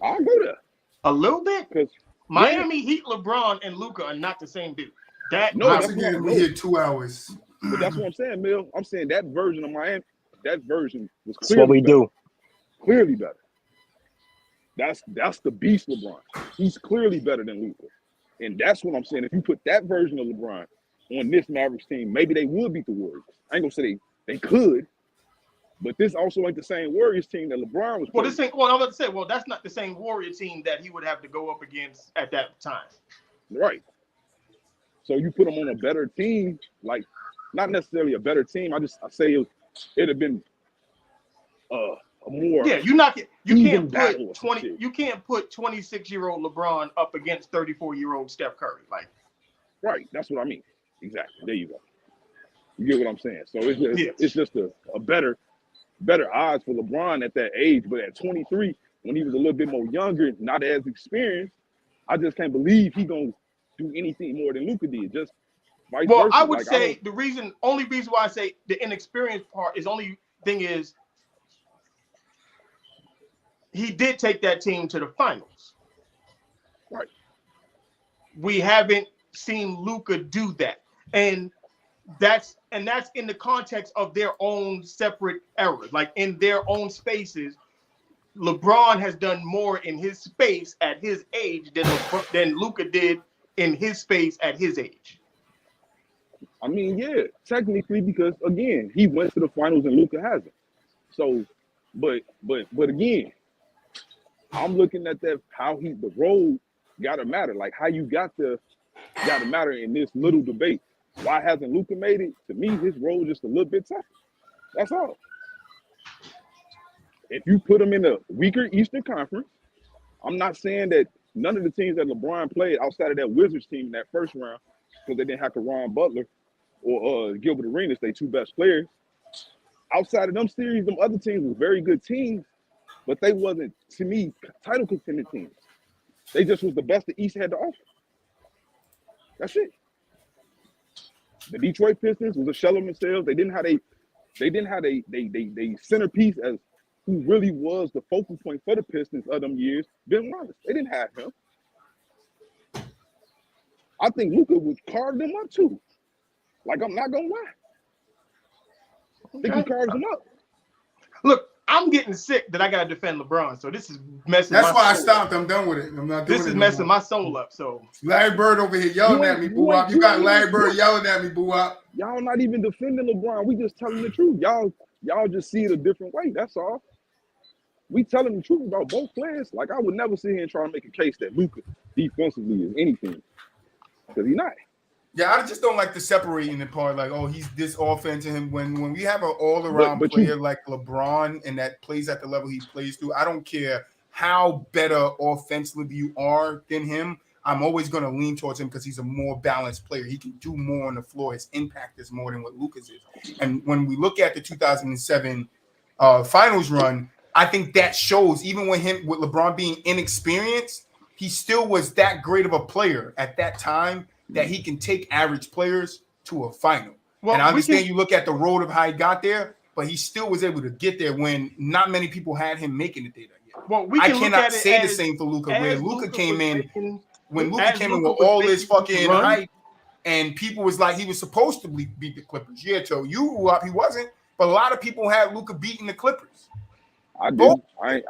I'll go there. A little bit? Because Miami Heat, LeBron, and Luka are not the same dude. Once again, we hit 2 hours. But that's what I'm saying, Mill. I'm saying that version of Miami, that version was clearly that's what we better. Do. Clearly better. That's the beast LeBron. He's clearly better than Luka. And that's what I'm saying. If you put that version of LeBron on this Mavericks team, maybe they would beat the Warriors. I ain't gonna say they could. But this also ain't the same Warriors team that LeBron was playing. I'm about to say, that's not the same Warrior team that he would have to go up against at that time. Right. So you put him on a better team, like not necessarily a better team. I say it'd have been a more. Yeah, you can't put 26-year-old LeBron up against 34-year-old Steph Curry. Like, right. That's what I mean. Exactly. There you go. You get what I'm saying? So it's just a better odds for LeBron at that age, but at 23, when he was a little bit more younger, not as experienced, I just can't believe he gonna do anything more than Luka did. Just vice versa. I would say only reason why I say the inexperienced part is he did take that team to the finals. Right. We haven't seen Luka do that, and that's in the context of their own separate eras, like in their own spaces. LeBron has done more in his space at his age than Luka did in his space at his age. I mean, yeah, technically, because again, he went to the finals and Luka hasn't. So, but again, I'm looking at that the road gotta matter. Like how you got to matter in this little debate. Why hasn't Luka made it? To me, his role is just a little bit tougher. That's all. If you put him in a weaker Eastern Conference, I'm not saying that none of the teams that LeBron played outside of that Wizards team in that first round, because they didn't have Caron Butler or Gilbert Arenas, they two best players. Outside of them series, them other teams were very good teams, but they wasn't, to me, title contending teams. They just was the best the East had to offer. That's it. The Detroit Pistons was a shell of themselves. They didn't have they centerpiece as who really was the focal point for the Pistons of them years. Ben Wallace. They didn't have him. I think Luka would carve them up too. Like I'm not gonna lie. I think he carves them up. Look, I'm getting sick that I gotta defend LeBron, so this is messing. That's why I stopped. I'm done with it. I'm not doing it. This is messing my soul up. So Larry Bird over here yelling at me, boo up. You got Larry Bird yelling at me, boo up. Y'all not even defending LeBron. We just telling the truth. Y'all just see it a different way. That's all. we telling the truth about both players. Like I would never sit here and try to make a case that Luka defensively is anything, because he's not. Yeah, I just don't like the separating the part. Like, oh, he's this offense to him. When we have an all-around player like LeBron and that plays at the level he plays to, I don't care how better offensively you are than him. I'm always going to lean towards him because he's a more balanced player. He can do more on the floor. His impact is more than what Luka's is. And when we look at the 2007 finals run, I think that shows, even with LeBron being inexperienced, he still was that great of a player at that time that he can take average players to a final. Well, and I understand you look at the road of how he got there, but he still was able to get there when not many people had him making it there yet. Well, I cannot say the same for Luka, where Luka came in. When Luka came in with all this fucking hype, and people was like he was supposed to beat the Clippers. Yeah, so you grew up, he wasn't, but a lot of people had Luka beating the Clippers. I do. I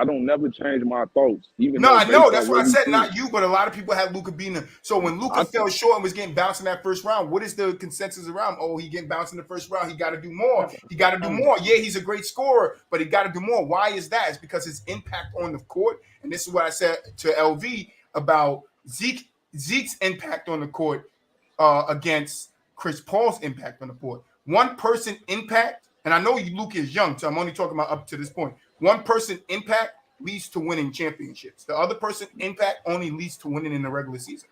don't never change my thoughts. Even no, I know that's what I said. Not you, but a lot of people had Luka beating him. So when Luka fell short and was getting bounced in that first round, what is the consensus around? Oh, he getting bounced in the first round. He got to do more. He got to do more. Yeah, he's a great scorer, but he got to do more. Why is that? It's because his impact on the court. And this is what I said to LV about Zeke's impact on the court against Chris Paul's impact on the court. One person impact. And I know Luka is young, so I'm only talking about up to this point. One person impact leads to winning championships. The other person impact only leads to winning in the regular season.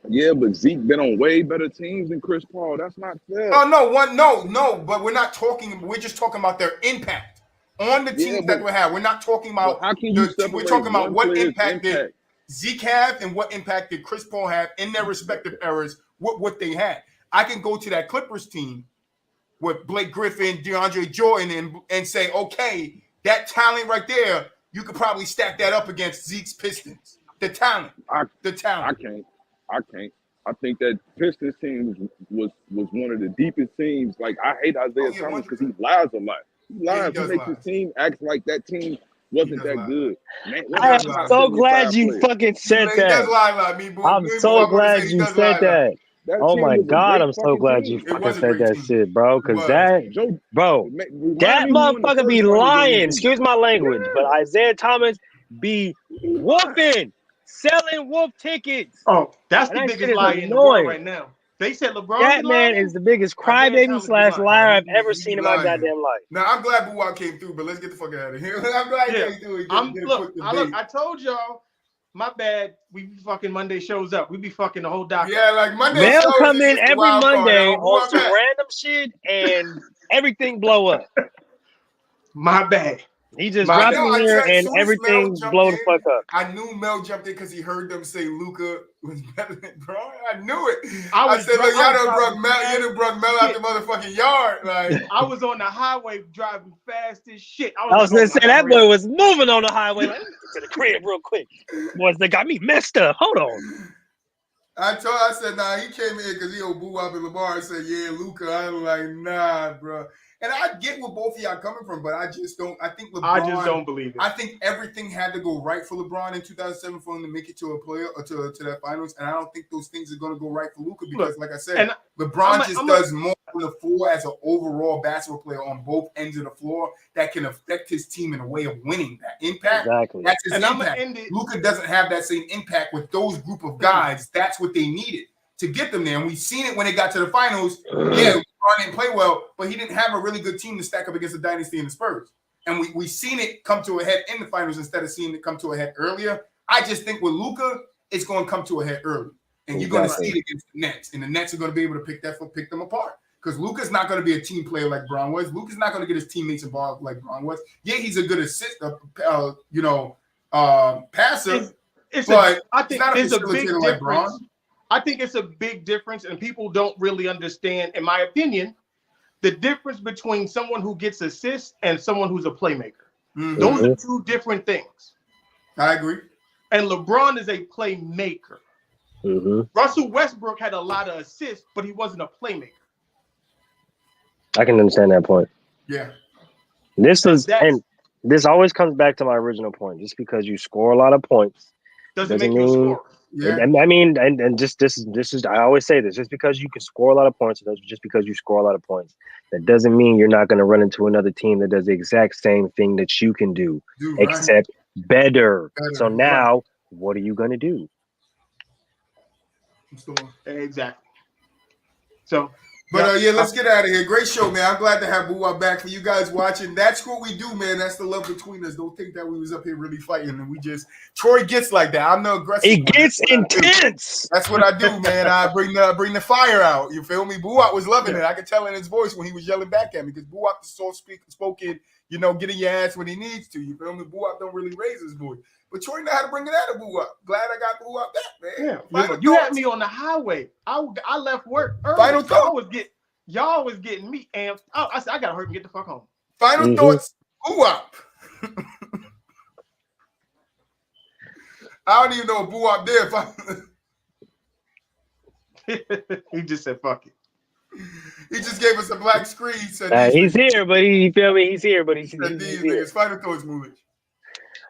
Yeah, but Zeke been on way better teams than Chris Paul. That's not fair. Oh no. But we're not talking. We're just talking about their impact on the teams that we have. We're not talking about. How can you we're talking about what impact did Zeke have and what impact did Chris Paul have in their respective eras. What they had. I can go to that Clippers team with Blake Griffin, DeAndre Jordan, and say, okay, that talent right there, you could probably stack that up against Zeke's Pistons. The talent. I can't. I think that Pistons team was one of the deepest teams. Like, I hate Isaiah Thomas because he lies a lot. He lies. He makes his team act like that team wasn't that good. Man, I am so glad you fucking said that. He does lie a lot, me, boo. I'm so glad you said that. Oh my God, I'm so glad you fucking said that shit, bro. Because that motherfucker be lying. Excuse my language, but Isaiah Thomas be whooping, selling wolf tickets. Oh, that's the biggest lie in the world right now. They said LeBron. That man is the biggest crybaby / liar I've ever seen in my goddamn life. Now I'm glad Boo came through, but let's get the fuck out of here. I'm glad he came through. I told y'all. My bad. We fucking Monday shows up. We be fucking the whole doc. Yeah, like Monday. They'll come in every Monday on some random shit and everything blow up. My bad. He just dropped in here and everything blow the fuck up. I knew Mel jumped in because he heard them say Luka was better than bro. I knew it. I said, look, y'all done brought Mel out the motherfucking yard. Like I was on the highway driving fast as shit. I was gonna say that boy was moving on the highway. Like, let me get to the crib real quick. Boys, they got me messed up. Hold on. I said, nah, he came in because he old Boo Wop and Lamar and said, yeah, Luka. I'm like, nah, bro. And I get where both of y'all coming from, but I just don't. I think LeBron. I just don't believe it. I think everything had to go right for LeBron in 2007 for him to make it to a player or to that finals, and I don't think those things are going to go right for Luka because, like I said, LeBron does more on the floor as an overall basketball player on both ends of the floor that can affect his team in a way of winning. That impact, that's his impact. Luka doesn't have that same impact with those group of guys. That's what they needed to get them there, and we've seen it when they got to the finals. Yeah. LeBron didn't play well, but he didn't have a really good team to stack up against the dynasty and the Spurs. And we've seen it come to a head in the finals instead of seeing it come to a head earlier. I just think with Luka, it's going to come to a head early. And you're going to see it against the Nets. And the Nets are going to be able to pick them apart. Because Luka's not going to be a team player like Bron was. Luka's not going to get his teammates involved like Bron was. Yeah, he's a good passer. I think it's a big difference. Like I think it's a big difference, and people don't really understand, in my opinion, the difference between someone who gets assists and someone who's a playmaker. Mm-hmm. Those are two different things. I agree. And LeBron is a playmaker. Mm-hmm. Russell Westbrook had a lot of assists, but he wasn't a playmaker. I can understand that point. Yeah. This always comes back to my original point. Just because you score a lot of points doesn't make you a scorer. Yeah. And I mean, and just this is I always say this: just because you can score a lot of points, just because you score a lot of points, that doesn't mean you're not going to run into another team that does the exact same thing that you can do, except better. So now, what are you going to do? Exactly. So. But yeah, let's get out of here. Great show, man. I'm glad to have Boo back. For you guys watching, that's what we do, man. That's the love between us. Don't think that we was up here really fighting and we just Troy gets like that. I'm the aggressive. It gets intense. That's what I do, man. I bring the fire out. You feel me? Boo was loving it. I could tell in his voice when he was yelling back at me because Boo is so spoken, getting your ass when he needs to. You feel me? Boo don't really raise his voice. But Troy know how to bring it out of Boo. Glad I got Boo back, man. Yeah, you had me on the highway. I left work early. Final thoughts. Y'all was getting me amped. I said I gotta hurry and get the fuck home. Final thoughts. Boo I don't even know if Boo there. He just said fuck it. He just gave us a black screen. Said he's here, but you feel me? He's here, but he's here. Final thoughts, Moolich.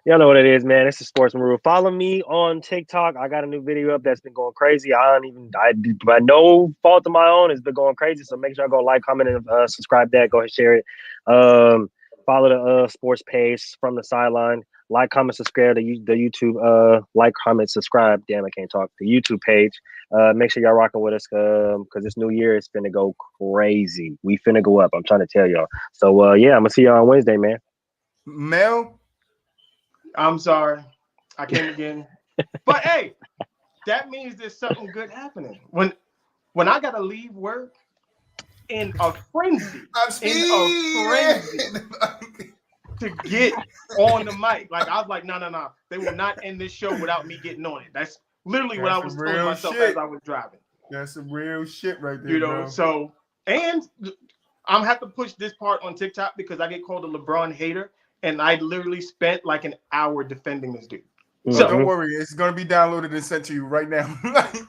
Y'all know what it is, man. It's the Sports Maroon. Follow me on TikTok. I got a new video up that's been going crazy. By no fault of my own, it's been going crazy. So make sure I go like, comment, and subscribe that. Go ahead, share it. Follow the sports page from the sideline. Like, comment, subscribe to the YouTube. Like, comment, subscribe. Damn, I can't talk. The YouTube page. Make sure y'all rocking with us because this new year is finna go crazy. We finna go up. I'm trying to tell y'all. So yeah, I'm gonna see y'all on Wednesday, man. Mel. I'm sorry. I came again. But hey, that means there's something good happening. When I gotta leave work in a frenzy, to get on the mic. Like I was like, no. They will not end this show without me getting on it. That's literally what I was telling myself as I was driving. That's some real shit right there. You know, so and I'm gonna have to push this part on TikTok because I get called a LeBron hater. And I literally spent like an hour defending this dude. So don't worry, it's gonna be downloaded and sent to you right now.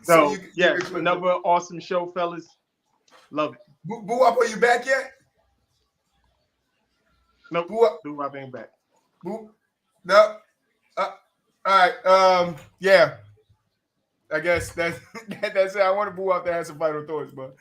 so yes, another awesome show, fellas. Love it. Boo up, are you back yet? No, Boo up ain't back. Boo, no. All right. Yeah. I guess that's it. I want to Boo up to have some final thoughts, but.